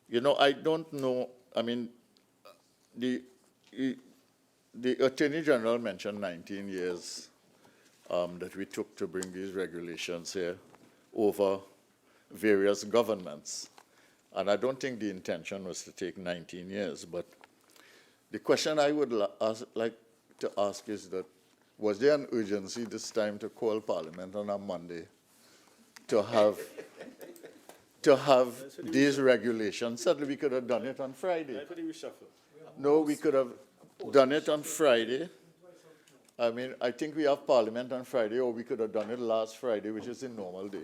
you know, I don't know, I mean, the Attorney General mentioned 19 years that we took to bring these regulations here over various governments. And I don't think the intention was to take 19 years, but the question I would like to ask is that, was there an urgency this time to call Parliament on a Monday to have these regulations? Certainly we could have done it on Friday. No, we could have done it on Friday. I mean, I think we have Parliament on Friday, or we could have done it last Friday, which is a normal day.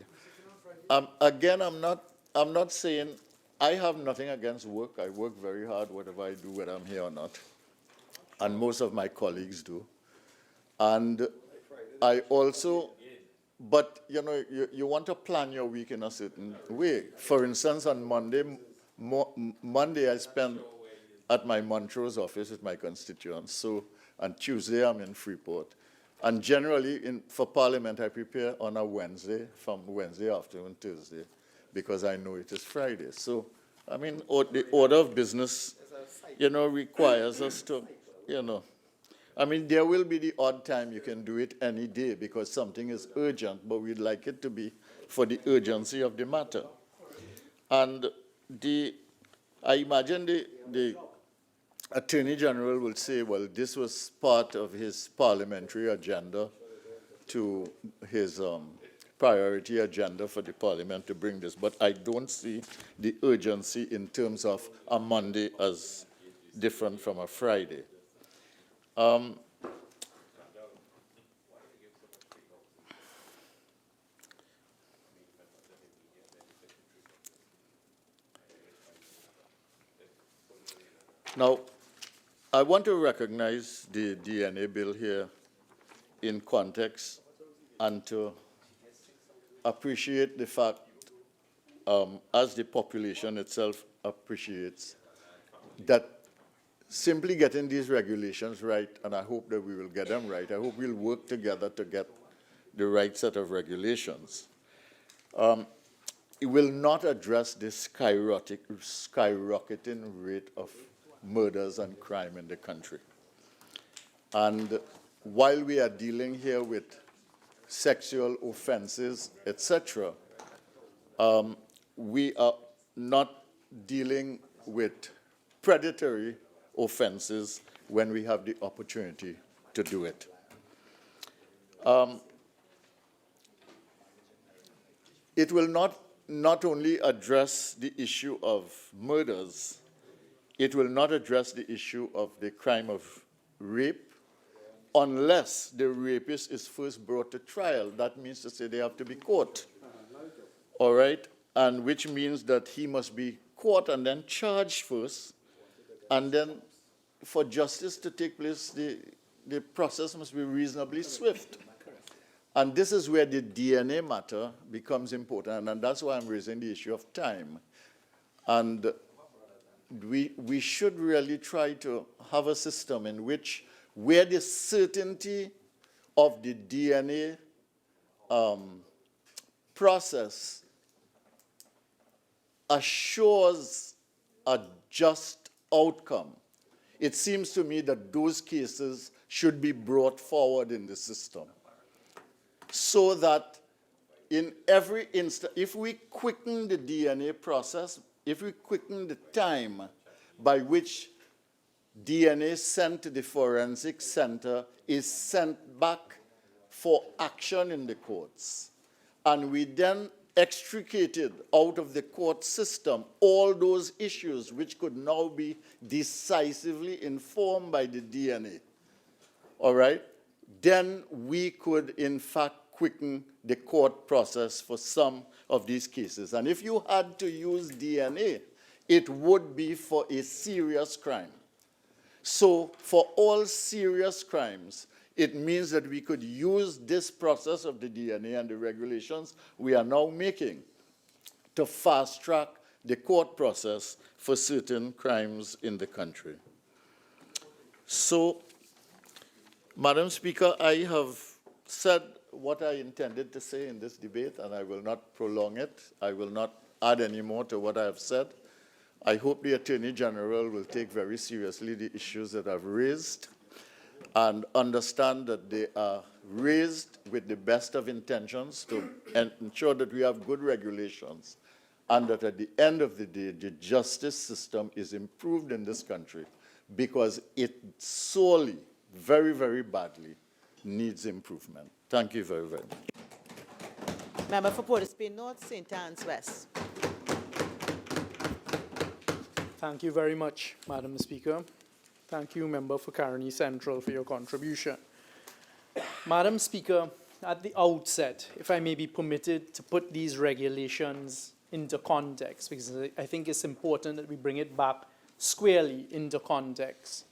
Again, I'm not saying, I have nothing against work. I work very hard, whatever I do, whether I'm here or not. And most of my colleagues do. And I also, but you know, you want to plan your week in a certain way. For instance, on Monday I spent at my Montrose office with my constituents. So on Tuesday I'm in Freeport. And generally for Parliament I prepare on a Wednesday, from Wednesday afternoon, Thursday, because I know it is Friday. So, I mean, the order of business, you know, requires us to, you know, I mean, there will be the odd time you can do it any day because something is urgent, but we'd like it to be for the urgency of the matter. And I imagine the Attorney General will say, well, this was part of his parliamentary agenda to his priority agenda for the Parliament to bring this. But I don't see the urgency in terms of a Monday as different from a Friday. Now, I want to recognize the DNA bill here in context and to appreciate the fact, as the population itself appreciates, that simply getting these regulations right, and I hope that we will get them right, I hope we'll work together to get the right set of regulations. It will not address the skyrocketing rate of murders and crime in the country. And while we are dealing here with sexual offenses, etc., we are not dealing with predatory offenses when we have the opportunity to do it. It will not only address the issue of murders, it will not address the issue of the crime of rape unless the rapist is first brought to trial. That means to say they have to be caught, all right? And which means that he must be caught and then charged first, and then for justice to take place, the process must be reasonably swift. And this is where the DNA matter becomes important, and that's why I'm raising the issue of time. And we should really try to have a system in which, where the certainty of the DNA process assures a just outcome, it seems to me that those cases should be brought forward in the system, so that in every instance, if we quicken the DNA process, if we quicken the time by which DNA sent to the forensic center is sent back for action in the courts, and we then extricated out of the court system all those issues which could now be decisively informed by the DNA, all right, then we could in fact quicken the court process for some of these cases. And if you had to use DNA, it would be for a serious crime. So for all serious crimes, it means that we could use this process of the DNA and the regulations we are now making to fast-track the court process for certain crimes in the country. So, Madam Speaker, I have said what I intended to say in this debate, and I will not prolong it. I will not add any more to what I have said. I hope the Attorney General will take very seriously the issues that I've raised and understand that they are raised with the best of intentions to ensure that we have good regulations, and that at the end of the day, the justice system is improved in this country, because it sorely, very, very badly needs improvement. Thank you very, very much. Member for Port of Spain North, St. Anne's West. Thank you very much, Madam Speaker. Thank you, Member for Caroni Central, for your contribution. Madam Speaker, at the outset, if I may be permitted to put these regulations into context, because I think it's important that we bring it back squarely into context.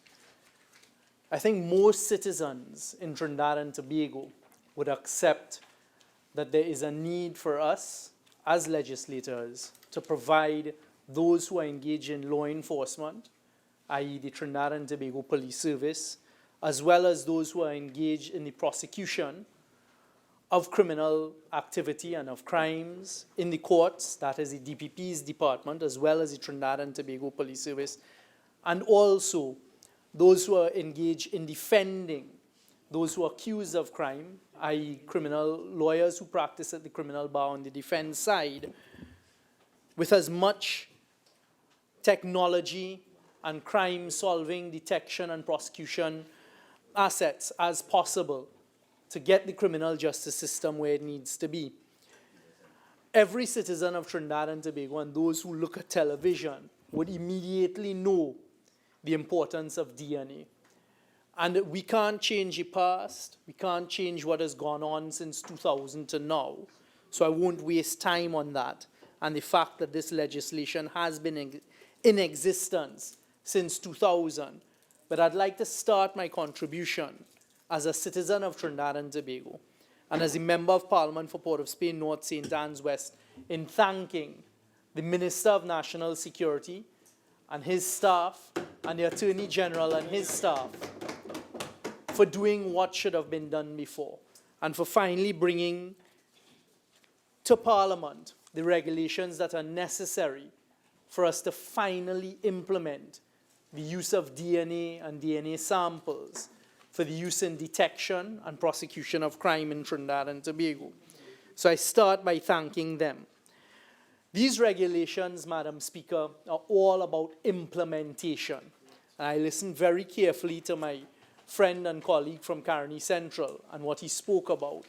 I think most citizens in Trinidad and Tobago would accept that there is a need for us as legislators to provide those who are engaged in law enforcement, i.e. the Trinidad and Tobago Police Service, as well as those who are engaged in the prosecution of criminal activity and of crimes in the courts, that is the DPP's department, as well as the Trinidad and Tobago Police Service, and also those who are engaged in defending those who are accused of crime, i.e. criminal lawyers who practice at the criminal bar on the defense side, with as much technology and crime-solving, detection, and prosecution assets as possible to get the criminal justice system where it needs to be. Every citizen of Trinidad and Tobago, and those who look at television, would immediately know the importance of DNA. And we can't change the past. We can't change what has gone on since 2000 to now. So I won't waste time on that. And the fact that this legislation has been in existence since 2000, but I'd like to start my contribution as a citizen of Trinidad and Tobago and as a member of Parliament for Port of Spain North, St. Anne's West in thanking the Minister of National Security and his staff and the Attorney General and his staff for doing what should have been done before and for finally bringing to Parliament the regulations that are necessary for us to finally implement the use of DNA and DNA samples for the use in detection and prosecution of crime in Trinidad and Tobago. So I start by thanking them. These regulations, Madam Speaker, are all about implementation. And I listened very carefully to my friend and colleague from Caroni Central and what he spoke about.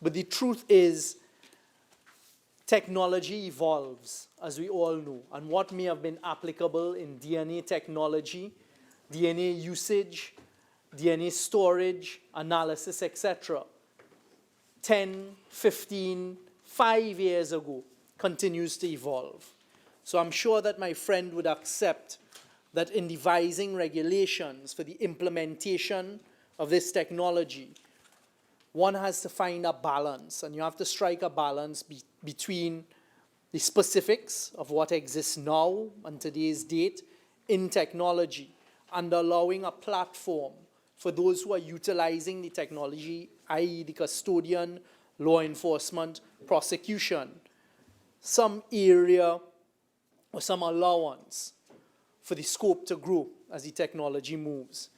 But the truth is, technology evolves, as we all know, and what may have been applicable in DNA technology, DNA usage, DNA storage, analysis, etc., 10, 15, 5 years ago, continues to evolve. So I'm sure that my friend would accept that in devising regulations for the implementation of this technology, one has to find a balance, and you have to strike a balance between the specifics of what exists now and today's date in technology and allowing a platform for those who are utilizing the technology, i.e. the custodian, law enforcement, prosecution, some area or some allowance for the scope to grow as the technology moves.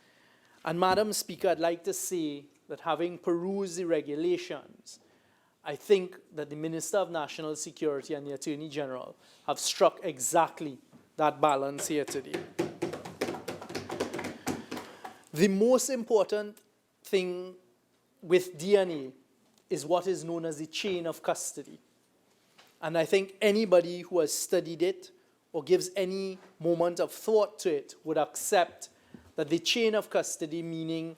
And Madam Speaker, I'd like to say that having perused the regulations, I think that the Minister of National Security and the Attorney General have struck exactly that balance here today. The most important thing with DNA is what is known as the chain of custody. And I think anybody who has studied it or gives any moment of thought to it would accept that the chain of custody, meaning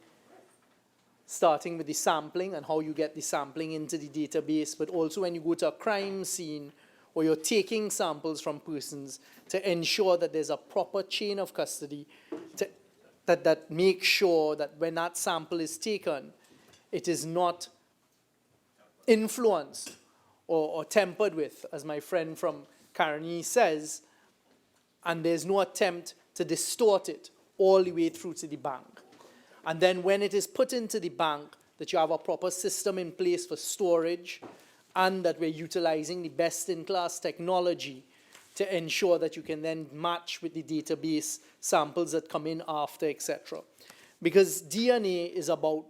starting with the sampling and how you get the sampling into the database, but also when you go to a crime scene or you're taking samples from persons, to ensure that there's a proper chain of custody that makes sure that when that sample is taken, it is not influenced or tempered with, as my friend from Caroni says, and there's no attempt to distort it all the way through to the bank. And then when it is put into the bank, that you have a proper system in place for storage and that we're utilizing the best-in-class technology to ensure that you can then match with the database samples that come in after, etc. Because DNA is about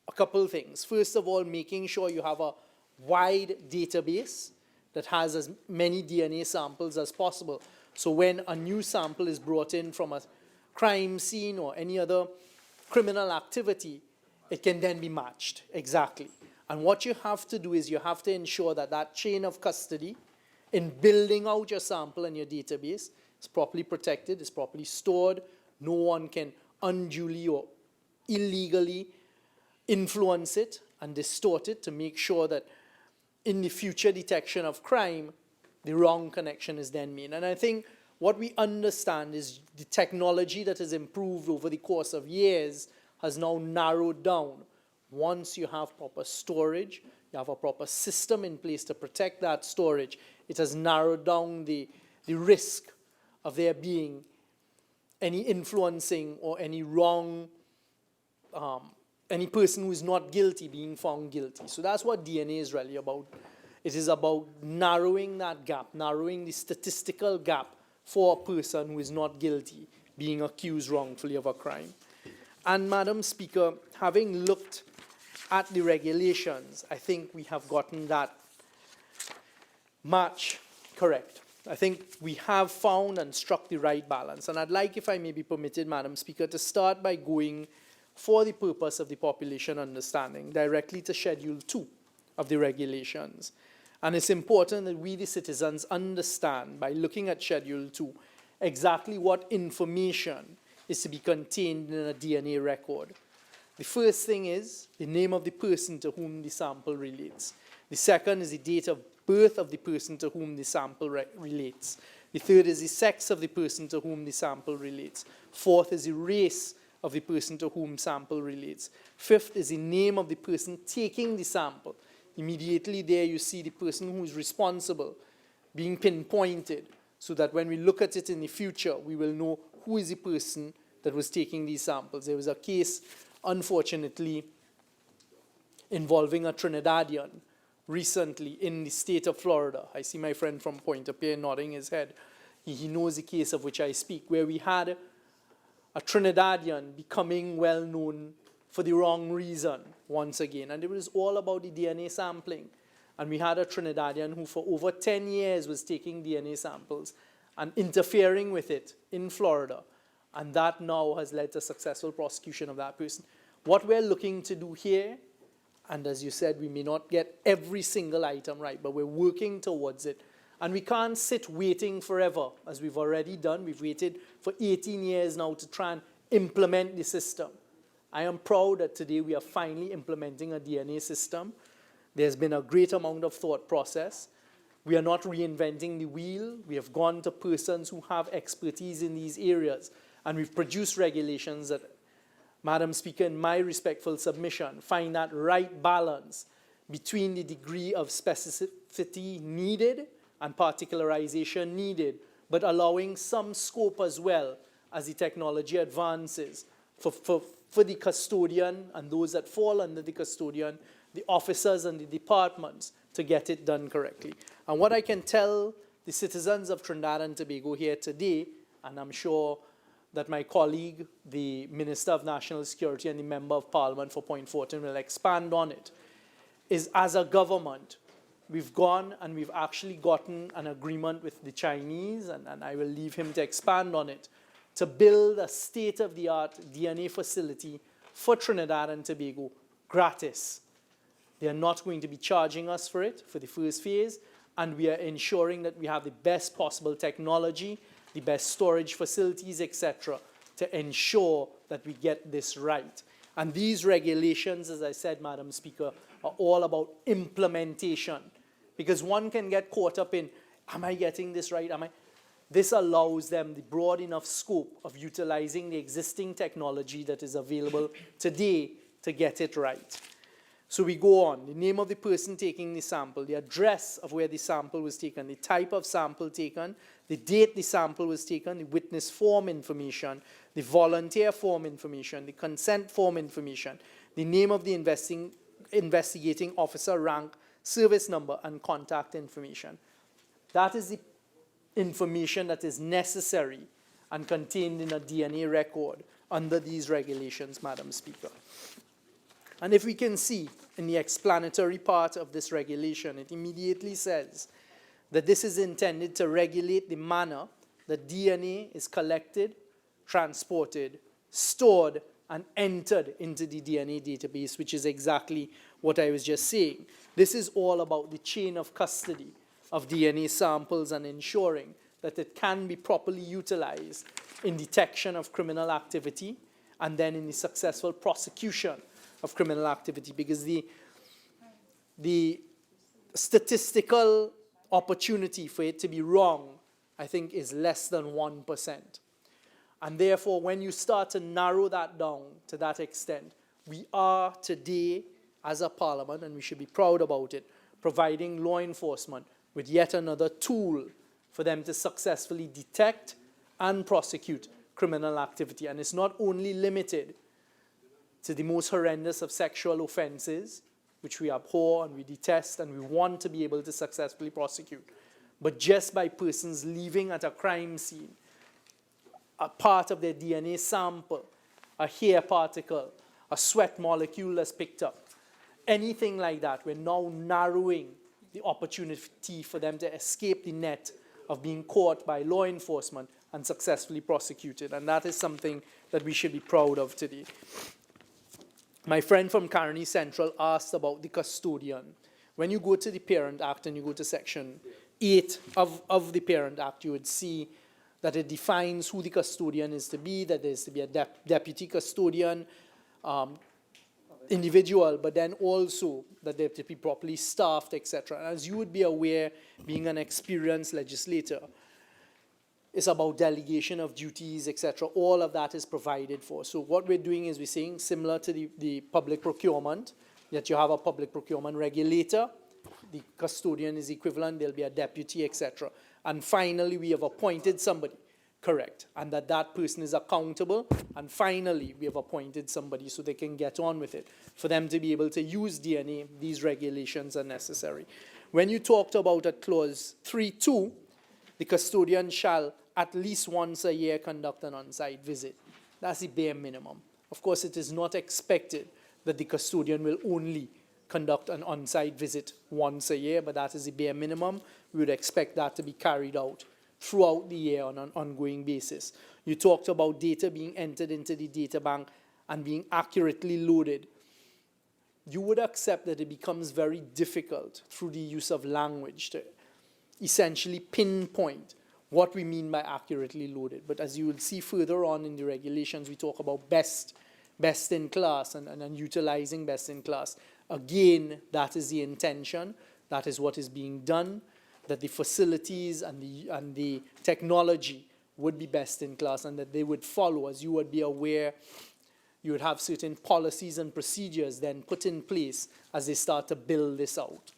a couple of things. First of all, making sure you have a wide database that has as many DNA samples as possible. So when a new sample is brought in from a crime scene or any other criminal activity, it can then be matched exactly. And what you have to do is you have to ensure that that chain of custody in building out your sample and your database is properly protected, is properly stored. No one can unduly or illegally influence it and distort it to make sure that in the future detection of crime, the wrong connection is then made. And I think what we understand is the technology that has improved over the course of years has now narrowed down. Once you have proper storage, you have a proper system in place to protect that storage, it has narrowed down the risk of there being any influencing or any wrong, any person who is not guilty being found guilty. So that's what DNA is really about. It is about narrowing that gap, narrowing the statistical gap for a person who is not guilty being accused wrongfully of a crime. And Madam Speaker, having looked at the regulations, I think we have gotten that match correct. I think we have found and struck the right balance. And I'd like, if I may be permitted, Madam Speaker, to start by going, for the purpose of the population understanding, directly to Schedule 2 of the regulations. And it's important that we, the citizens, understand, by looking at Schedule 2, exactly what information is to be contained in a DNA record. The first thing is the name of the person to whom the sample relates. The second is the date of birth of the person to whom the sample relates. The third is the sex of the person to whom the sample relates. Fourth is the race of the person to whom sample relates. Fifth is the name of the person taking the sample. Immediately there you see the person who is responsible being pinpointed, so that when we look at it in the future, we will know who is the person that was taking these samples. There was a case, unfortunately, involving a Trinidadian recently in the state of Florida. I see my friend from Point-A-Pierre nodding his head. He knows the case of which I speak, where we had a Trinidadian becoming well known for the wrong reason once again. And it was all about the DNA sampling. And we had a Trinidadian who for over 10 years was taking DNA samples and interfering with it in Florida. And that now has led to successful prosecution of that person. What we're looking to do here, and as you said, we may not get every single item right, but we're working towards it. And we can't sit waiting forever, as we've already done. We've waited for 18 years now to try and implement the system. I am proud that today we are finally implementing a DNA system. There's been a great amount of thought process. We are not reinventing the wheel. We have gone to persons who have expertise in these areas. And we've produced regulations that, Madam Speaker, in my respectful submission, find that right balance between the degree of specificity needed and particularization needed, but allowing some scope as well as the technology advances for the custodian and those that fall under the custodian, the officers and the departments, to get it done correctly. And what I can tell the citizens of Trinidad and Tobago here today, and I'm sure that my colleague, the Minister of National Security and the Member of Parliament for Point Fortin will expand on it, is as a government, we've gone and we've actually gotten an agreement with the Chinese, and I will leave him to expand on it, to build a state-of-the-art DNA facility for Trinidad and Tobago, gratis. They are not going to be charging us for it for the first phase, and we are ensuring that we have the best possible technology, the best storage facilities, etc., to ensure that we get this right. And these regulations, as I said, Madam Speaker, are all about implementation. Because one can get caught up in, am I getting this right? This allows them the broad enough scope of utilizing the existing technology that is available today to get it right. So we go on. The name of the person taking the sample, the address of where the sample was taken, the type of sample taken, the date the sample was taken, the witness form information, the volunteer form information, the consent form information, the name of the investigating officer rank, service number, and contact information. That is the information that is necessary and contained in a DNA record under these regulations, Madam Speaker. And if we can see in the explanatory part of this regulation, it immediately says that this is intended to regulate the manner that DNA is collected, transported, stored, and entered into the DNA database, which is exactly what I was just saying. This is all about the chain of custody of DNA samples and ensuring that it can be properly utilized in detection of criminal activity and then in the successful prosecution of criminal activity, because the statistical opportunity for it to be wrong, I think, is less than 1%. And therefore, when you start to narrow that down to that extent, we are today, as a parliament, and we should be proud about it, providing law enforcement with yet another tool for them to successfully detect and prosecute criminal activity. And it's not only limited to the most horrendous of sexual offenses, which we abhor and we detest and we want to be able to successfully prosecute, but just by persons leaving at a crime scene, a part of their DNA sample, a hair particle, a sweat molecule that's picked up, anything like that, we're now narrowing the opportunity for them to escape the net of being caught by law enforcement and successfully prosecuted. And that is something that we should be proud of today. My friend from Caroni Central asked about the custodian. When you go to the Parent Act and you go to Section 8 of the Parent Act, you would see that it defines who the custodian is to be, that there is to be a deputy custodian individual, but then also that they have to be properly staffed, etc. And as you would be aware, being an experienced legislator, It's about delegation of duties, etc. All of that is provided for. So what we're doing is we're saying, similar to the public procurement, that you have a public procurement regulator, the custodian is equivalent, there'll be a deputy, etc. And finally, we have appointed somebody, correct, and that person is accountable. And finally, we have appointed somebody so they can get on with it. For them to be able to use DNA, these regulations are necessary. When you talked about at clause 3.2, the custodian shall at least once a year conduct an on-site visit. That's the bare minimum. Of course, it is not expected that the custodian will only conduct an on-site visit once a year, but that is the bare minimum. We would expect that to be carried out throughout the year on an ongoing basis. You talked about data being entered into the data bank and being accurately loaded. You would accept that it becomes very difficult through the use of language to essentially pinpoint what we mean by accurately loaded. But as you will see further on in the regulations, we talk about best in class and utilizing best in class. Again, that is the intention. That is what is being done, that the facilities and the technology would be best in class and that they would follow. As you would be aware, you would have certain policies and procedures then put in place as they start to build this out.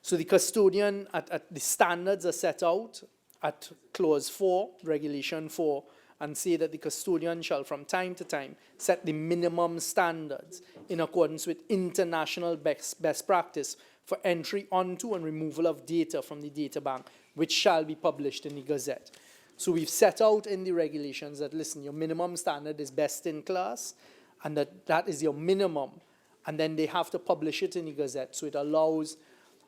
So the custodian, at the standards are set out at clause 4, regulation 4, and say that the custodian shall from time to time set the minimum standards in accordance with international best practice for entry onto and removal of data from the data bank, which shall be published in the Gazette. So we've set out in the regulations that, listen, your minimum standard is best in class, and that is your minimum, and then they have to publish it in the Gazette. So it allows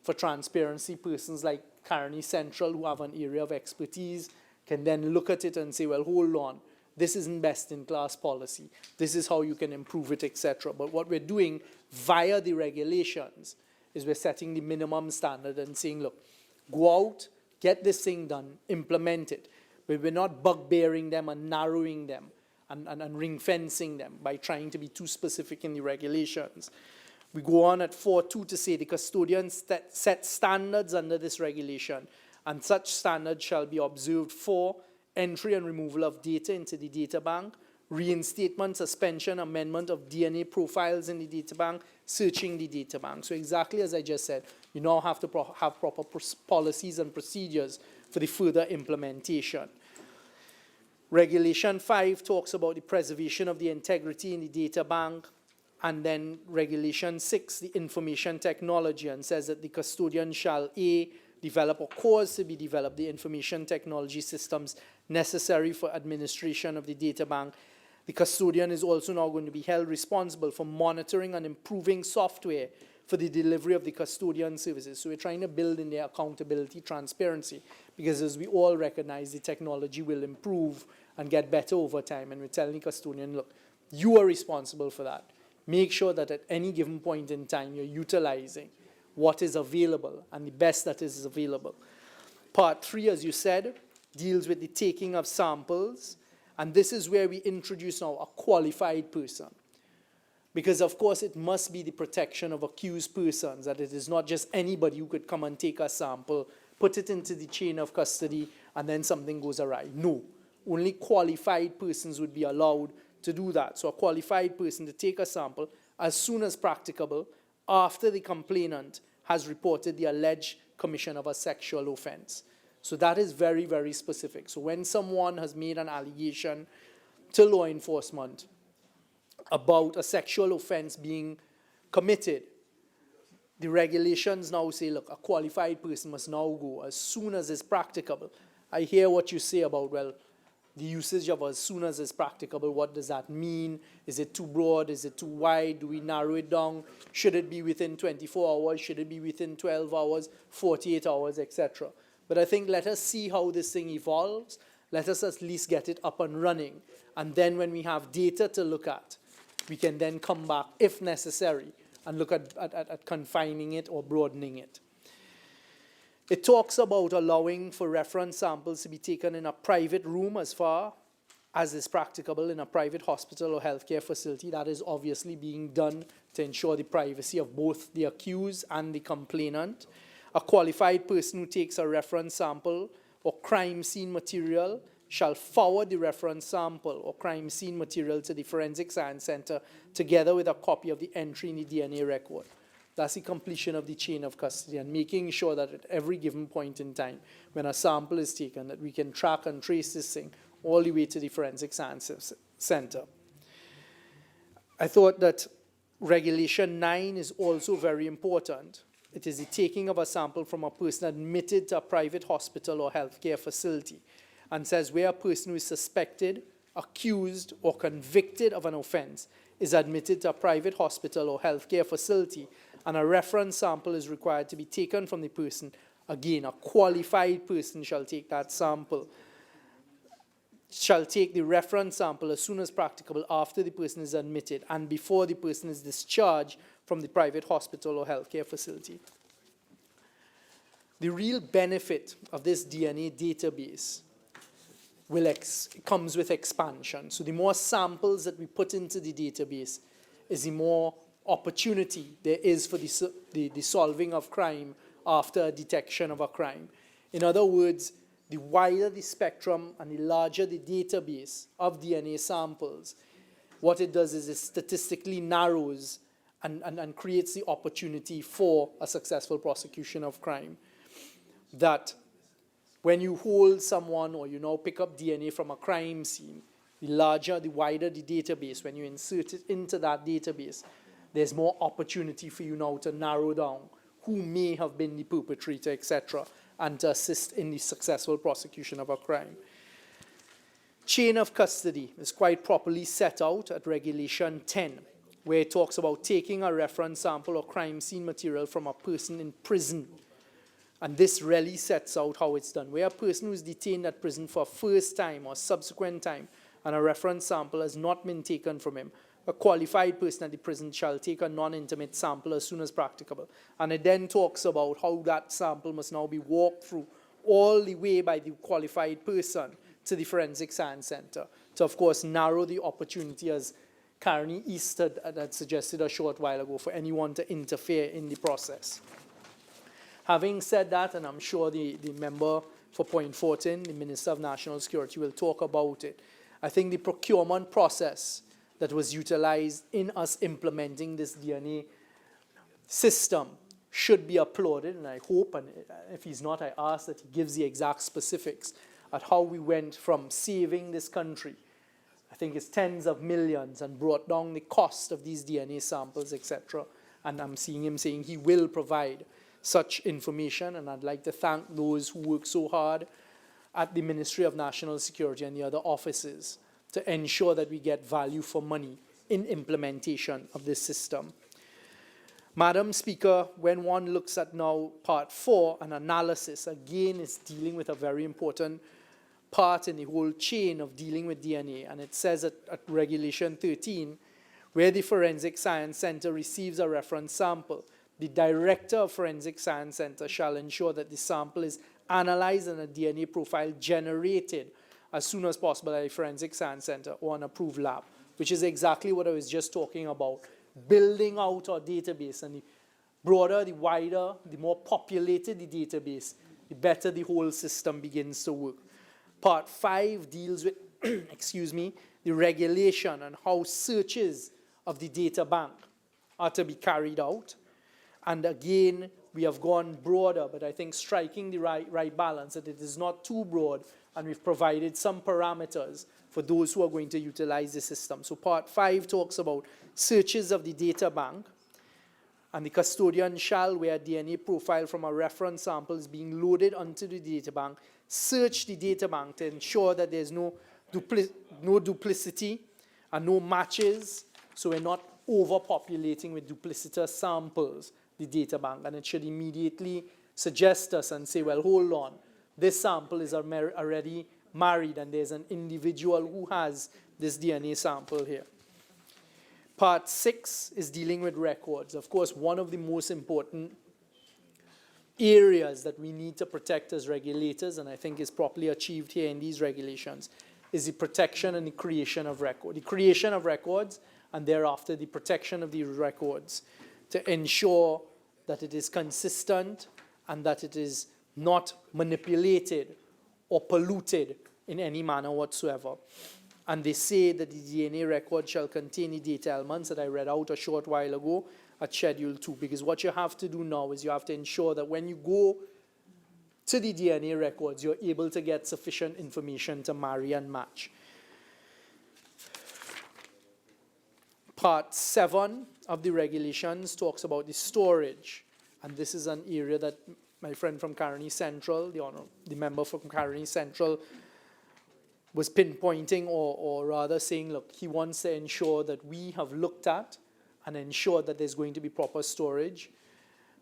for transparency. Persons like Carney Central, who have an area of expertise, can then look at it and say, well, hold on, this isn't best in class policy. This is how you can improve it, etc. But what we're doing via the regulations is we're setting the minimum standard and saying, look, go out, get this thing done, implement it. But we're not bugbearing them and narrowing them and ring-fencing them by trying to be too specific in the regulations. We go on at 4.2 to say the custodian set standards under this regulation, and such standards shall be observed for entry and removal of data into the data bank, reinstatement, suspension, amendment of DNA profiles in the data bank, searching the data bank. So exactly as I just said, you now have to have proper policies and procedures for the further implementation. Regulation 5 talks about the preservation of the integrity in the data bank. And then Regulation 6, the information technology, and says that the custodian shall A, develop or cause to be developed the information technology systems necessary for administration of the data bank. The custodian is also now going to be held responsible for monitoring and improving software for the delivery of the custodian services. So we're trying to build in their accountability, transparency, because as we all recognize, the technology will improve and get better over time. And we're telling the custodian, look, you are responsible for that. Make sure that at any given point in time, you're utilizing what is available and the best that is available. Part 3, as you said, deals with the taking of samples. And this is where we introduce now a qualified person. Because, of course, it must be the protection of accused persons, that it is not just anybody who could come and take a sample, put it into the chain of custody, and then something goes awry. No. Only qualified persons would be allowed to do that. So a qualified person to take a sample as soon as practicable after the complainant has reported the alleged commission of a sexual offense. So that is very, very specific. So when someone has made an allegation to law enforcement about a sexual offense being committed, the regulations now say, look, a qualified person must now go as soon as is practicable. I hear what you say about, well, the usage of as soon as is practicable. What does that mean? Is it too broad? Is it too wide? Do we narrow it down? Should it be within 24 hours? Should it be within 12 hours, 48 hours, etc.? But I think let us see how this thing evolves. Let us at least get it up and running. And then when we have data to look at, we can then come back, if necessary, and look at confining it or broadening it. It talks about allowing for reference samples to be taken in a private room as far as is practicable in a private hospital or healthcare facility. That is obviously being done to ensure the privacy of both the accused and the complainant. A qualified person who takes a reference sample or crime scene material shall forward the reference sample or crime scene material to the Forensic Science Center together with a copy of the entry in the DNA record. That's the completion of the chain of custody and making sure that at every given point in time when a sample is taken that we can track and trace this thing all the way to the Forensic Science Center. I thought that Regulation 9 is also very important. It is the taking of a sample from a person admitted to a private hospital or healthcare facility, and says where a person who is suspected, accused, or convicted of an offense is admitted to a private hospital or healthcare facility, and a reference sample is required to be taken from the person. Again, a qualified person shall take that sample, shall take the reference sample as soon as practicable after the person is admitted and before the person is discharged from the private hospital or healthcare facility. The real benefit of this DNA database comes with expansion. So the more samples that we put into the database is the more opportunity there is for the solving of crime after a detection of a crime. In other words, the wider the spectrum and the larger the database of DNA samples, what it does is it statistically narrows and creates the opportunity for a successful prosecution of crime. That when you hold someone or you now pick up DNA from a crime scene, the larger, the wider the database, when you insert it into that database, there's more opportunity for you now to narrow down who may have been the perpetrator, etc., and to assist in the successful prosecution of a crime. Chain of custody is quite properly set out at Regulation 10, where it talks about taking a reference sample or crime scene material from a person in prison. And this really sets out how it's done. Where a person who is detained at prison for a first time or subsequent time and a reference sample has not been taken from him, a qualified person at the prison shall take a non-intimate sample as soon as practicable. And it then talks about how that sample must now be walked through all the way by the qualified person to the Forensic Science Center to, of course, narrow the opportunity, as Karen Easton had suggested a short while ago, for anyone to interfere in the process. Having said that, and I'm sure the member for Point Fortin, the Minister of National Security, will talk about it, I think the procurement process that was utilized in us implementing this DNA system should be applauded, and I hope, and if he's not, I ask that he gives the exact specifics at how we went from saving this country, I think it's tens of millions, and brought down the cost of these DNA samples, etc. And I'm seeing him saying he will provide such information, and I'd like to thank those who work so hard at the Ministry of National Security and the other offices to ensure that we get value for money in implementation of this system. Madam Speaker, when one looks at now Part 4, an analysis, again, is dealing with a very important part in the whole chain of dealing with DNA. And it says at Regulation 13, where the Forensic Science Center receives a reference sample, the Director of Forensic Science Center shall ensure that the sample is analyzed and a DNA profile generated as soon as possible at a Forensic Science Center or an approved lab, which is exactly what I was just talking about, building out our database. And the broader, the wider, the more populated the database, the better the whole system begins to work. Part 5 deals with, excuse me, the regulation and how searches of the data bank are to be carried out. And again, we have gone broader, but I think striking the right balance, that it is not too broad, and we've provided some parameters for those who are going to utilize the system. So Part 5 talks about searches of the data bank, and the custodian shall, where a DNA profile from a reference sample is being loaded onto the data bank, search the data bank to ensure that there's no duplicity and no matches, so we're not overpopulating with duplicitous samples the data bank. And it should immediately suggest us and say, well, hold on, this sample is already married and there's an individual who has this DNA sample here. Part 6 is dealing with records. Of course, one of the most important areas that we need to protect as regulators, and I think is properly achieved here in these regulations, is the protection and the creation of records. The creation of records, and thereafter the protection of the records, to ensure that it is consistent and that it is not manipulated or polluted in any manner whatsoever. And they say that the DNA record shall contain the data elements that I read out a short while ago at Schedule 2. Because what you have to do now is you have to ensure that when you go to the DNA records, you're able to get sufficient information to marry and match. Part 7 of the regulations talks about the storage. And this is an area that my friend from Caroni Central, the member from Caroni Central, was pinpointing or rather saying, look, he wants to ensure that we have looked at and ensure that there's going to be proper storage.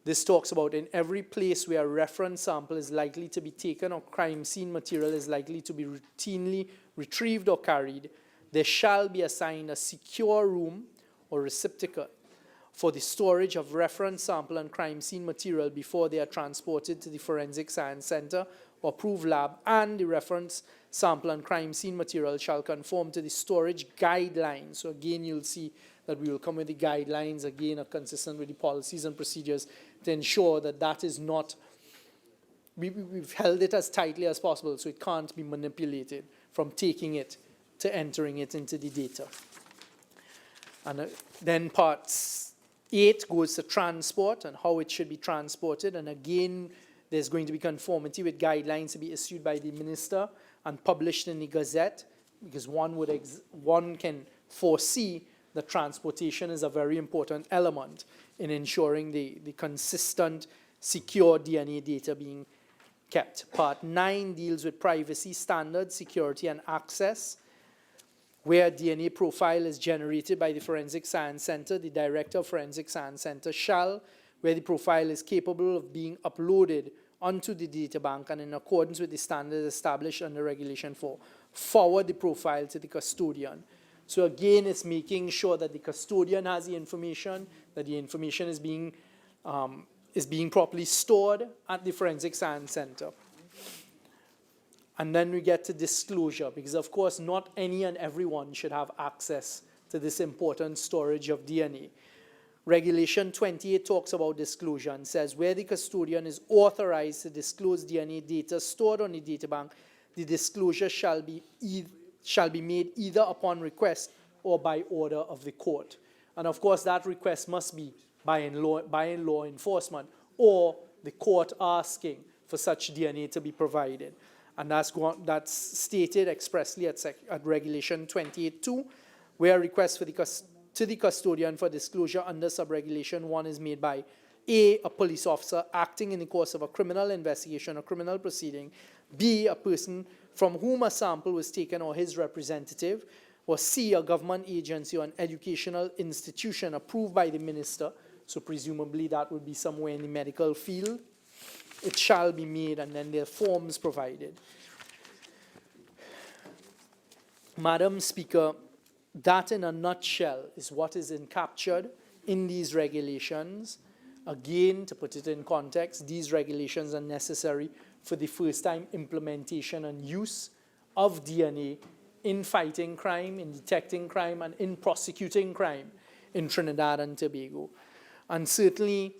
This talks about in every place where a reference sample is likely to be taken or crime scene material is likely to be routinely retrieved or carried, there shall be assigned a secure room or receptacle for the storage of reference sample and crime scene material before they are transported to the Forensic Science Center or approved lab, and the reference sample and crime scene material shall conform to the storage guidelines. So again, you'll see that we will come with the guidelines, again, are consistent with the policies and procedures to ensure that that is not, we've held it as tightly as possible so it can't be manipulated from taking it to entering it into the data. And then part 8 goes to transport and how it should be transported. And again, there's going to be conformity with guidelines to be issued by the minister and published in the Gazette, because one can foresee that transportation is a very important element in ensuring the consistent, secure DNA data being kept. Part 9 deals with privacy standards, security, and access. Where DNA profile is generated by the Forensic Science Center, the Director of Forensic Science Center shall, where the profile is capable of being uploaded onto the data bank and in accordance with the standards established under Regulation 4, forward the profile to the custodian. So again, it's making sure that the custodian has the information, that the information is being properly stored at the Forensic Science Center. And then we get to disclosure, because of course not any and everyone should have access to this important storage of DNA. Regulation 28 talks about disclosure and says where the custodian is authorized to disclose DNA data stored on the databank, the disclosure shall be made either upon request or by order of the court. And of course that request must be by law enforcement or the court asking for such DNA to be provided. And that's stated expressly at Regulation 28.2, where a request to the custodian for disclosure under Subregulation 1 is made by A, a police officer acting in the course of a criminal investigation or criminal proceeding, B, a person from whom a sample was taken or his representative, or C, a government agency or an educational institution approved by the minister, so presumably that would be somewhere in the medical field. It shall be made, and then there are forms provided. Madam Speaker, that in a nutshell is what is captured in these regulations. Again, to put it in context, these regulations are necessary for the first time implementation and use of DNA in fighting crime, in detecting crime, and in prosecuting crime in Trinidad and Tobago. And certainly,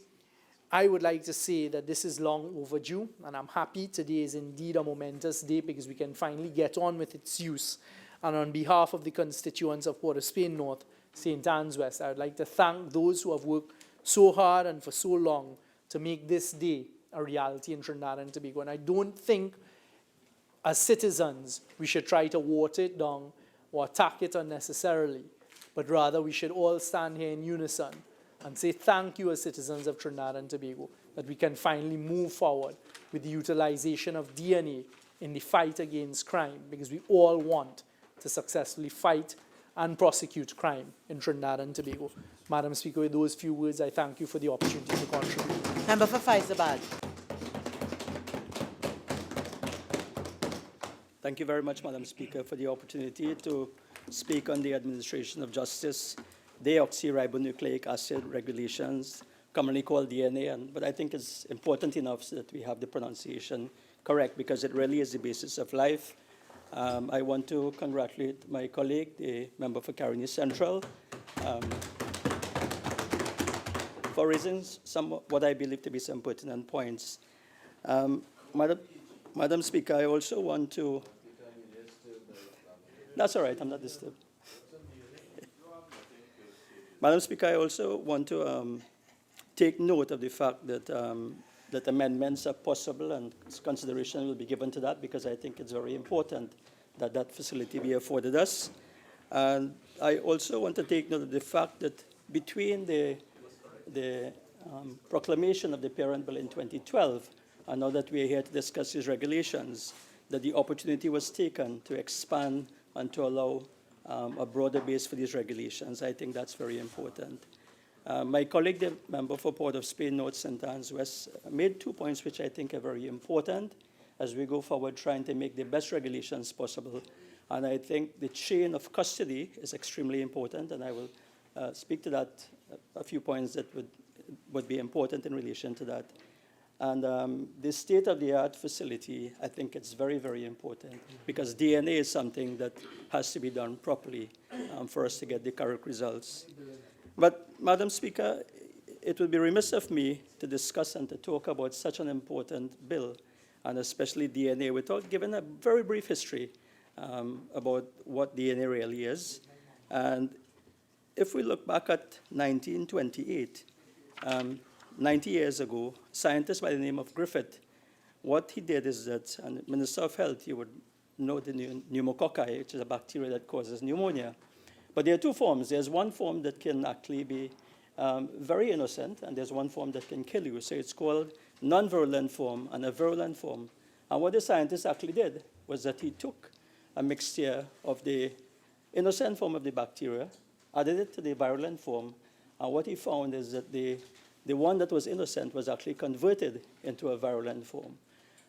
I would like to say that this is long overdue, and I'm happy today is indeed a momentous day because we can finally get on with its use. And on behalf of the constituents of Port of Spain North, St. Anne's West, I would like to thank those who have worked so hard and for so long to make this day a reality in Trinidad and Tobago. And I don't think, as citizens, we should try to water it down or attack it unnecessarily, but rather we should all stand here in unison and say thank you as citizens of Trinidad and Tobago that we can finally move forward with the utilization of DNA in the fight against crime, because we all want to successfully fight and prosecute crime in Trinidad and Tobago. Madam Speaker, with those few words, I thank you for the opportunity to contribute. Member for Faisabad. Thank you very much, Madam Speaker, for the opportunity to speak on the administration of justice, deoxyribonucleic acid regulations, commonly called DNA, but I think it's important enough so that we have the pronunciation correct because it really is the basis of life. I want to congratulate my colleague, the member for Caroni Central, for raising some what I believe to be some pertinent points. Madam Madam Speaker, I also want to... That's all right, I'm not disturbed. Madam Speaker, I also want to take note of the fact that, that amendments are possible and consideration will be given to that, because I think it's very important that that facility be afforded us. And I also want to take note of the fact that between the proclamation of the Parent Bill in 2012 and now that we are here to discuss these regulations, that the opportunity was taken to expand and to allow a broader base for these regulations. I think that's very important. My colleague, the member for Port of Spain, North St. Anne's West, made 2 points which I think are very important as we go forward trying to make the best regulations possible. And I think the chain of custody is extremely important, and I will speak to that, a few points that would be important in relation to that. And the state-of-the-art facility, I think it's very, very important, because DNA is something that has to be done properly for us to get the correct results. But, Madam Speaker, it would be remiss of me to discuss and to talk about such an important bill, and especially DNA, without giving a very brief history about what DNA really is. And if we look back at 1928, 90 years ago, a scientist by the name of Griffith, what he did is that, and Minister of Health, you would know the pneumococci, which is a bacteria that causes pneumonia. But there are two forms. There's one form that can actually be very innocent, and there's one form that can kill you. So it's called non-virulent form and a virulent form. And what the scientist actually did was that he took a mixture of the innocent form of the bacteria, added it to the virulent form, and what he found is that the one that was innocent was actually converted into a virulent form.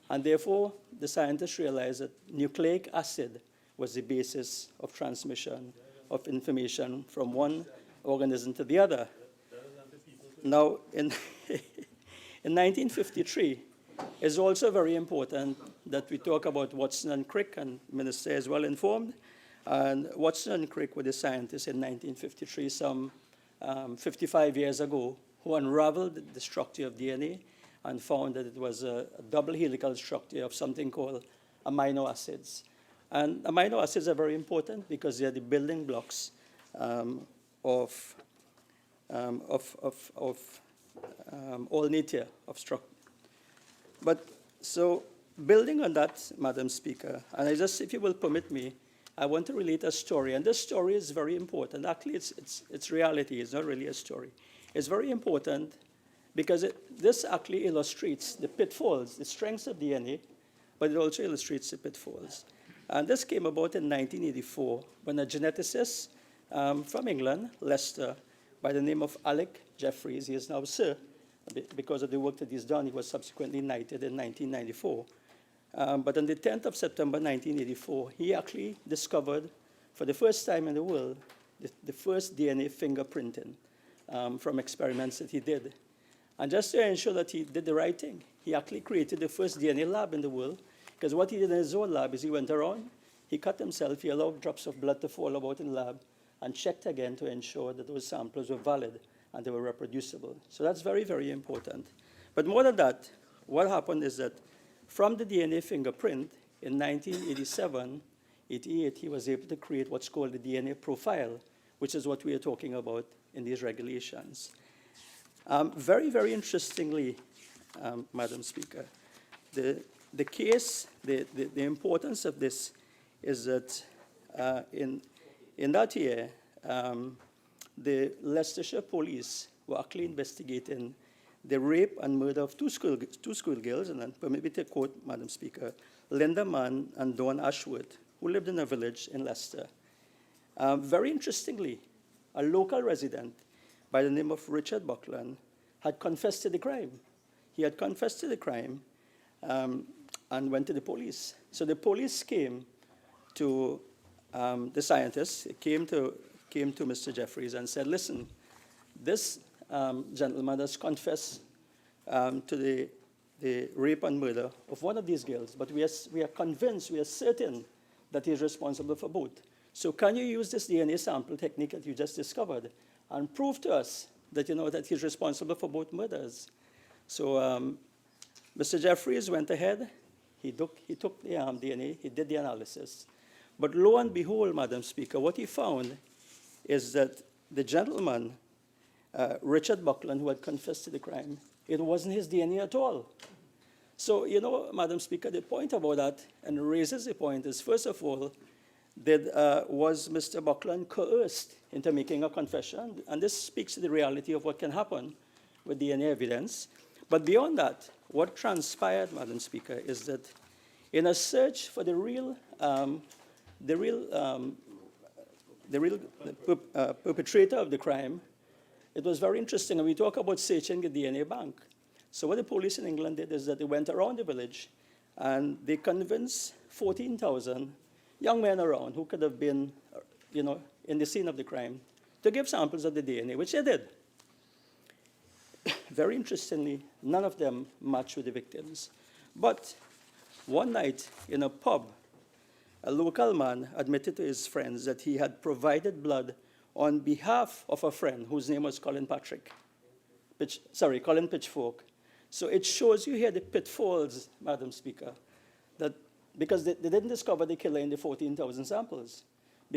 And therefore, the scientists realized that nucleic acid was the basis of transmission of information from one organism to the other. Now, in 1953, it's also very important that we talk about Watson and Crick, and the Minister is well informed. And Watson and Crick were the scientists in 1953, some 55 years ago, who unraveled the structure of DNA and found that it was a double helical structure of something called amino acids. And amino acids are very important because they are the building blocks of all nature of structure. But so building on that, Madam Speaker, and I just, if you will permit me, I want to relate a story, and this story is very important. Actually, it's reality. It's not really a story. It's very important because this actually illustrates the pitfalls, the strengths of DNA, but it also illustrates the pitfalls. And this came about in 1984 when a geneticist from England, Leicester, by the name of Alec Jeffreys, he is now Sir, because of the work that he's done, he was subsequently knighted in 1994. But on the 10th of September 1984, he actually discovered, for the first time in the world, the first DNA fingerprinting from experiments that he did. And just to ensure that he did the right thing, he actually created the first DNA lab in the world, because what he did in his own lab is he went around, he cut himself, he allowed drops of blood to fall about in the lab, and checked again to ensure that those samples were valid and they were reproducible. So that's very, very important. But more than that, what happened is that from the DNA fingerprint, in 1987, 88, he was able to create what's called the DNA profile, which is what we are talking about in these regulations. Very, very interestingly, Madam Speaker, the case, the importance of this is that in that year, the Leicestershire police were actually investigating the rape and murder of two schoolgirls, and then permit me to quote, Madam Speaker, Linda Mann and Dawn Ashworth, who lived in a village in Leicester. Very interestingly, a local resident by the name of Richard Buckland had confessed to the crime. He had confessed to the crime and went to the police. So the police came to the scientists, came to Mr. Jeffreys and said, listen, this gentleman has confessed to the rape and murder of one of these girls, but we are convinced, we are certain that he is responsible for both. So can you use this DNA sample technique that you just discovered and prove to us that you know that he's responsible for both murders? So Mr. Jeffreys went ahead, He took the DNA, he did the analysis. But lo and behold, Madam Speaker, what he found is that the gentleman, Richard Buckland, who had confessed to the crime, it wasn't his DNA at all. So, you know, Madam Speaker, the point about that, and raises the point, is, first of all, was Mr. Buckland coerced into making a confession? And this speaks to the reality of what can happen with DNA evidence. But beyond that, what transpired, Madam Speaker, is that in a search for the perpetrator of the crime, it was very interesting. And we talk about searching the DNA bank. So what the police in England did is that they went around the village and they convinced 14,000 young men around who could have been, you know, in the scene of the crime to give samples of the DNA, which they did. Very interestingly, none of them matched with the victims. But one night in a pub, a local man admitted to his friends that he had provided blood on behalf of a friend whose name was Colin Pitchfork. So it shows you here the pitfalls, Madam Speaker, that because they didn't discover the killer in the 14,000 samples,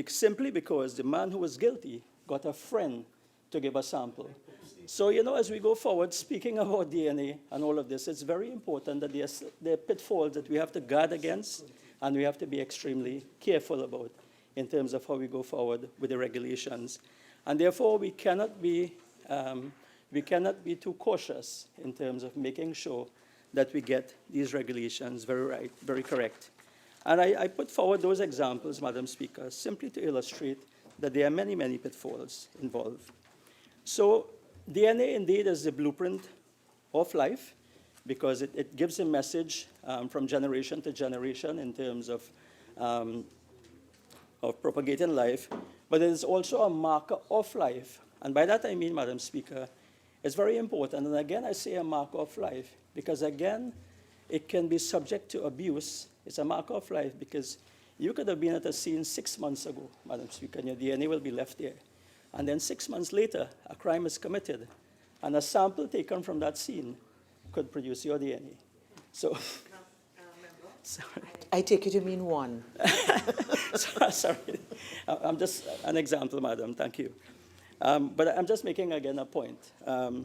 simply because the man who was guilty got a friend to give a sample. So, you know, as we go forward, speaking about DNA and all of this, it's very important that there are pitfalls that we have to guard against and we have to be extremely careful about in terms of how we go forward with the regulations. And therefore, we cannot be too cautious in terms of making sure that we get these regulations very right, very correct. And I put forward those examples, Madam Speaker, simply to illustrate that there are many, many pitfalls involved. So DNA indeed is the blueprint of life because it gives a message from generation to generation in terms of propagating life, but it is also a marker of life. And by that I mean, Madam Speaker, it's very important. And again, I say a marker of life because, again, it can be subject to abuse. It's a marker of life because you could have been at a scene 6 months ago, Madam Speaker, and your DNA will be left there. And then 6 months later, a crime is committed, and a sample taken from that scene could produce your DNA. So, sorry. I take you to mean one. Sorry. I'm just an example, Madam. Thank you. But I'm just making, again, a point.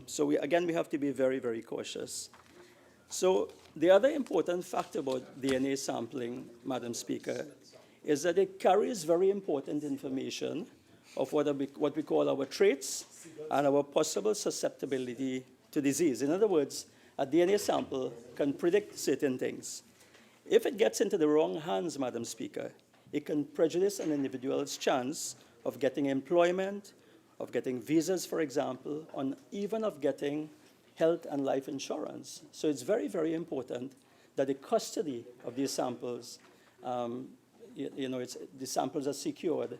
So, we have to be very, very cautious. So the other important fact about DNA sampling, Madam Speaker, is that it carries very important information of what we call our traits and our possible susceptibility to disease. In other words, a DNA sample can predict certain things. If it gets into the wrong hands, Madam Speaker, it can prejudice an individual's chance of getting employment, of getting visas, for example, or even of getting health and life insurance. So it's very, very important that the custody of these samples, the samples are secured.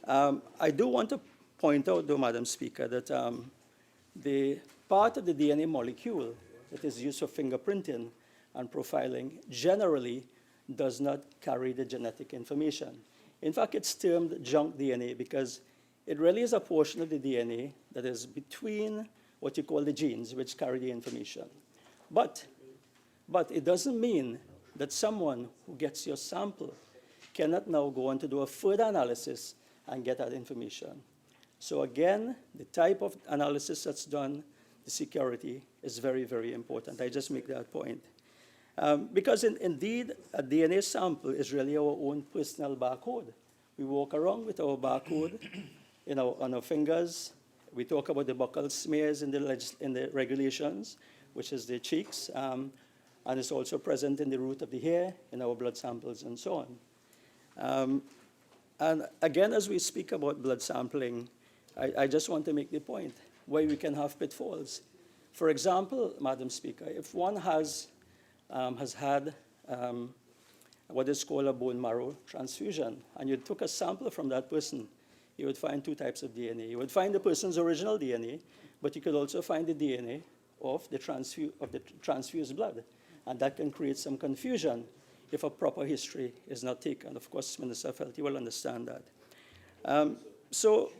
I do want to point out, though, Madam Speaker, that the part of the DNA molecule that is used for fingerprinting and profiling generally does not carry the genetic information. In fact, it's termed junk DNA because it really is a portion of the DNA that is between what you call the genes, which carry the information. But it doesn't mean that someone who gets your sample cannot now go on to do a further analysis and get that information. So again, the type of analysis that's done, the security is very, very important. I just make that point. Because indeed, a DNA sample is really our own personal barcode. We walk around with our barcode on our fingers. We talk about the buccal smears in the regulations, which is the cheeks, and it's also present in the root of the hair, in our blood samples, and so on. And again, as we speak about blood sampling, I just want to make the point where we can have pitfalls. For example, Madam Speaker, if one has had what is called a bone marrow transfusion, and you took a sample from that person, you would find two types of DNA. You would find the person's original DNA, but you could also find the DNA of the transfused blood. And that can create some confusion if a proper history is not taken. Of course, Minister of Health, you will understand that. So,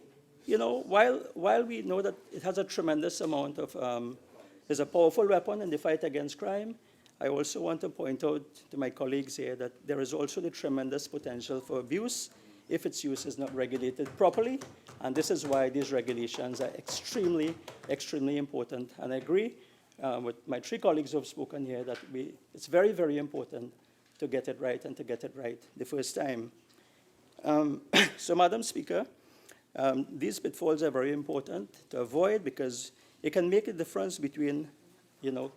while we know that it has a tremendous amount of, is a powerful weapon in the fight against crime, I also want to point out to my colleagues here that there is also the tremendous potential for abuse if its use is not regulated properly, and this is why these regulations are extremely, extremely important. And I agree with my three colleagues who have spoken here that it's very, very important to get it right and to get it right the first time. So, Madam Speaker, these pitfalls are very important to avoid because it can make a difference between,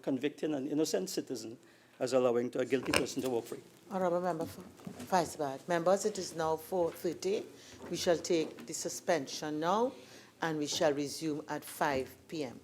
convicting an innocent citizen as allowing to a guilty person to walk free. Honourable Member for Faisbad. Members, it is now 4:30. We shall take the suspension now, and we shall resume at 5 p.m.